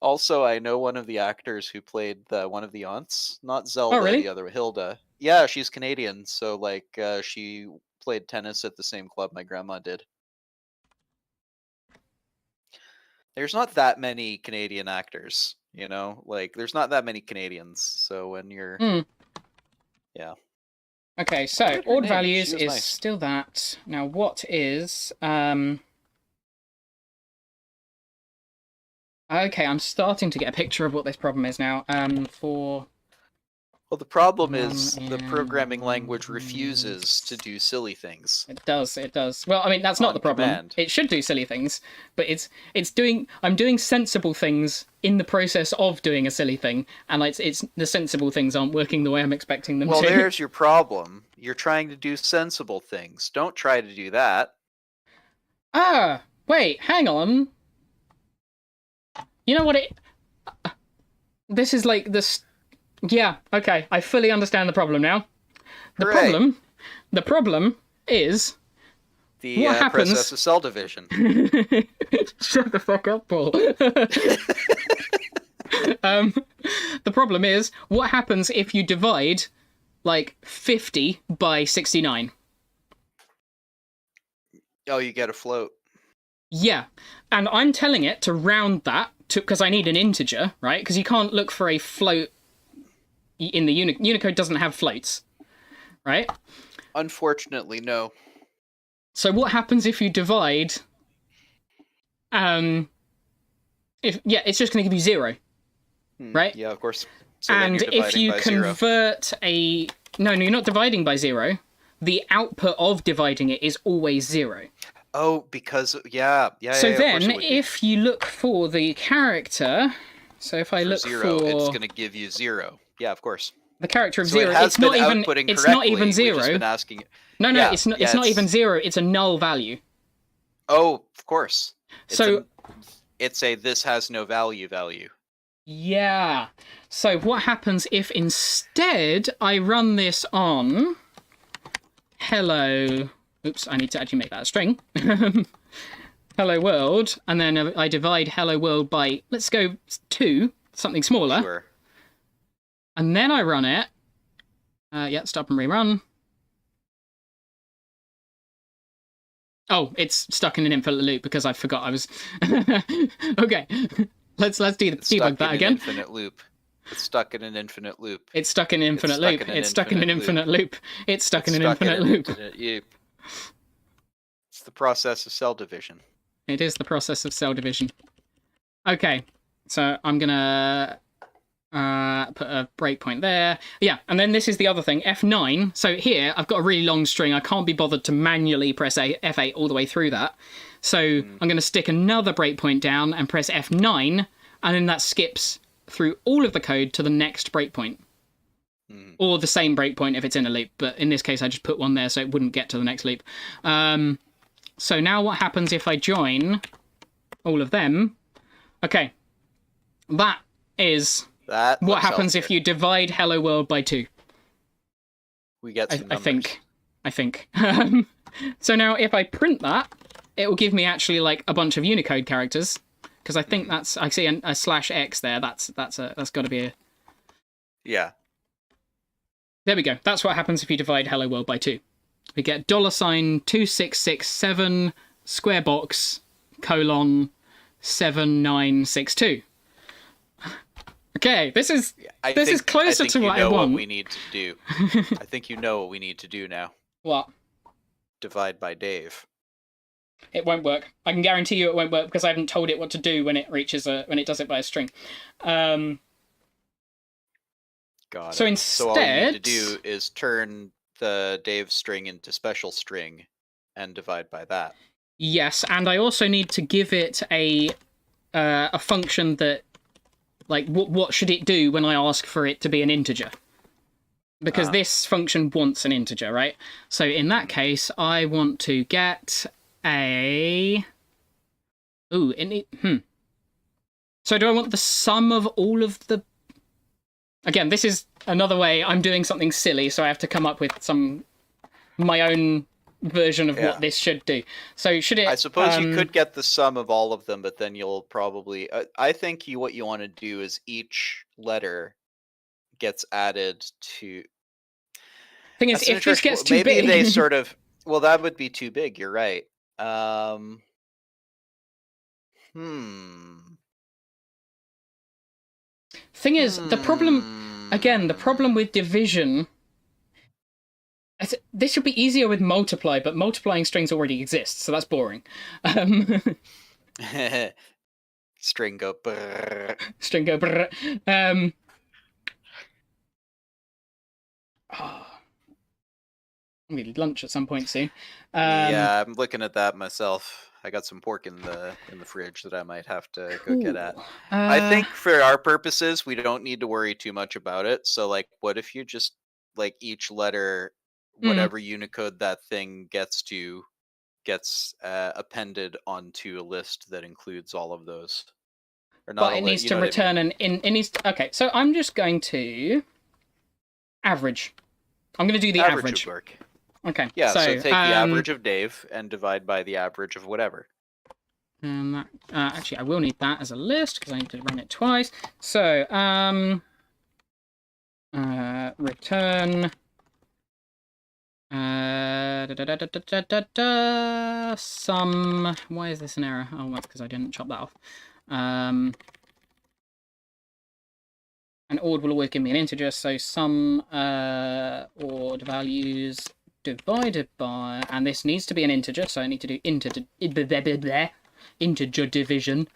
Also, I know one of the actors who played one of the aunts, not Zelda, really? the other Hilda. Yeah, she's Canadian, so like she played tennis at the same club my grandma did. There's not that many Canadian actors, you know? Like there's not that many Canadians. So when you're yeah. Okay, so odd values is nice. still that. Now what is okay, I'm starting to get a picture of what this problem is now. Well, the problem is the programming language refuses to do silly things. It does. Well, I mean, that's not the problem. Command. It should do silly things, but I'm doing sensible things in the process of doing a silly thing, and it's the sensible things aren't working the way I'm expecting them to. Well, there's your problem. You're trying to do sensible things. Don't try to do that. Wait, hang on. You know what this is like this. Yeah, okay, I fully understand the problem now. The problem is the what happens... process of cell division. Shut the fuck up, Paul. The problem is what happens if you divide like 50 by 69? Oh, you get a float. Yeah, and I'm telling it to round that because I need an integer, right? Because you can't look for a float in the Unicode doesn't have floats, right? Unfortunately, no. So what happens if you divide? It's just going to give you 0, right? Yeah, of course. So and if you convert no, you're not dividing by 0. The output of dividing it is always 0. Oh, because yeah. So then, if you look for the character, so if I look 0, for, it's going to give you 0. Yeah, of course. The character of so 0. It's not even. It's not even 0. We've just been asking. No, yeah, it's not. It's not even 0. It's a null value. Oh, of course. It's this has no value. Yeah. So what happens if instead I run this on hello? Oops, I need to actually make that a string. Hello world, and then I divide hello world by, let's go 2, something smaller. Sure. And then I run it. Stop and rerun. Oh, it's stuck in an infinite loop because I forgot I was... Okay, let's debug that again. Infinite loop. It's stuck in an infinite loop. It's stuck in an infinite loop. It's stuck in an infinite loop. It's stuck in an infinite loop. It's the process of cell division. It is the process of cell division. Okay, so I'm gonna put a breakpoint there. Yeah, and then this is the other thing, F9. So here, I've got a really long string. I can't be bothered to manually press F8 all the way through that. So I'm going to stick another breakpoint down and press F9, and then that skips through all of the code to the next breakpoint. Or the same breakpoint if it's in a loop, but in this case I just put one there so it wouldn't get to the next loop. So now what happens if I join all of them? Okay, that is what happens if you divide hello world by 2. We get some numbers. I think. So now if I print that, it will give me actually like a bunch of Unicode characters, because I think that's, I see a /x there. That's got to be a... Yeah. There we go. That's what happens if you divide hello world by 2. We get $2667 square box : 7962. Okay, this is closer to what I want. What we need to do. I think you know what we need to do now. What? Divide by Dave. It won't work. I can guarantee you it won't work because I haven't told it what to do when it does it by a string. Got so it. Instead, so all you need to do is turn the Dave string into special string and divide by that. Yes, and I also need to give it a function that, like, what should it do when I ask for it to be an integer? Because this function wants an integer, right? So in that case, I want to get a... So do I want the sum of all of the... Again, this is another way I'm doing something silly, so I have to come up with my own version of what this should do. So should it? I suppose you could get the sum of all of them, but then you'll probably. I think what you want to do is each letter gets added to. Thing is, if this gets too maybe big, they sort of. Well, that would be too big. You're right. Thing is, the problem with division. This should be easier with multiply, but multiplying strings already exist, so that's boring. String go brrr. String go brrr. I'm gonna need lunch at some point soon. Yeah, I'm looking at that myself. I got some pork in the fridge that I might have to go get at. I think for our purposes, we don't need to worry too much about it. So, like, what if you just like each letter, whatever Unicode that thing gets appended onto a list that includes all of those. Or not but it needs to return it needs to, okay, so I'm just going to average. I'm going to do the average. Would work. Okay. Yeah, so take the average of Dave and divide by the average of whatever. And that, actually, I will need that as a list because I need to run it twice. So, return sum. Why is this an error? Oh, that's because I didn't chop that off. And ord will always give me an integer, so sum ord values divided by, and this needs to be an integer, so I need to do integer division.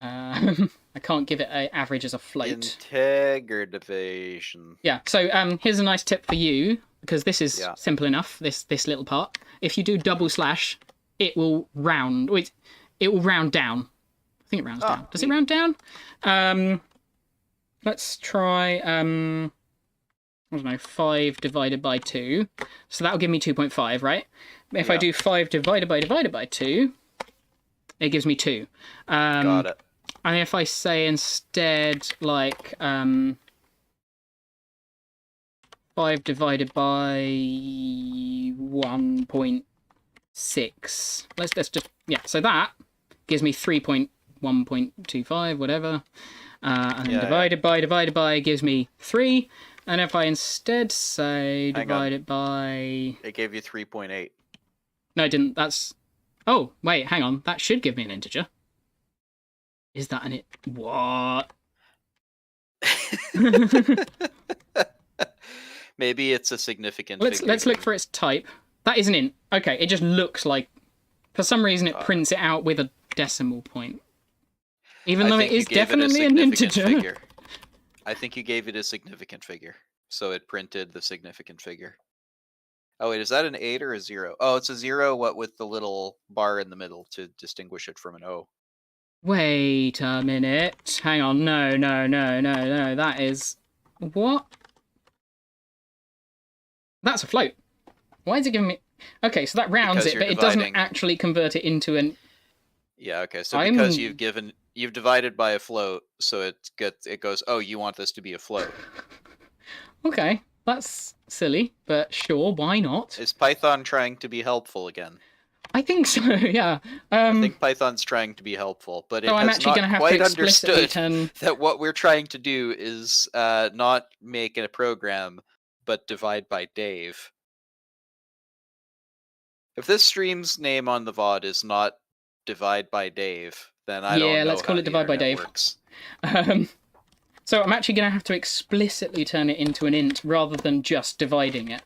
I can't give it an average as a float. Integer division. Yeah, so here's a nice tip for you, because this is simple enough, this little part. If you do double slash, it will round. It will round down. I think it rounds down. Does it round down? Let's try, I don't know, 5 divided by 2. So that'll give me 2.5, right? If I do 5 divided by 2, it gives me 2. Got it. And if I say instead, like, 5 divided by 1.6. Let's just, so that gives me 3.1.25, whatever. And then divided by gives me 3. And if I instead say divided by... It gave you 3.8. No, it didn't. That's... Oh, wait, hang on. That should give me an integer. Is that an... What? Maybe it's a significant figure. Let's look for its type. That is an int. Okay, it just looks like... For some reason, it prints it out with a decimal point. Even though it is definitely an integer. Figure. I think you gave it a significant figure. So it printed the significant figure. Oh, wait, is that an 8 or a 0? Oh, it's a 0, what, with the little bar in the middle to distinguish it from an O. Wait a minute. Hang on. No. That is... What? That's a float. Why is it giving me... Okay, so that rounds it, but it doesn't actually convert it into an... Yeah, okay, so because you've divided by a float, so it goes, oh, you want this to be a float. Okay, that's silly, but sure, why not? Is Python trying to be helpful again? I think so, yeah. I think Python's trying to be helpful, but it has not quite understood that what we're trying to do is not make a program, but divide by Dave. If this stream's name on the VOD is not divide by Dave, then I don't know. Yeah, let's call it divide by Dave. So I'm actually going to have to explicitly turn it into an int rather than just dividing it.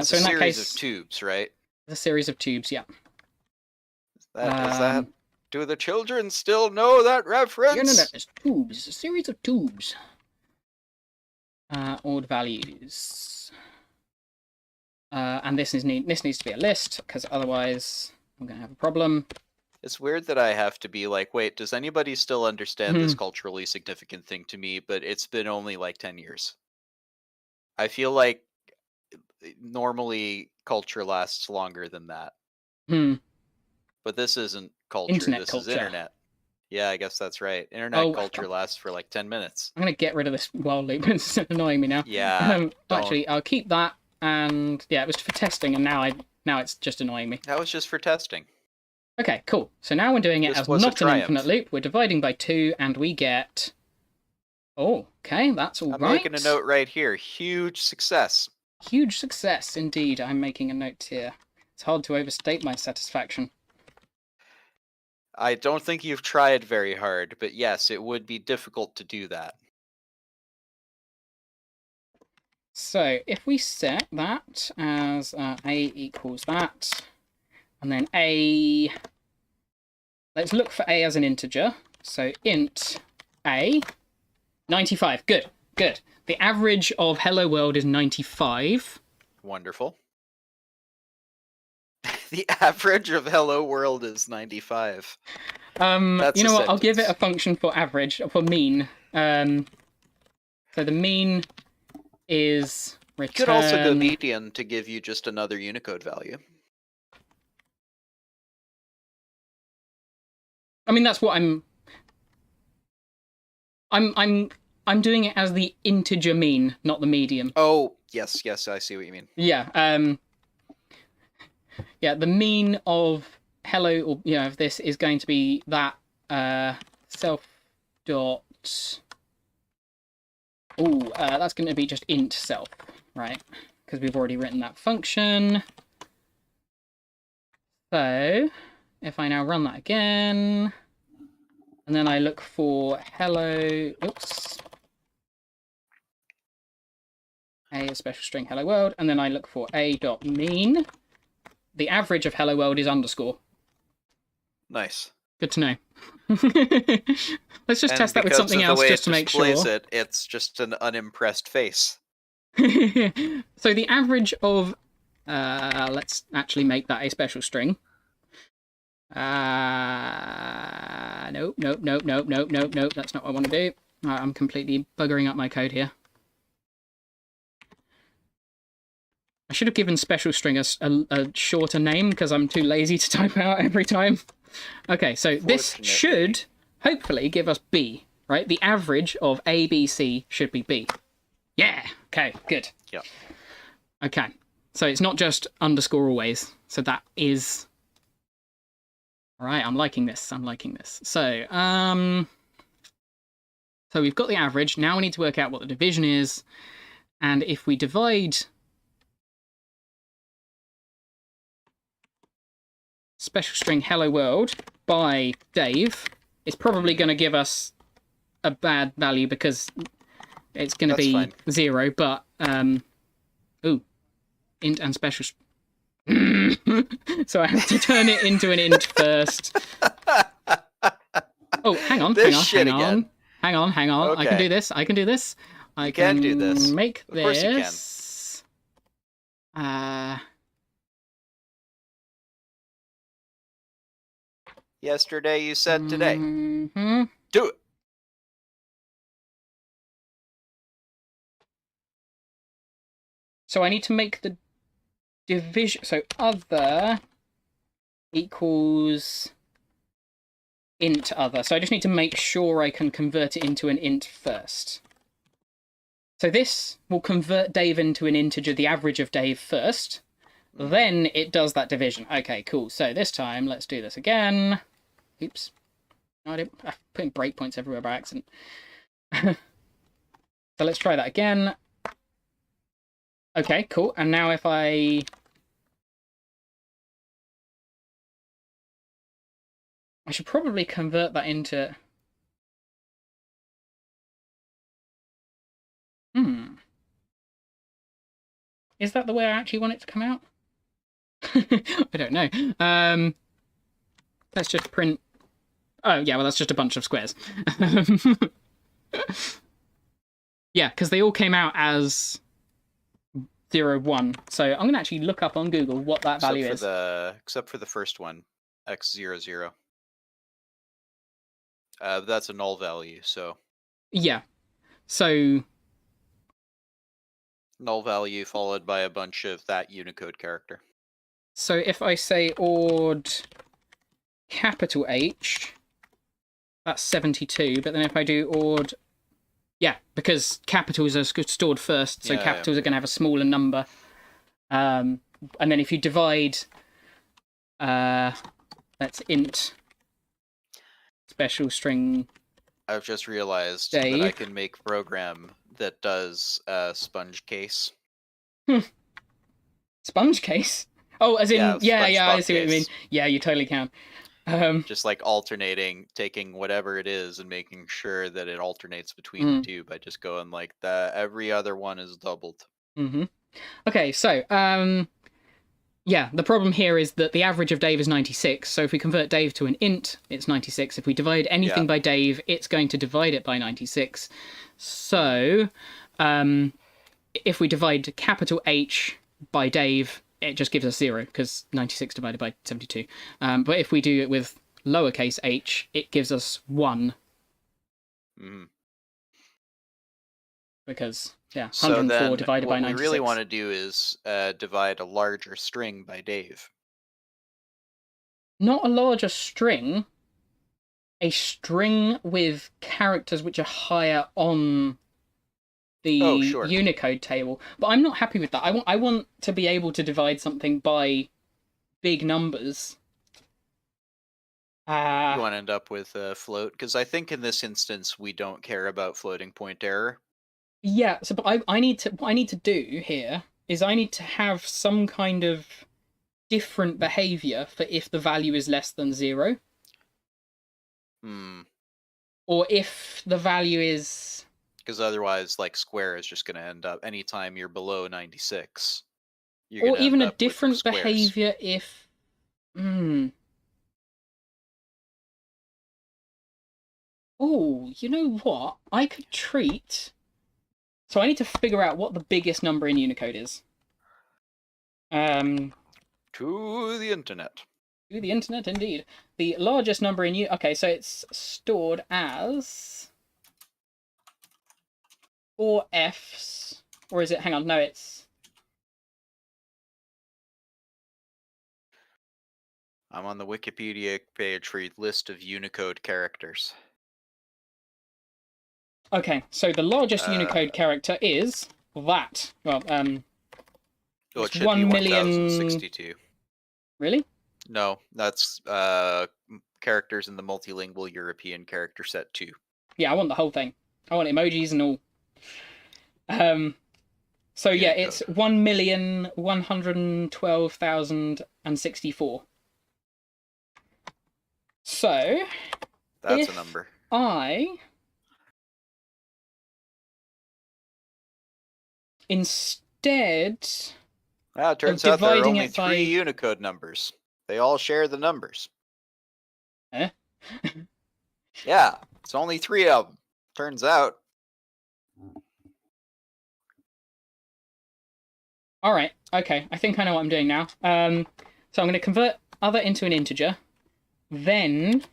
So in that case, it's a series of tubes, right? A series of tubes, yeah. Is that? Do the children still know that reference? No, it's tubes. It's a series of tubes. Ord values. And this needs to be a list, because otherwise I'm going to have a problem. It's weird that I have to be like, wait, does anybody still understand this culturally significant thing to me? But it's been only like 10 years. I feel like normally culture lasts longer than that. But this isn't culture. This is internet. Yeah, I guess that's right. Internet culture lasts for like 10 minutes. I'm going to get rid of this while loop. It's annoying me now. Yeah. Actually, I'll keep that. And yeah, it was for testing, and now Now it's just annoying me. That was just for testing. Okay, cool. So now we're doing it as not an infinite loop. We're dividing by 2, and we get... Oh, okay, that's all right. I'm making a note right here. Huge success. Huge success, indeed. I'm making a note here. It's hard to overstate my satisfaction. I don't think you've tried very hard, but yes, it would be difficult to do that. So if we set that as a equals that, and then a... Let's look for a as an integer. So int a, 95. Good, good. The average of Hello World is 95. Wonderful. The average of Hello World is 95. You know what? I'll give it a function for average, for mean. So the mean is return... You could also go median to give you just another Unicode value. I mean, that's what I'm doing it as the integer mean, not the median. Oh, yes, I see what you mean. Yeah, yeah, the mean of hello, or of this is going to be that self dot. That's going to be just int self, right? Because we've already written that function. So if I now run that again, and then I look for hello, oops, a special string hello world, and then I look for a.mean. The average of hello world is underscore. Nice. Good to know. Let's just test that with something else just to make sure. It's just an unimpressed face. So the average of... let's actually make that a special string. Nope. That's not what I want to do. I'm completely buggering up my code here. I should have given special string a shorter name because I'm too lazy to type out every time. Okay, so this should hopefully give us B, right? The average of A, B, C should be B. Yeah, okay, good. Yeah. Okay, so it's not just underscore always. So that is... All right, I'm liking this. So, so we've got the average. Now we need to work out what the division is. And if we divide... special string hello world by Dave, it's probably going to give us a bad value because it's going to be fine. 0, but int and special so I have to turn it into an int first. Oh, hang on. Okay. I can do this. I can do this. I can do this. Make of course this. You can. Yesterday you said today. Mm-hmm. Do it. So I need to make the division. So other equals int other. So I just need to make sure I can convert it into an int first. So this will convert Dave into an integer, the average of Dave first. Then it does that division. Okay, cool. So this time, let's do this again. Oops. No, I'm putting breakpoints everywhere by accident. So let's try that again. Okay, cool. And now if I should probably convert that into... Is that the way I actually want it to come out? I don't know. Let's just print... Oh, yeah, well, that's just a bunch of squares. Yeah, because they all came out as 0, 1. So I'm going to actually look up on Google what that value is. Except for the first one, x00, 0. That's a null value, so... Yeah. So... null value followed by a bunch of that Unicode character. So if I say ord capital H, that's 72, but then if I do ord... Yeah, because capitals are stored first, so capitals are going to have a smaller number. and then if you divide, that's int special string. I've just realized Dave. that I can make a program that does sponge case. Sponge case? Oh, as in, yeah, I see what you mean. Yeah, you totally can. Just like alternating, taking whatever it is and making sure that it alternates between the two by just going like that. Every other one is doubled. Okay, so yeah, the problem here is that the average of Dave is 96. So if we convert Dave to an int, it's 96. If we divide anything by Dave, it's going to divide it by 96. So if we divide capital H by Dave, it just gives us 0, because 96 divided by 72. But if we do it with lowercase h, it gives us 1. Because, yeah, 104 divided by 96. What we really want to do is divide a larger string by Dave. Not a larger string. A string with characters which are higher on the Unicode table. But I'm not happy with that. I want to be able to divide something by big numbers. You want to end up with a float? Because I think in this instance we don't care about floating point error. Yeah, so but what I need to do here is I need to have some kind of different behavior for if the value is less than 0. Or if the value is... Because otherwise, like, square is just going to end up, anytime you're below 96, you're or even a different behavior if... Oh, you know what? I could treat... So I need to figure out what the biggest number in Unicode is. To the internet. To the internet, indeed. The largest number in okay, so it's stored as 4 Fs, or is it? Hang on, no, it's. I'm on the Wikipedia page for a list of Unicode characters. Okay, so the largest Unicode character is that. Well, it should be 1062. Really? No, that's characters in the multilingual European character set 2. Yeah, I want the whole thing. I want emojis and all. So Unicode. Yeah, it's 1,112,064. So that's a number. Instead it turns out there are only 3 Unicode numbers. They all share the numbers. Eh? Yeah, it's only 3 of them. Turns out. All right. Okay. I think I know what I'm doing now. So I'm going to convert other into an integer. Then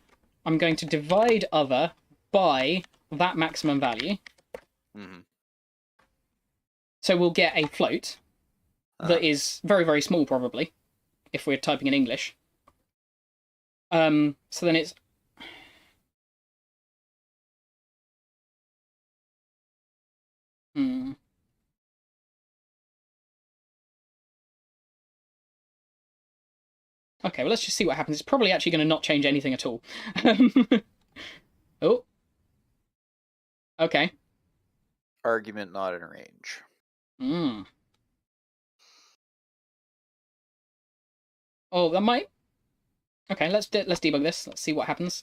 I'm going to divide other by that maximum value. So we'll get a float that is very, very small, probably, if we're typing in English. So then it's... Okay, well, let's just see what happens. It's probably actually going to not change anything at all. Oh. Okay. Argument not in range. Oh, that might... Okay, let's debug this. Let's see what happens.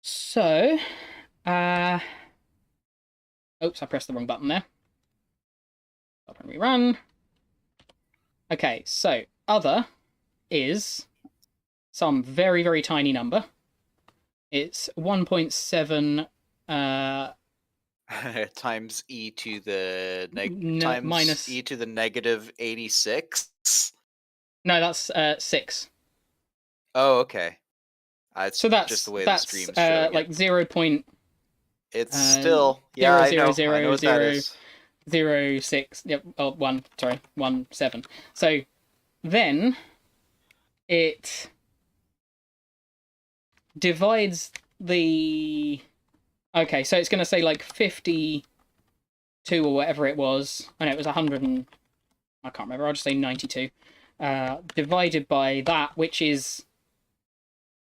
So... Oops, I pressed the wrong button there. Stop and rerun. Okay, so other is some very, very tiny number. It's 1.7 times e to the minus e to the negative 86. No, that's 6. Oh, okay. So that's just the way the stream's showing like 0. It's still 0.06. Yep. Oh, 1. Sorry, 1.7. So then it divides the. Okay, so it's going to say like 50 2 or whatever it was. I know it was 100 and I can't remember. I'll just say 92. Divided by that, which is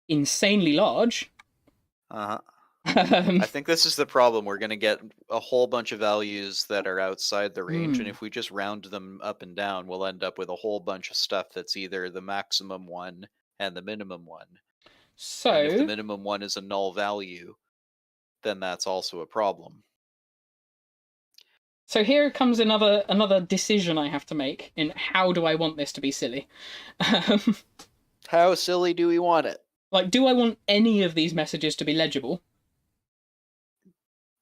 insanely large. I think this is the problem. We're going to get a whole bunch of values that are outside the range, and if we just round them up and down, we'll end up with a whole bunch of stuff that's either the maximum one and the minimum one. So, and if the minimum one is a null value, then that's also a problem. So here comes another decision I have to make in how do I want this to be silly. How silly do we want it? Like, do I want any of these messages to be legible?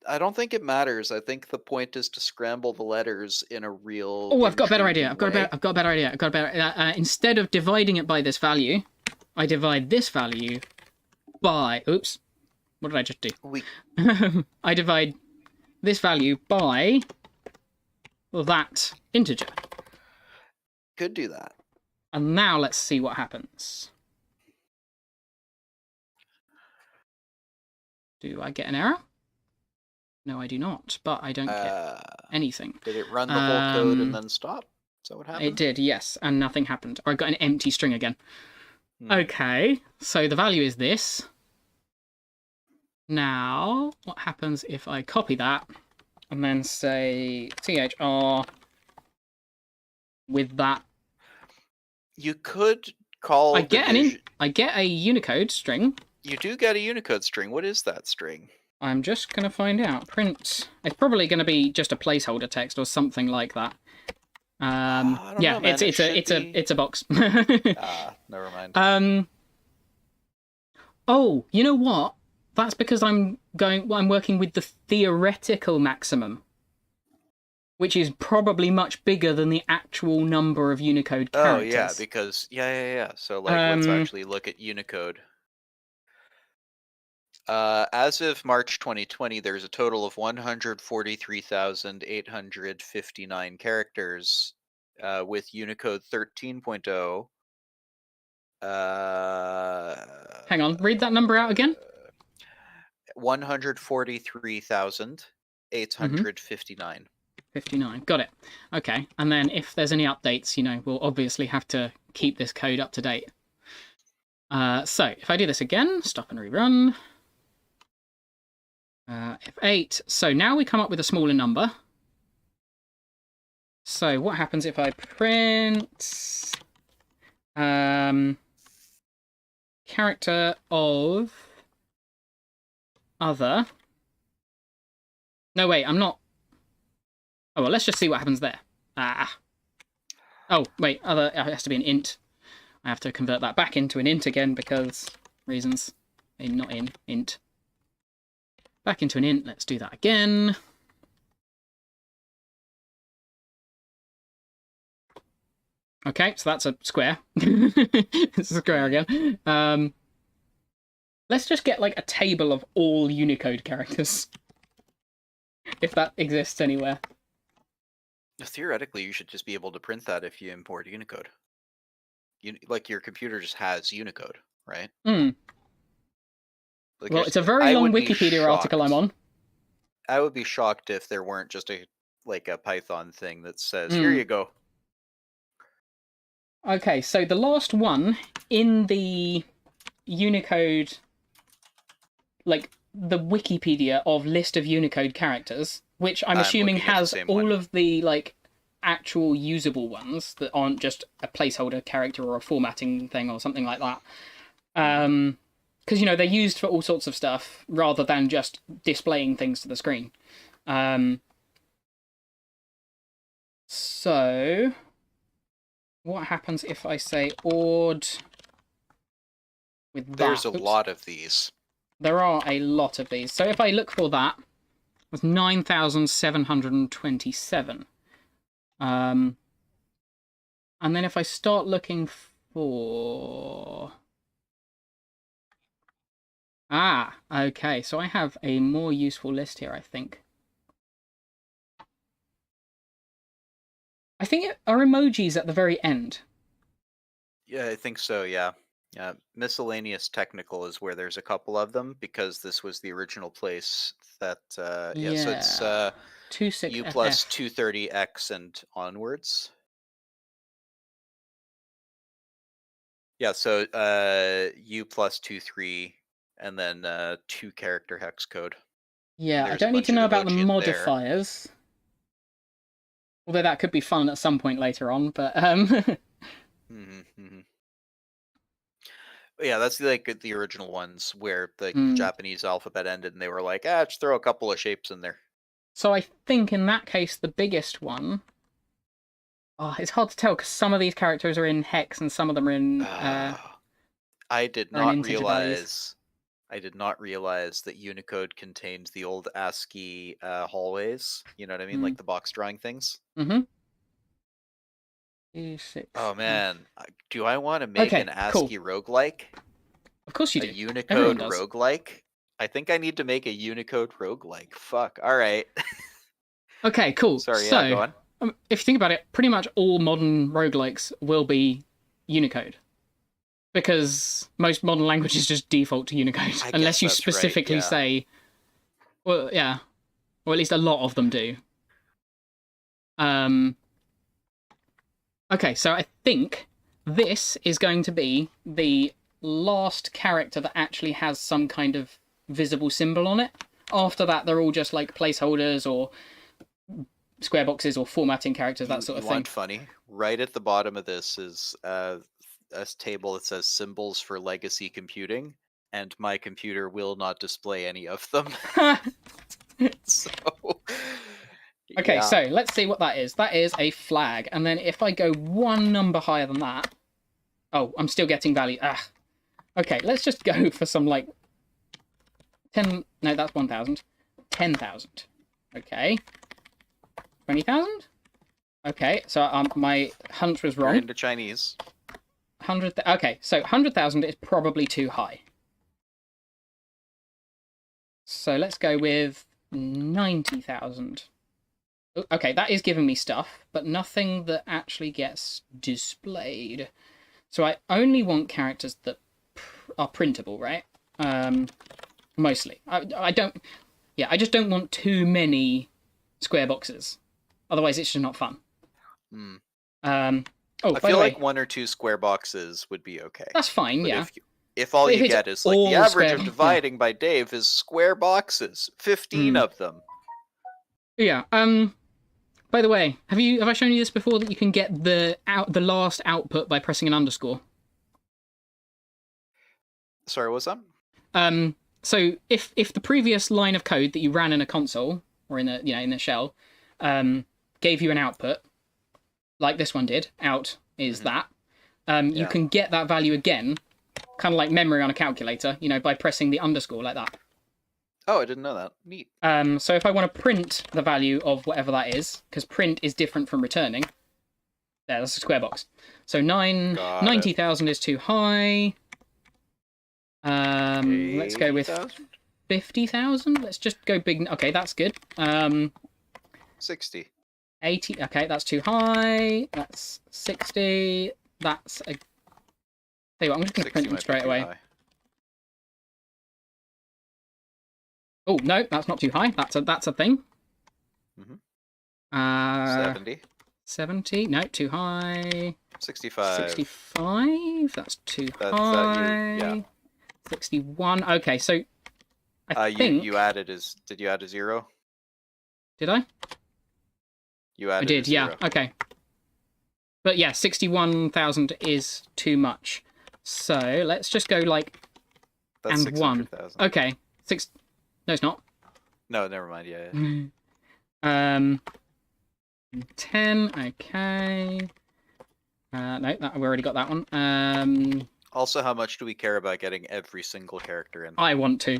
I don't think it matters. I think the point is to scramble the letters in a real. Oh, I've got a better idea. I've got a better idea. Instead of dividing it by this value, I divide this value by. Oops, what did I just do? I divide this value by that integer. Could do that. And now let's see what happens. Do I get an error? No, I do not, but I don't get anything. Did it run the whole code and then stop? Is that what happened? It did, yes, and nothing happened. Or I got an empty string again. Okay, so the value is this. Now, what happens if I copy that and then say CHR with that? You could call I get a Unicode string. You do get a Unicode string. What is that string? I'm just going to find out. Print. It's probably going to be just a placeholder text or something like that. Yeah, know, it's a box. Never mind. Oh, you know what? That's because I'm working with the theoretical maximum, which is probably much bigger than the actual number of Unicode characters. Oh yeah, because yeah. So let's actually look at Unicode. As of March 2020, there's a total of 143,859 characters with Unicode 13.0. Hang on, read that number out again. 143,859. 59. Got it. Okay, and then if there's any updates, we'll obviously have to keep this code up to date. So if I do this again, stop and rerun. F8. So now we come up with a smaller number. So what happens if I print character of other? No, wait, I'm not. Oh, well, let's just see what happens there. Oh, wait, other, it has to be an int. I have to convert that back into an int again because reasons. Not in, int. Back into an int, let's do that again. Okay, so that's a square. It's a square again. Let's just get like a table of all Unicode characters. If that exists anywhere. Theoretically, you should just be able to print that if you import Unicode. Like your computer just has Unicode, right? Like well, it's a very long Wikipedia article I'm on. I would be shocked if there weren't just a Python thing that says, here you go. Okay, so the last one in the Unicode, like the Wikipedia of list of Unicode characters, which I'm assuming has all of the like actual usable ones that aren't just a placeholder character or a formatting thing or something like that. Because, they're used for all sorts of stuff rather than just displaying things to the screen. So, what happens if I say ORD with that? There's a lot of these. There are a lot of these. So if I look for that, it's 9,727. And then if I start looking for... okay, so I have a more useful list here, I think. I think are emojis at the very end. Yeah, I think so, yeah. Miscellaneous technical is where there's a couple of them, because this was the original place that... So it's 26 U FF. plus 230X and onwards. Yeah, so U plus 23 and then 2 character hex code. Yeah, I don't need to know about the modifiers. Although that could be fun at some point later on, but Yeah, that's like the original ones where the Japanese alphabet ended and they were like, just throw a couple of shapes in there. So I think in that case the biggest one. Oh, it's hard to tell because some of these characters are in hex and some of them are in. I did not realize that Unicode contained the old ASCII hallways. You know what I mean, like the box drawing things. Mm-hmm. Oh man, do I want to make an ASCII roguelike? Of course you do. A Unicode roguelike? I think I need to make a Unicode roguelike. Fuck. All right. Okay, cool. Sorry, so, go on. If you think about it, pretty much all modern roguelikes will be Unicode. Because most modern languages just default to Unicode. Unless you specifically say... Well, yeah. Or at least a lot of them do. Okay, so I think this is going to be the last character that actually has some kind of visible symbol on it. After that, they're all just like placeholders or square boxes or formatting characters, that sort of thing. Funny. Right at the bottom of this is a table that says symbols for legacy computing, and my computer will not display any of them. So... Okay, so let's see what that is. That is a flag. And then if I go one number higher than that... Oh, I'm still getting value. Okay, let's just go for some, like... 10... No, that's 1,000. 10,000. Okay. 20,000? Okay, so my hunch was wrong. You're into Chinese. 100... Okay, so 100,000 is probably too high. So let's go with 90,000. Okay, that is giving me stuff, but nothing that actually gets displayed. So I only want characters that are printable, right? Mostly. I don't... Yeah, I just don't want too many square boxes. Otherwise, it's just not fun. I feel like 1 or 2 square boxes would be okay. That's fine, but yeah. If all you get is like the average of dividing by Dave is square boxes, 15 of them. Yeah. By the way, have I shown you this before, that you can get the last output by pressing an underscore? Sorry, what's that? So if the previous line of code that you ran in a console or in a shell gave you an output, like this one did, out is that, you can get that value again, kind of like memory on a calculator, by pressing the underscore like that. Oh, I didn't know that. Neat. So if I want to print the value of whatever that is, because print is different from returning. There, that's a square box. So 90,000 is too high. Let's go with 50,000. Let's just go big. Okay, that's good. 60. 80. Okay, that's too high. That's 60. That's a... Tell you what, I'm just going to print them straight away. High. Oh, no, that's not too high. That's a thing. 70. 70. No, too high. 65. 65. That's too high. Yeah. 61. Okay, so I think... You added Did you add a 0? Did I? You added I did, a 0. yeah. Okay. But yeah, 61,000 is too much. So let's just go like... That's and 1. Okay. No, it's not. No, never mind. Yeah. 10. Okay. No, we already got that one. Also, how much do we care about getting every single character in? I want to.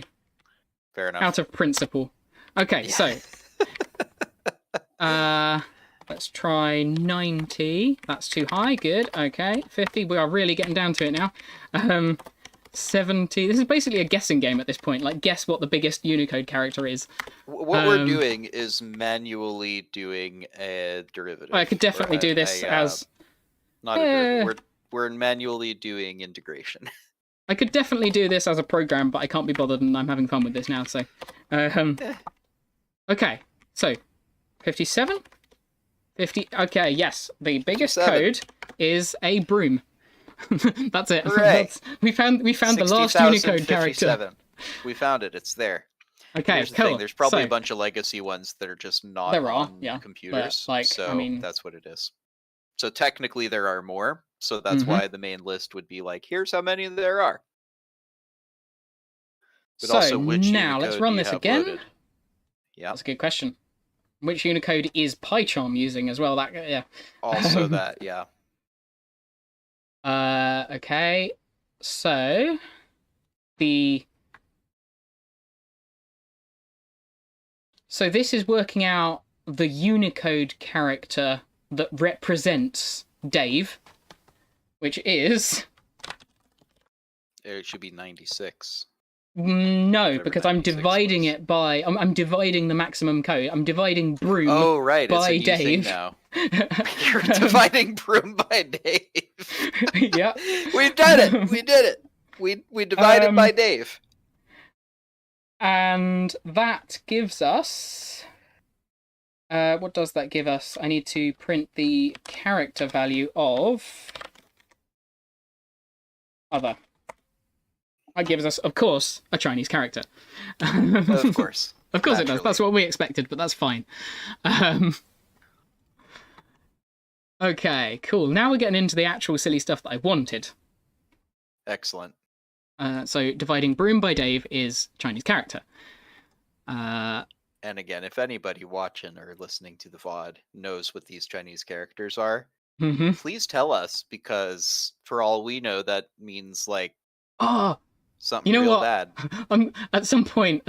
Fair enough. Out of principle. Okay, so let's try 90. That's too high. Good. Okay, 50. We are really getting down to it now. 70. This is basically a guessing game at this point. Like, guess what the biggest Unicode character is. What we're doing is manually doing a derivative. I could definitely do this as... Not a derivative. We're manually doing integration. I could definitely do this as a program, but I can't be bothered, and I'm having fun with this now, so... Okay, so 57? 50. Okay, yes. The biggest 57. code is a broom. That's it. Hooray. We found the last Unicode character. We found it. It's there. Okay, Here's the cool. thing. There's probably a bunch of legacy ones that are just not on computers. But, like, so I mean... that's what it is. So technically there are more. So that's why the main list would be like, here's how many there are. But so also, which now let's run this again. Yeah, that's a good question. Which Unicode is PyCharm using as well? That yeah. Also that yeah. Okay. So this is working out the Unicode character that represents Dave, which is... It should be 96. No, because I'm dividing it by... I'm dividing the maximum code. I'm dividing broom by it's a Dave. Thing now. You're dividing broom by Dave. Yeah. We've done it! We did it! We divided by Dave. And that gives us... what does that give us? I need to print the character value of... other. That gives us, of course, a Chinese character. Of course. Of course it does. That's what we expected, but that's fine. Okay, cool. Now we're getting into the actual silly stuff that I wanted. Excellent. So dividing broom by Dave is Chinese character. And again, if anybody watching or listening to the VOD knows what these Chinese characters are, please tell us, because for all we know, that means like something real bad. At some point,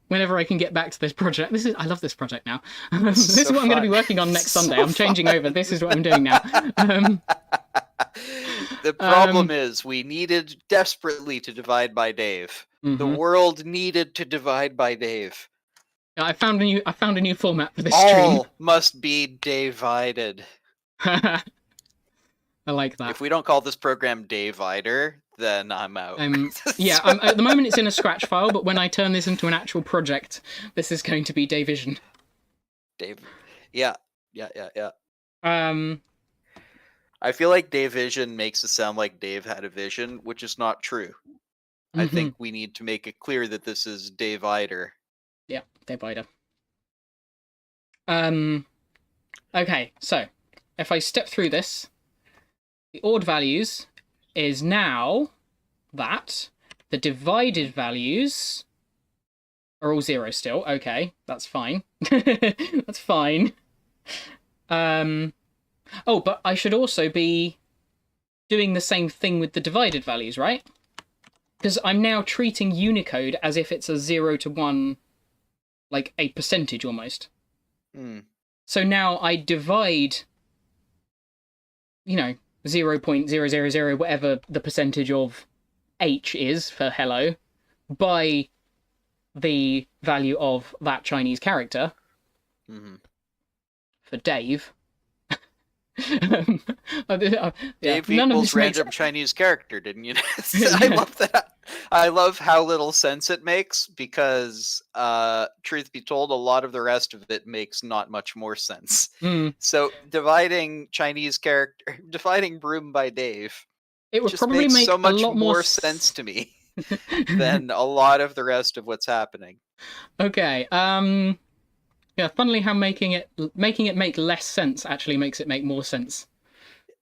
whenever I can get back to this project, I love this project now. This is what I'm going to be working on next Sunday. I'm changing over. This is what I'm doing now. The problem is we needed desperately to divide by Dave. The world needed to divide by Dave. I found a new format for this stream. All must be divided. I like that. If we don't call this program Davider, then I'm out. Yeah, at the moment it's in a Scratch file, but when I turn this into an actual project, this is going to be Davision. Dave. Yeah. I feel like Davision makes it sound like Dave had a vision, which is not true. I think we need to make it clear that this is Davider. Yeah, Davider. Okay, so if I step through this, the odd values is now that the divided values are all 0 still. Okay, that's fine. That's fine. Oh, but I should also be doing the same thing with the divided values, right? Because I'm now treating Unicode as if it's a 0 to 1, like a percentage almost. So now I divide, 0.000, whatever the percentage of H is for hello, by the value of that Chinese character for Dave. Dave equals random Chinese character, didn't you? I love that. I love how little sense it makes, because truth be told, a lot of the rest of it makes not much more sense. So dividing broom by Dave, it would just probably makes make so much a lot more sense to me than a lot of the rest of what's happening. Okay. Yeah, funnily how making it make less sense actually makes it make more sense.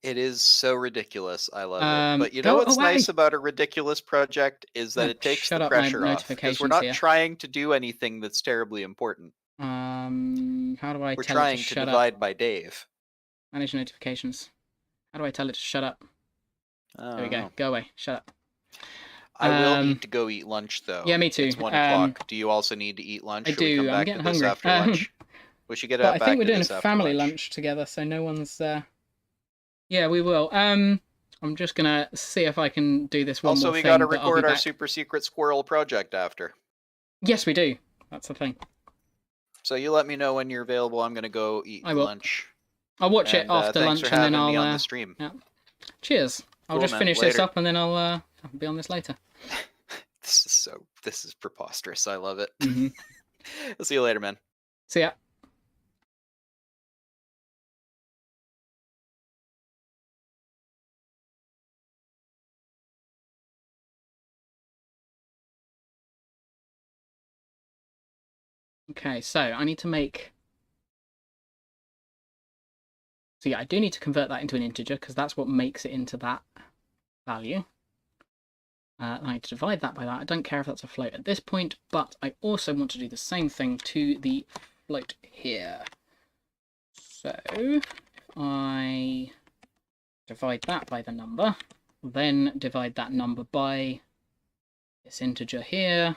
It is so ridiculous. I love it. But you know what's nice about a ridiculous project is that it takes the pressure off, because we're not trying to do anything that's terribly important. How do I We're tell trying it to to shut divide up? by Dave. Manage notifications. How do I tell it to shut up? There we go. Go away. Shut up. I will need to go eat lunch, though. Yeah, me too. It's 1 o'clock. Do you also need to eat lunch? I do. I'm getting hungry. After lunch? We should get but back I think we're doing a family lunch together, so no one's... Yeah, we will. I'm just going to see if I can do this one more thing. Also, we got to record our super secret squirrel project after. Yes, we do. That's the thing. So you let me know when you're available. I'm going to go eat lunch. I'll watch it after lunch, and then I'll... on the stream. Yeah. Cheers. I'll just finish this up, and then I'll be on this later. This is preposterous. I love it. I'll see you later, man. See ya. Okay, so I need to make... So yeah, I do need to convert that into an integer, because that's what makes it into that value. I need to divide that by that. I don't care if that's a float at this point, but I also want to do the same thing to the float here. So if I divide that by the number, then divide that number by this integer here,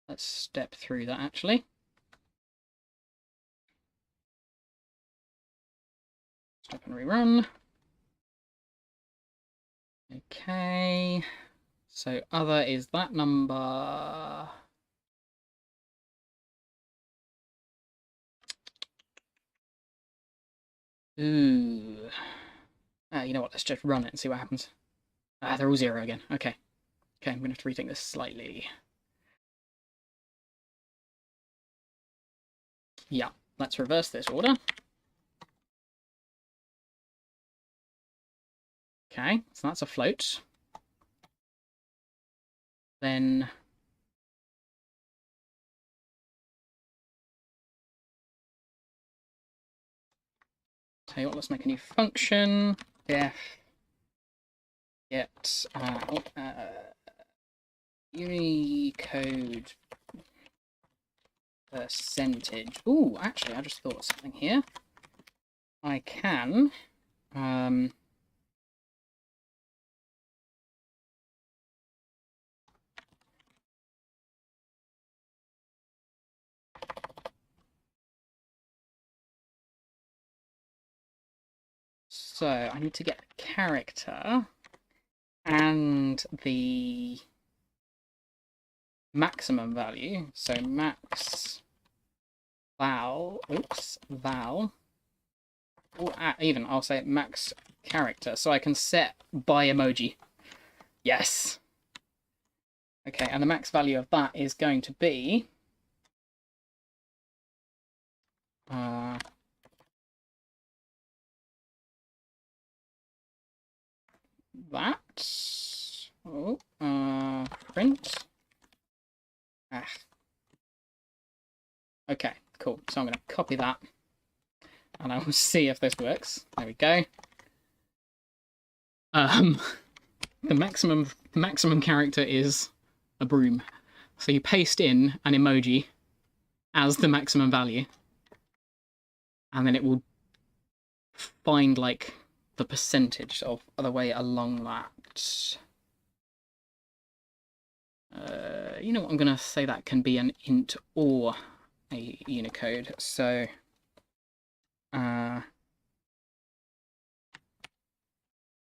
let's step through that actually. Stop and rerun. Okay, so other is that number. Ooh. You know what, let's just run it and see what happens. They're all 0 again. Okay. Okay, I'm going to have to rethink this slightly. Yeah, let's reverse this order. Okay, so that's a float. Then... Tell you what, let's make a new function. Def get Unicode percentage. Ooh, actually, I just thought of something here. I can so I need to get the character and the maximum value. So max val, val. Oh, even I'll say max character, so I can set by emoji. Yes. Okay, and the max value of that is going to be that. Oh, print. Okay, cool. So I'm going to copy that, and I will see if this works. There we go. The maximum character is a broom. So you paste in an emoji as the maximum value, and then it will find like the percentage of the way along that. You know what? I'm gonna say that can be an int or a Unicode. So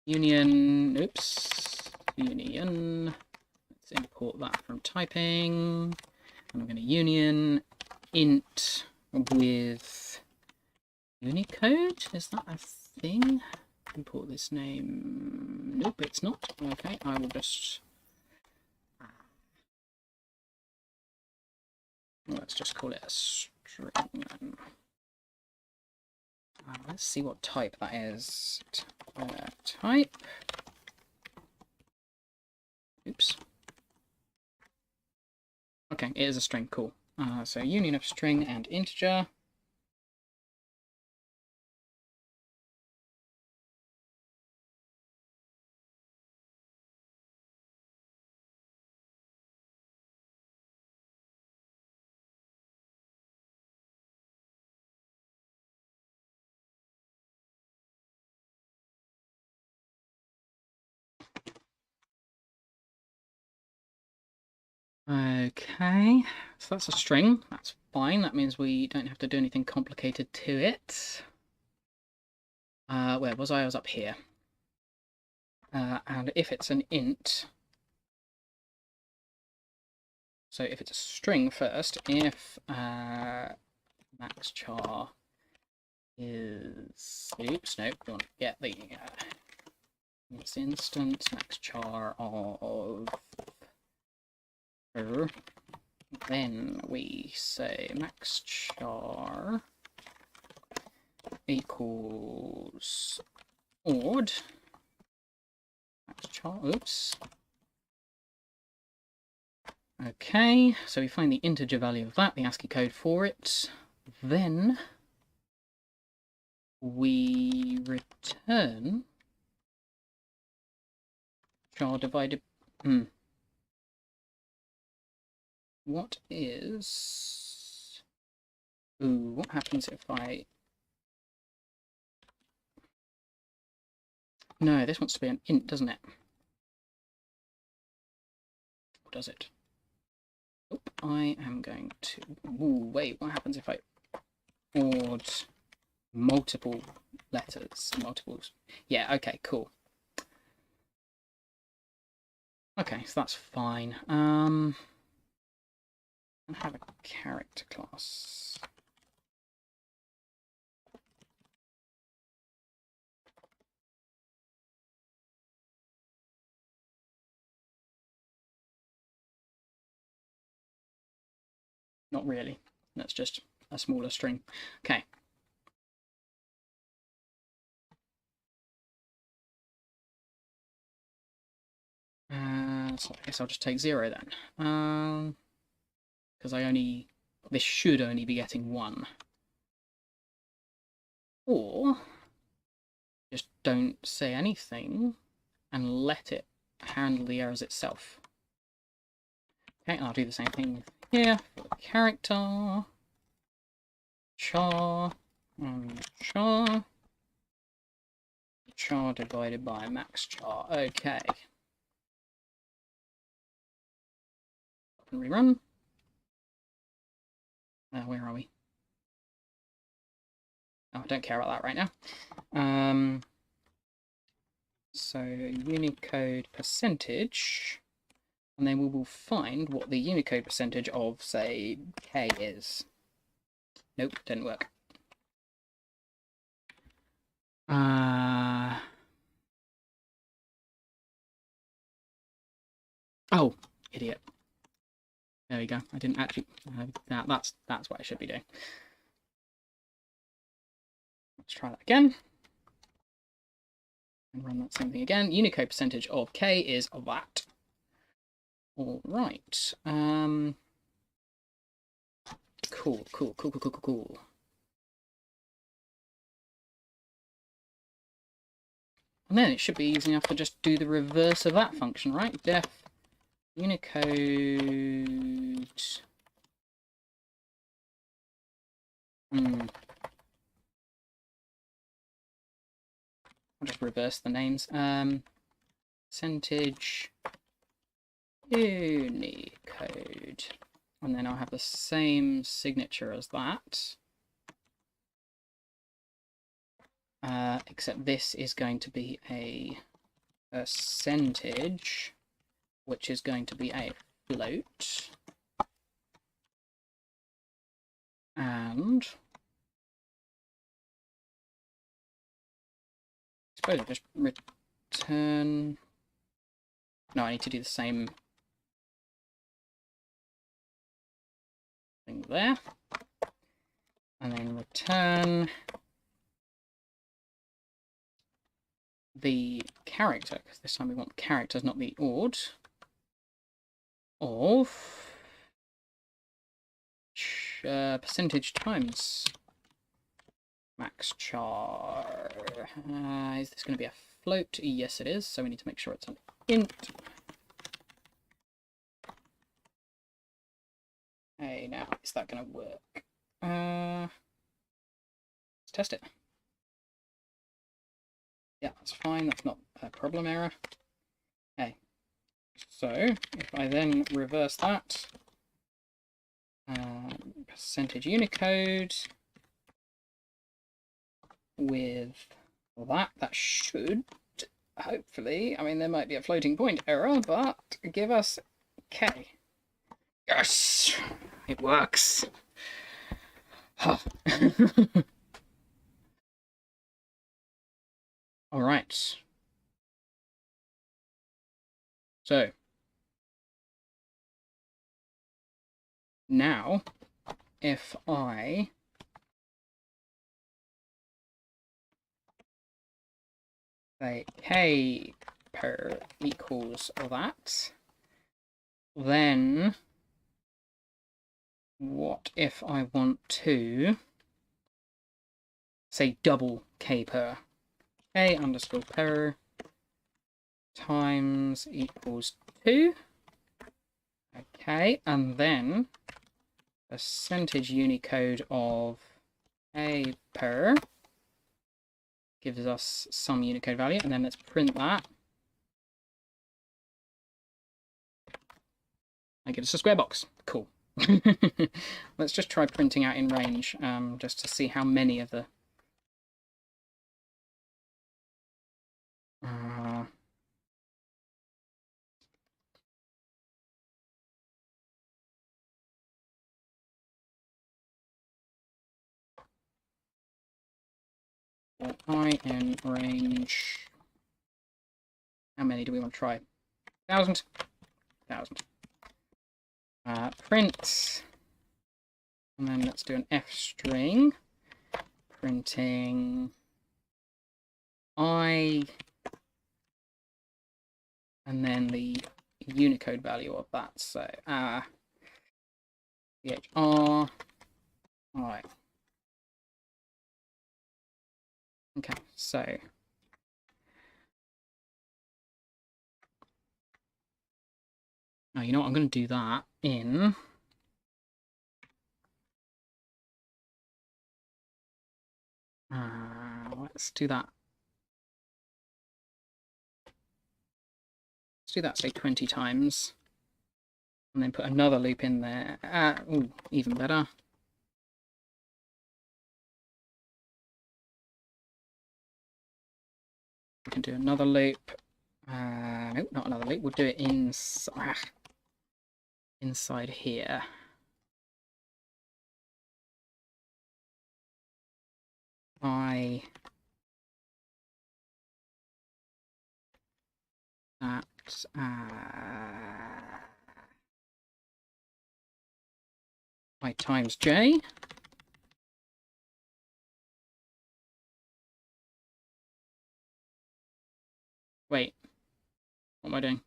union. Oops. Union. Let's import that from typing. And I'm going to union int with Unicode. Is that a thing? Import this name. Nope, it's not. Okay, I will just... Let's just call it a string then. Let's see what type that is. Type. Oops. Okay, it is a string. Cool. So union of string and integer. Okay, so that's a string. That's fine. That means we don't have to do anything complicated to it. Where was I? I was up here. And if it's an int, so if it's a string first, if max char is... Oops, nope, we want to get the this instance max char of... Then we say max char equals odd max char. Oops. Okay, so we find the integer value of that, the ASCII code for it. Then we return char divided. What is... Ooh, what happens if I... No, this wants to be an int, doesn't it? Or does it? Nope, I am going to... Ooh, wait, what happens if I odd multiple letters? Multiples. Yeah, okay, cool. Okay, so that's fine. I have a character class. Not really. That's just a smaller string. Okay. So I guess I'll just take 0 then. Because this should only be getting 1. Or just don't say anything and let it handle the errors itself. Okay, I'll do the same thing here for the character. Char divided by max char. Okay. Rerun. Where are we? Oh, I don't care about that right now. So Unicode percentage, and then we will find what the Unicode percentage of, say, K is. Nope, didn't work. Oh, idiot. There we go. I didn't actually. That's what I should be doing. Let's try that again. And run that same thing again. Unicode percentage of K is that. All right. Cool. And then it should be easy enough to just do the reverse of that function, right? Def Unicode. I'll just reverse the names. Percentage Unicode. And then I'll have the same signature as that. Except this is going to be a percentage, which is going to be a float. And I suppose I'll just return. No, I need to do the same thing there. And then return the character, because this time we want characters, not the odd, of percentage times max char. Is this going to be a float? Yes, it is. So we need to make sure it's an int. Hey, now is that going to work? Let's test it. Yeah, that's fine. That's not a problem error. Okay. So if I then reverse that, percentage Unicode with that should hopefully, I mean, there might be a floating point error, but give us K. Yes, it works. Huh. All right. So now, if I say k per equals that. Then what if I want to say double k per? K underscore per times equals 2. Okay, and then percentage Unicode of a per gives us some Unicode value, and then let's print that. I get us a square box. Cool. Let's just try printing out in range, just to see how many of the I in range. How many do we want to try? 1,000? 1,000. Print. And then let's do an F string. Printing I. And then the Unicode value of that. So, CHR. Alright. Okay, so. Oh, you know what? I'm going to do that in. Let's do that. Let's do that, say 20 times. And then put another loop in there. Ooh, even better. We can do another loop. Nope, not another loop. We'll do it inside here. That I times j. Wait, what am I doing?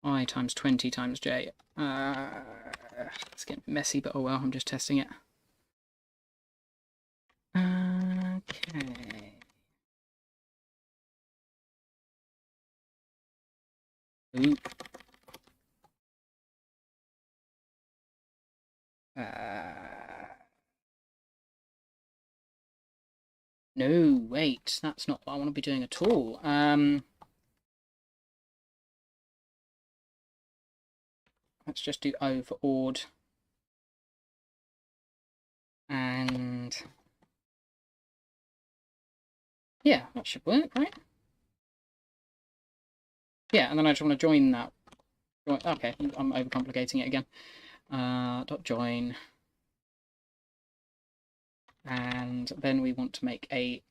I times 20 times j. It's getting messy, but oh well, I'm just testing it. Okay. Ooh. No, wait, that's not what I want to be doing at all. Let's just do O for odd. And yeah, that should work, right? Yeah, and then I just want to join that. Okay, I'm overcomplicating it again. Dot join. And then we want to make a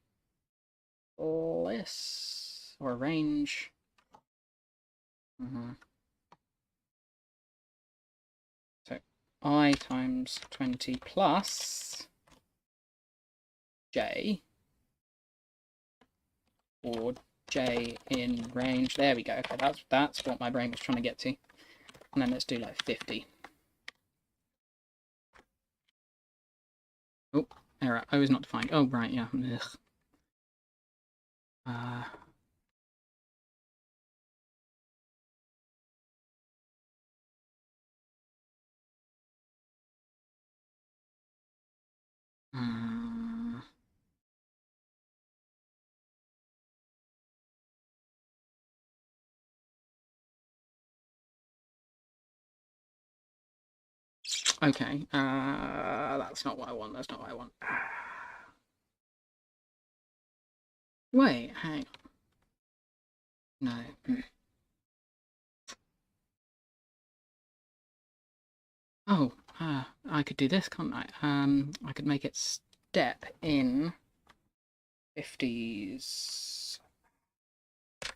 list or a range. So I times 20 plus j, or j in range. There we go. Okay, that's what my brain was trying to get to. And then let's do like 50. Oh, error. O is not defined. Oh, right, yeah. Ugh. Okay, that's not what I want. That's not what I want. Wait, hang on. No. Oh, I could do this, can't I? I could make it step in 50s. I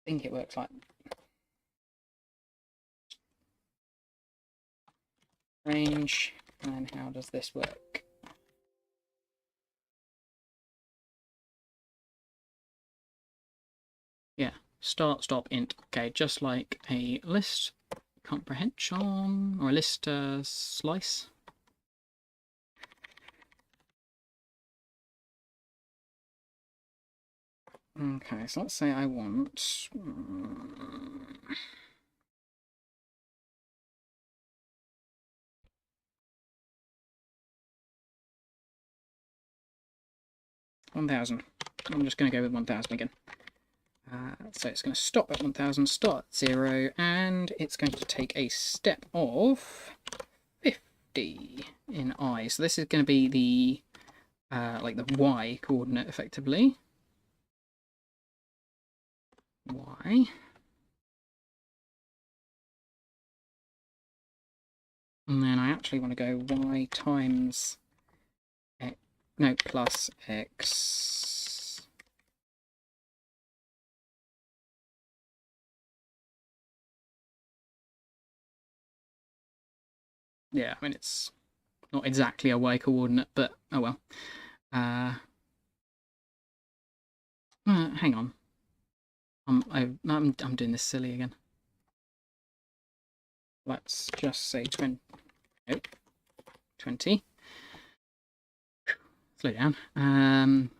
think it works like range. And how does this work? start, stop, int. Okay, just like a list comprehension or a list slice. Okay, so let's say I want 1,000. I'm just going to go with 1,000 again. So it's going to stop at 1,000, start at 0, and it's going to take a step of 50 in I. So this is going to be the like the Y coordinate, effectively. Y. And then I actually want to go Y times X, no, plus X. Yeah, I mean, it's not exactly a Y coordinate, but oh well. Hang on. I'm doing this silly again. Let's just say 20. Nope. 20. Slow down. And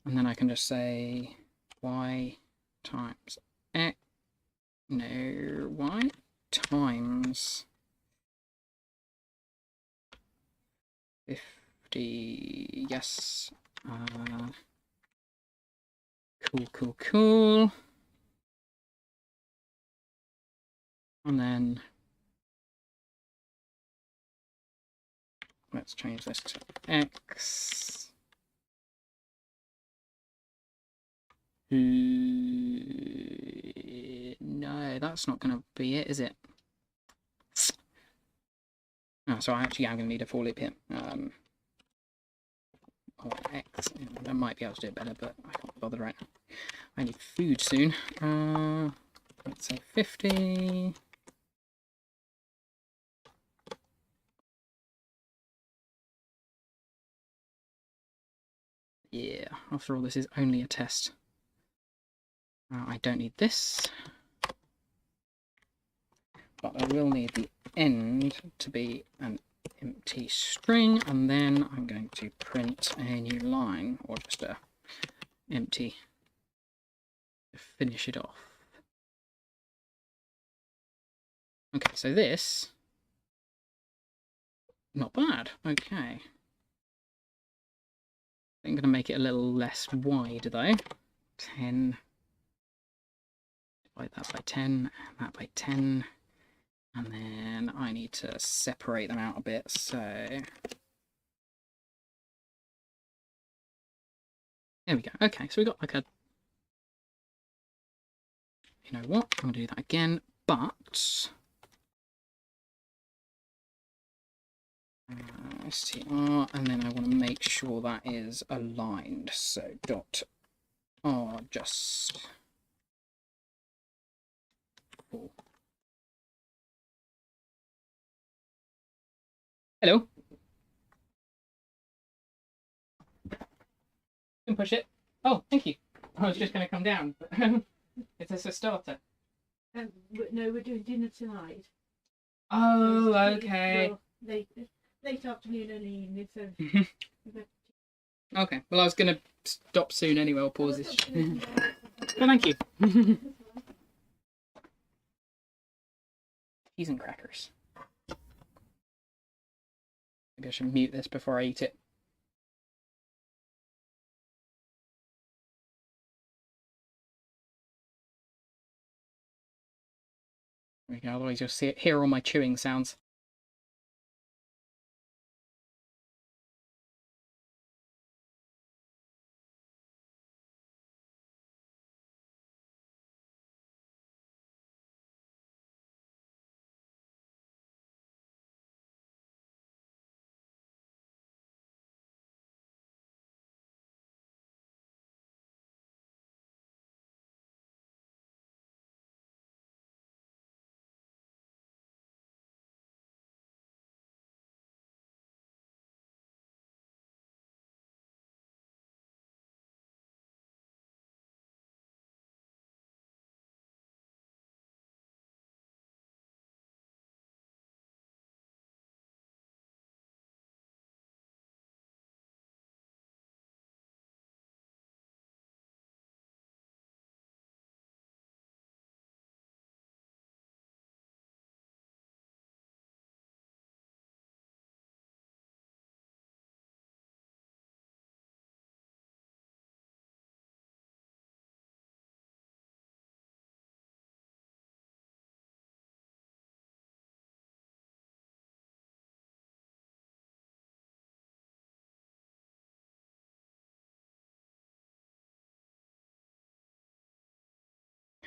then I can just say Y times X. No, Y times 50. Yes. Cool. And then let's change this to X. No, that's not going to be it, is it? Oh, so I actually am going to need a for loop here. Or X. I might be able to do it better, but I can't bother right now. I need food soon. Let's say 50. Yeah, after all, this is only a test. I don't need this. But I will need the end to be an empty string, and then I'm going to print a new line, or just a empty to finish it off. Okay, so this, not bad. Okay. I'm going to make it a little less wide though. 10. Divide that by 10, and that by 10. And then I need to separate them out a bit, so there we go. Okay, so we got like a, you know what, I'm going to do that again, but str, and then I want to make sure that is aligned, so dot r just 4. Hello. You can push it. Oh, thank you. I was just going to come down, but is this a starter? No, we're doing dinner tonight. Oh, okay. Well, late afternoon, early evening. So. Okay. Well, I was going to stop soon anyway. I'll pause this. Well, thank you. Cheese and crackers. Maybe I should mute this before I eat it. There we go. Otherwise, you'll hear all my chewing sounds.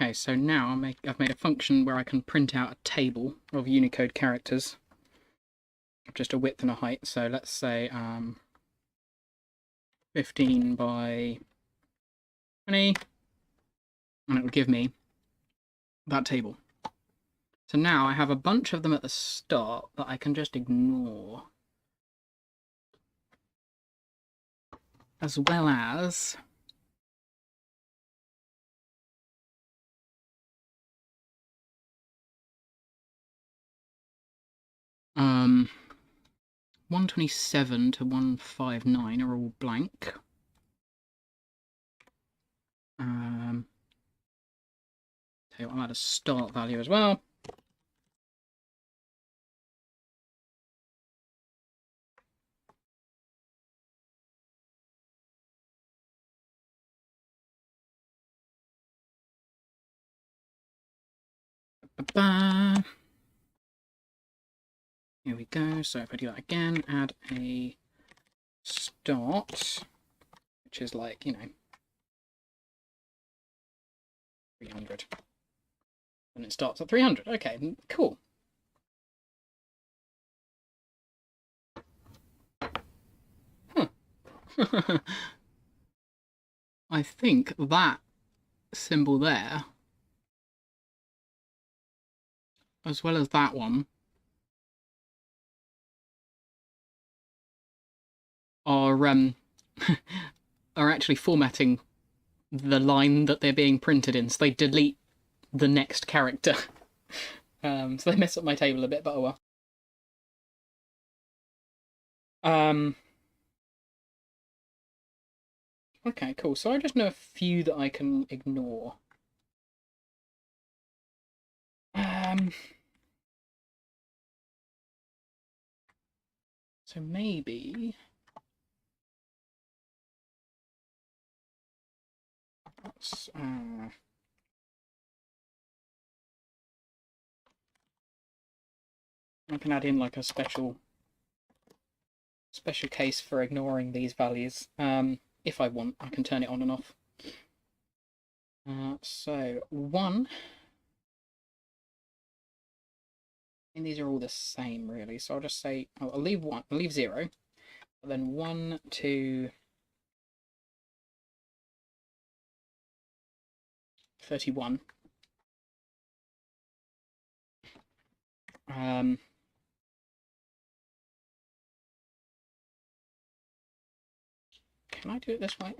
Okay, so now I've made a function where I can print out a table of Unicode characters, just a width and a height. So let's say 15 by 20, and it will give me that table. So now I have a bunch of them at the start that I can just ignore, as well as um 127 to 159 are all blank. Tell you what, I'll add a start value as well. Ba-ba. Here we go. So if I do that again, add a start, which is like, you know, 300. And it starts at 300. Okay, cool. Huh. I think that symbol there, as well as that one, are are actually formatting the line that they're being printed in, so they delete the next character. So they mess up my table a bit, but oh well. Okay, cool. So I just know a few that I can ignore. So maybe let's I can add in like a special case for ignoring these values. If I want, I can turn it on and off. So 1, and these are all the same really. So I'll just say I'll leave 1, I'll leave 0, but then 1, 2, 31. Can I do it this way?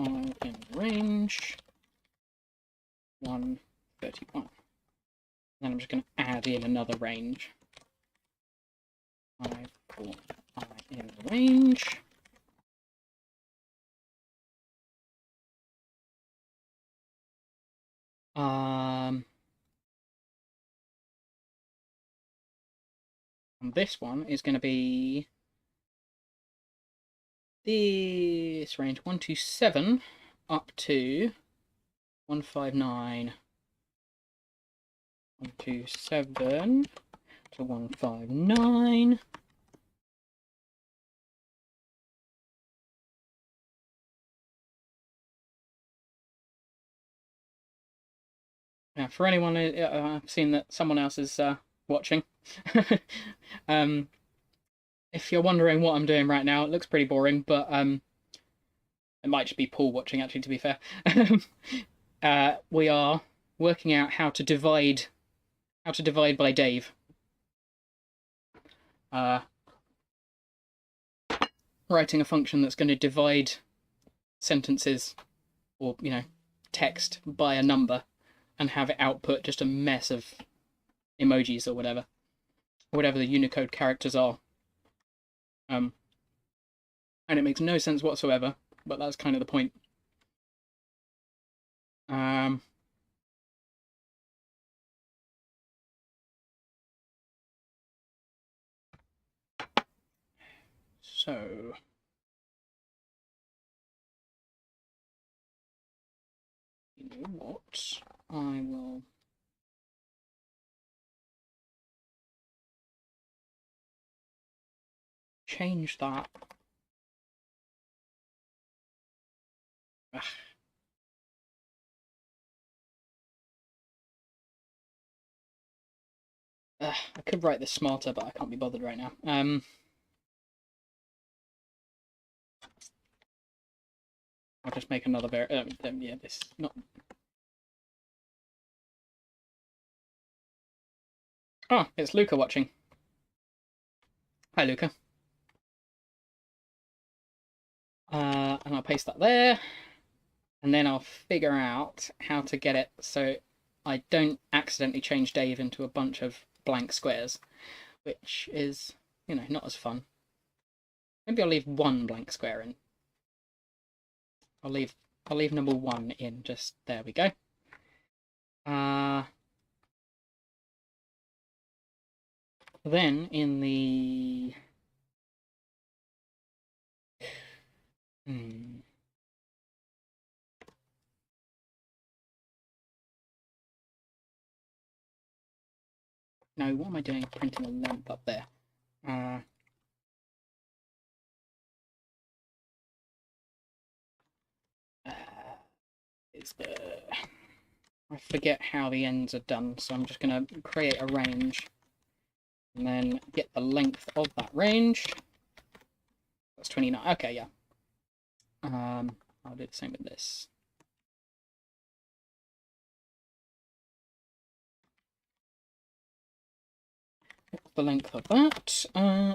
In range 131. Then I'm just going to add in another range. 5, 4, 5 in range. And this one is going to be this range 127 up to 159. 127 to 159. Now, for anyone, I've seen that someone else is watching. If you're wondering what I'm doing right now, it looks pretty boring, but it might just be Paul watching, actually, to be fair. We are working out how to divide by Dave. Writing a function that's going to divide sentences or, you know, text by a number and have it output just a mess of emojis or whatever the Unicode characters are. And it makes no sense whatsoever, but that's kind of the point. So you know what? I will change that Ugh. I could write this smarter, but I can't be bothered right now. I'll just make another yeah, this not. Oh, it's Luca watching. Hi, Luca. And I'll paste that there, and then I'll figure out how to get it so I don't accidentally change Dave into a bunch of blank squares, which is, you know, not as fun. Maybe I'll leave one blank square in. I'll leave number 1 in. Just there we go. Then in the no, what am I doing? Printing a length up there. Is the I forget how the ends are done, so I'm just going to create a range and then get the length of that range. That's 29. Okay, yeah. I'll do the same with this. What's the length of that?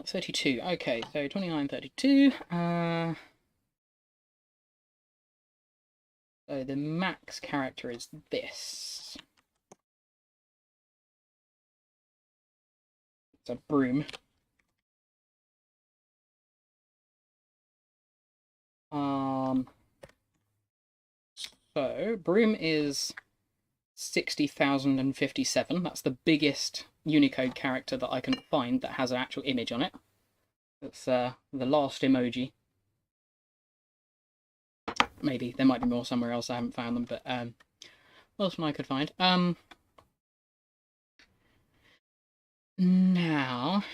32. Okay, so 29, 32. So the max character is this. It's a broom. So broom is 60,057. That's the biggest Unicode character that I can find that has an actual image on it. That's the last emoji. Maybe there might be more somewhere else. I haven't found them, but what else I could find? Now,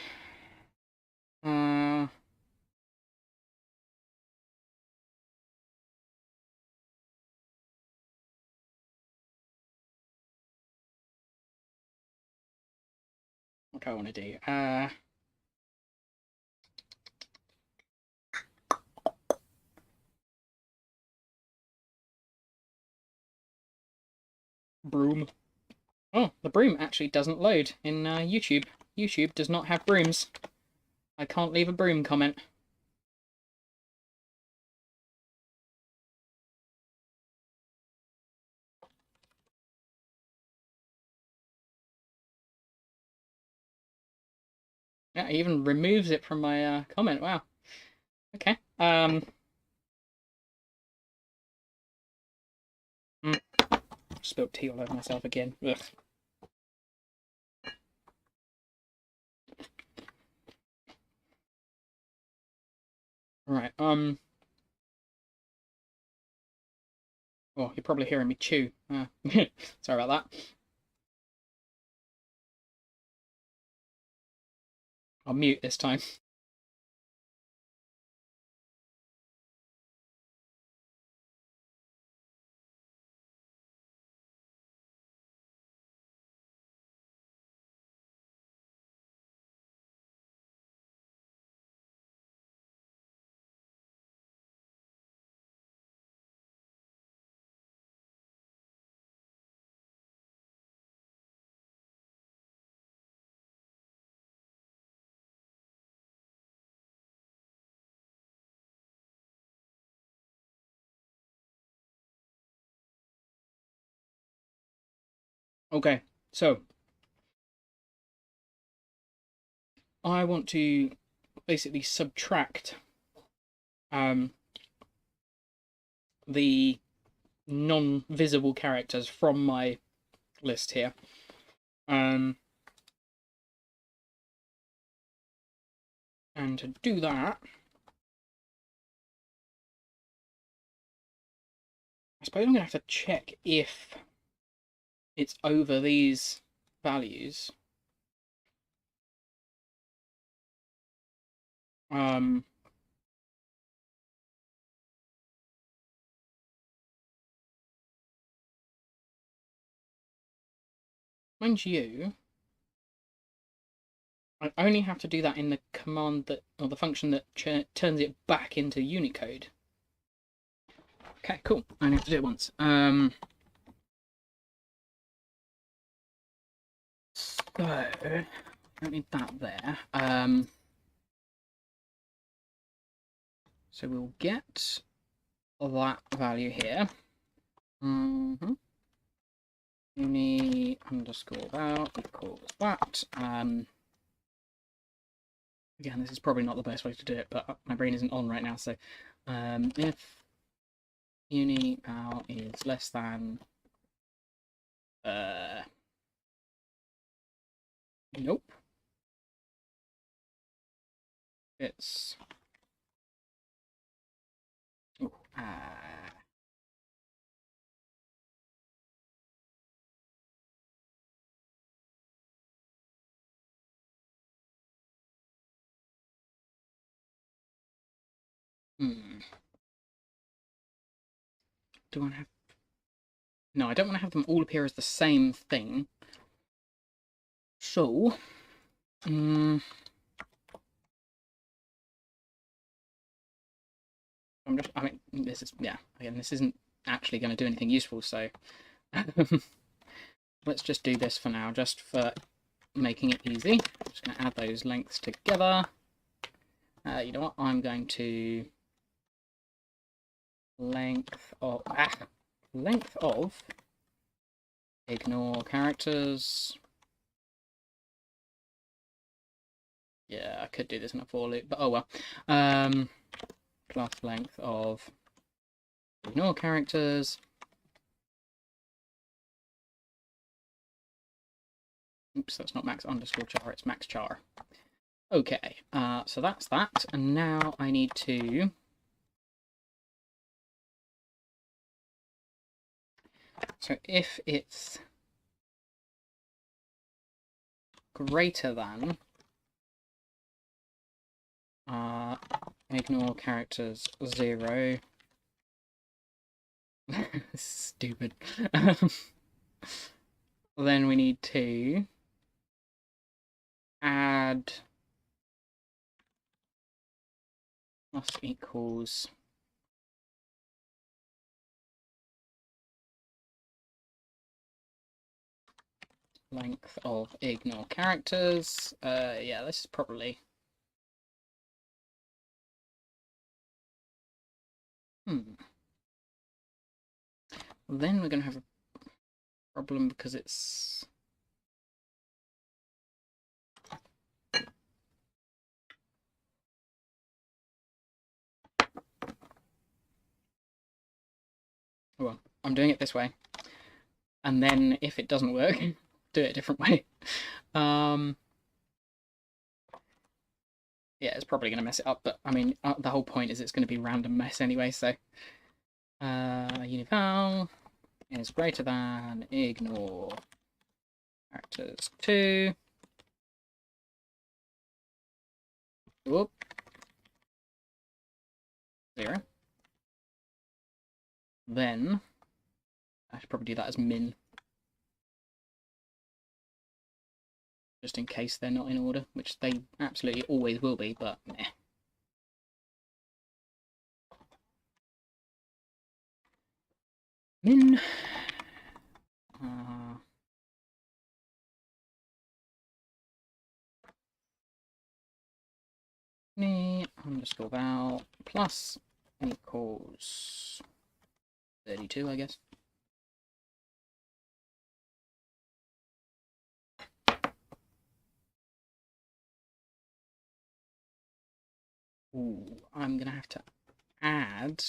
what do I want to do? Broom. Oh, the broom actually doesn't load in YouTube. YouTube does not have brooms. I can't leave a broom comment. Yeah, it even removes it from my comment. Wow. Okay. Spilled tea all over myself again. Ugh. Right. Oh, you're probably hearing me chew. Sorry about that. I'll mute this time. Okay, so I want to basically subtract the non-visible characters from my list here. And to do that, I suppose I'm going to have to check if it's over these values. Mind you, I only have to do that in the command that, or the function that turns it back into Unicode. Okay, cool. I only have to do it once. So, don't need that there. So we'll get that value here. Uni underscore about equals that. Again, this is probably not the best way to do it, but my brain isn't on right now. So, if uni val is less than nope. It's do I have? No, I don't want to have them all appear as the same thing. So, I mean, this is, yeah, again, this isn't actually going to do anything useful, so let's just do this for now, just for making it easy. I'm just going to add those lengths together. You know what? I'm going to length of ignore characters. Yeah, I could do this in a for loop, but oh well. Plus length of ignore characters. Oops, that's not max underscore char, it's max char. Okay, so that's that, and now I need to so if it's greater than ignore characters 0. Stupid. Then we need to add plus equals length of ignore characters. Yeah, this is probably Then we're going to have a problem because it's well, I'm doing it this way, and then if it doesn't work, do it a different way. Yeah, it's probably going to mess it up, but I mean, the whole point is it's going to be random mess anyway, so unival is greater than ignore characters 2. Whoop. 0. Then I should probably do that as min, just in case they're not in order, which they absolutely always will be, but meh. Min underscore val plus equals 32, I guess. Ooh, I'm gonna have to add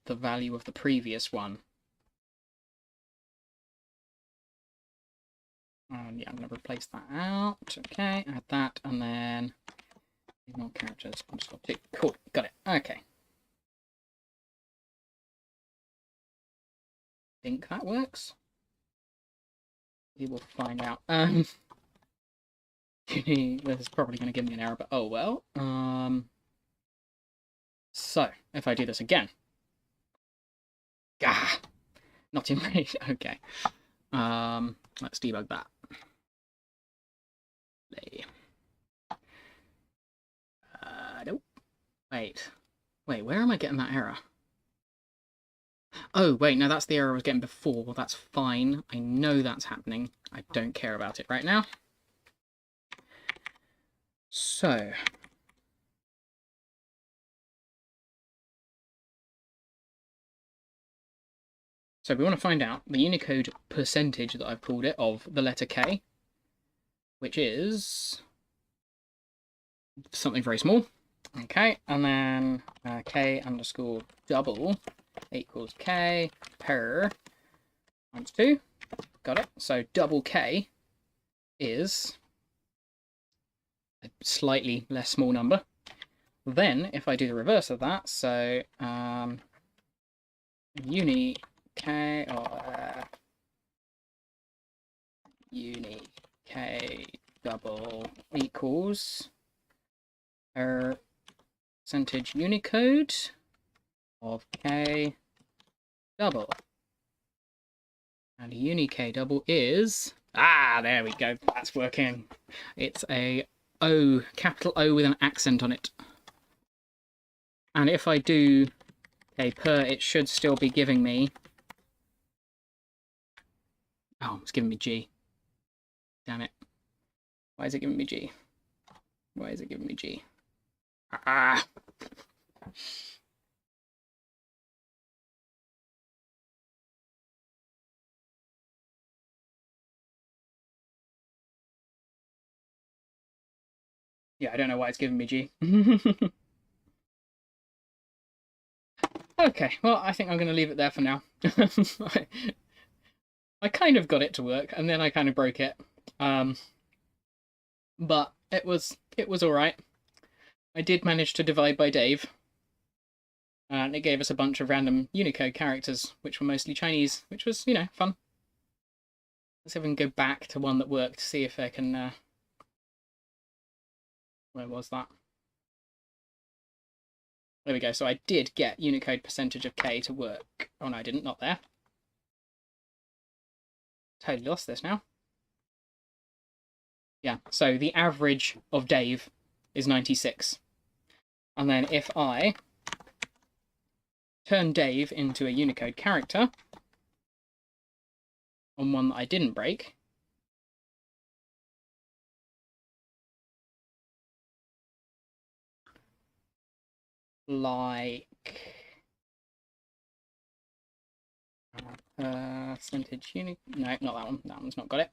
the value of the previous one. Yeah, I'm going to replace that out. Okay, add that, and then ignore characters underscore 2. Cool, got it. Okay. Think that works? We will find out. This is probably going to give me an error, but oh well. So, if I do this again. Gah! Not in range. Okay. Let's debug that. Nope. Wait, where am I getting that error? Oh, wait, no, that's the error I was getting before. Well, that's fine. I know that's happening. I don't care about it right now. So we want to find out the Unicode percentage that I've called it of the letter K, which is something very small. Okay, and then K underscore double equals K per times 2. Got it. So double K is a slightly less small number. Then, if I do the reverse of that, so uni K or uni K double equals percentage Unicode of K double. And uni K double is... Ah, there we go. That's working. It's a O, capital O with an accent on it. And if I do K per, it should still be giving me... Oh, it's giving me G. Damn it. Why is it giving me G? Why is it giving me G? Ah! Yeah, I don't know why it's giving me G. Okay, well, I think I'm going to leave it there for now. I kind of got it to work, and then I kind of broke it. But it was alright. I did manage to divide by Dave. And it gave us a bunch of random Unicode characters, which were mostly Chinese, which was, you know, fun. Let's see if we can go back to one that worked, see if I can... Where was that? There we go. So I did get Unicode percentage of K to work. Oh no, I didn't. Not there. Totally lost this now. Yeah, so the average of Dave is 96. And then if I turn Dave into a Unicode character on one that I didn't break, like percentage Unicode. No, not that one. That one's not got it.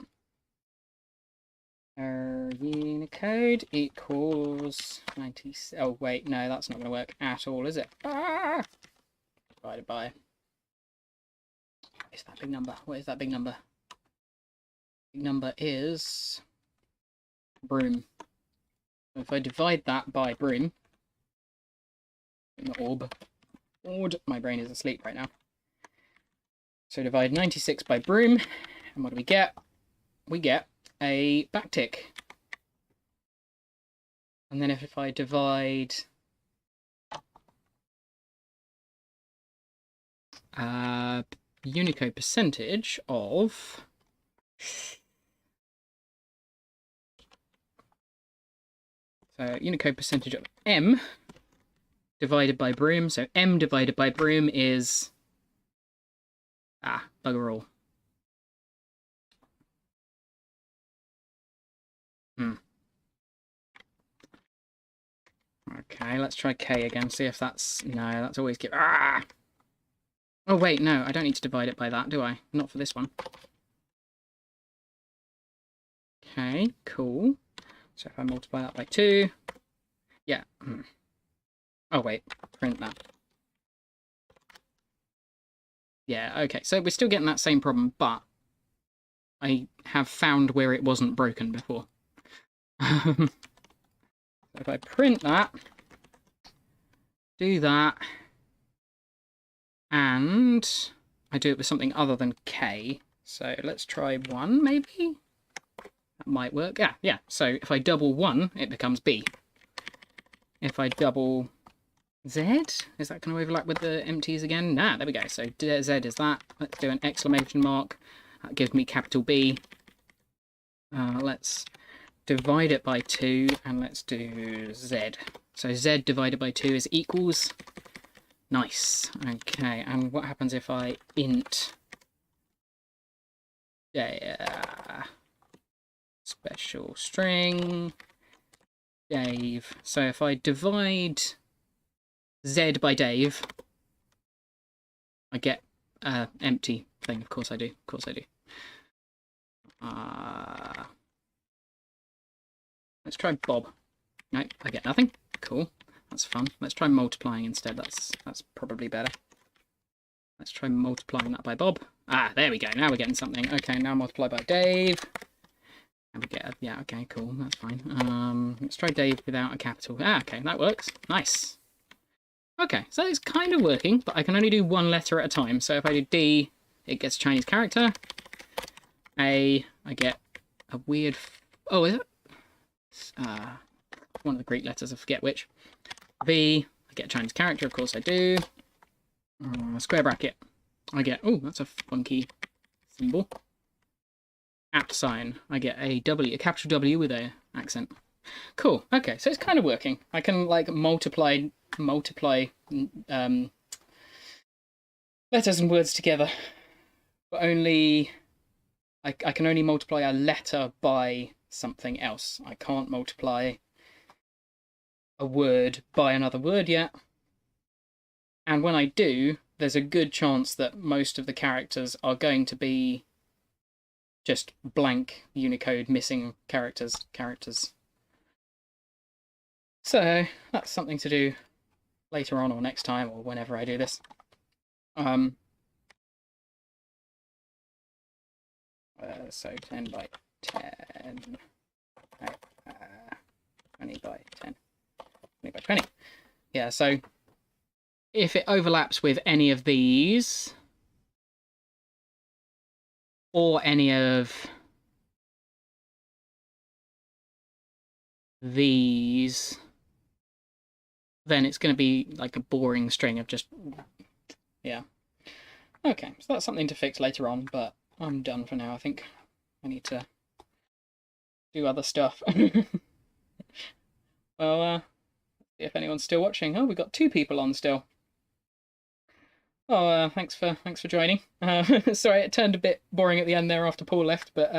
Unicode equals 90. Oh wait, no, that's not going to work at all, is it? Ah! Divided by. What is that big number? What is that big number? Big number is broom. So if I divide that by broom, orb, my brain is asleep right now. So divide 96 by broom, and what do we get? We get a backtick. And then if I divide Unicode percentage of Unicode percentage of M divided by broom, so M divided by broom is bugger all. Okay, let's try K again, see if that's... No, that's always give... Oh wait, no, I don't need to divide it by that, do I? Not for this one. Okay, cool. So if I multiply that by 2... Yeah. Oh wait, print that. Yeah, okay, so we're still getting that same problem, but I have found where it wasn't broken before. So if I print that, do that, and I do it with something other than K, so let's try 1 maybe? That might work. Yeah, so if I double 1, it becomes B. If I double Z, is that going to overlap with the empties again? Nah, there we go. So Z is that. Let's do an exclamation mark, That gives me capital B. Let's divide it by 2, and let's do Z. So Z divided by 2 is equals. Nice. Okay, and what happens if I int special string Dave? So if I divide Z by Dave, I get empty thing. Of course I do. Of course I do. Let's try Bob. No, I get nothing. Cool. That's fun. Let's try multiplying instead. That's probably better. Let's try multiplying that by Bob. Ah, there we go. Now we're getting something. Okay, now multiply by Dave. And we get yeah, okay, cool. That's fine. Let's try Dave without a capital. Ah, okay, that works. Nice. Okay, so it's kind of working, but I can only do one letter at a time. So if I do D, it gets a Chinese character. A, I get a weird... Oh, is it? One of the Greek letters, I forget which. V, I get a Chinese character, of course I do. Square bracket, I get... Oh, that's a funky symbol. At sign, I get a W, a capital W with a accent. Cool, okay, so it's kind of working. I can, like, multiply letters and words together, but only... I can only multiply a letter by something else. I can't multiply a word by another word yet. And when I do, there's a good chance that most of the characters are going to be just blank Unicode missing characters. So that's something to do later on or next time or whenever I do this. So 10 by 10, 20 by 10, 20 by 20. Yeah, so if it overlaps with any of these, or any of these, then it's going to be like a boring string of just, yeah. Okay, so that's something to fix later on, but I'm done for now, I think. I need to do other stuff. Well, see if anyone's still watching. Oh, we've got 2 people on still. Oh, thanks for joining. Sorry, it turned a bit boring at the end there after Paul left, but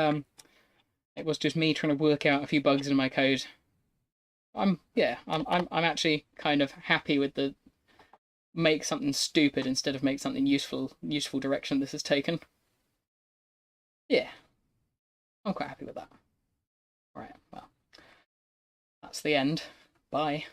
it was just me trying to work out a few bugs in my code. I'm actually kind of happy with the make something stupid instead of make something useful direction this has taken. Yeah, I'm quite happy with that. Alright, well, that's the end. Bye.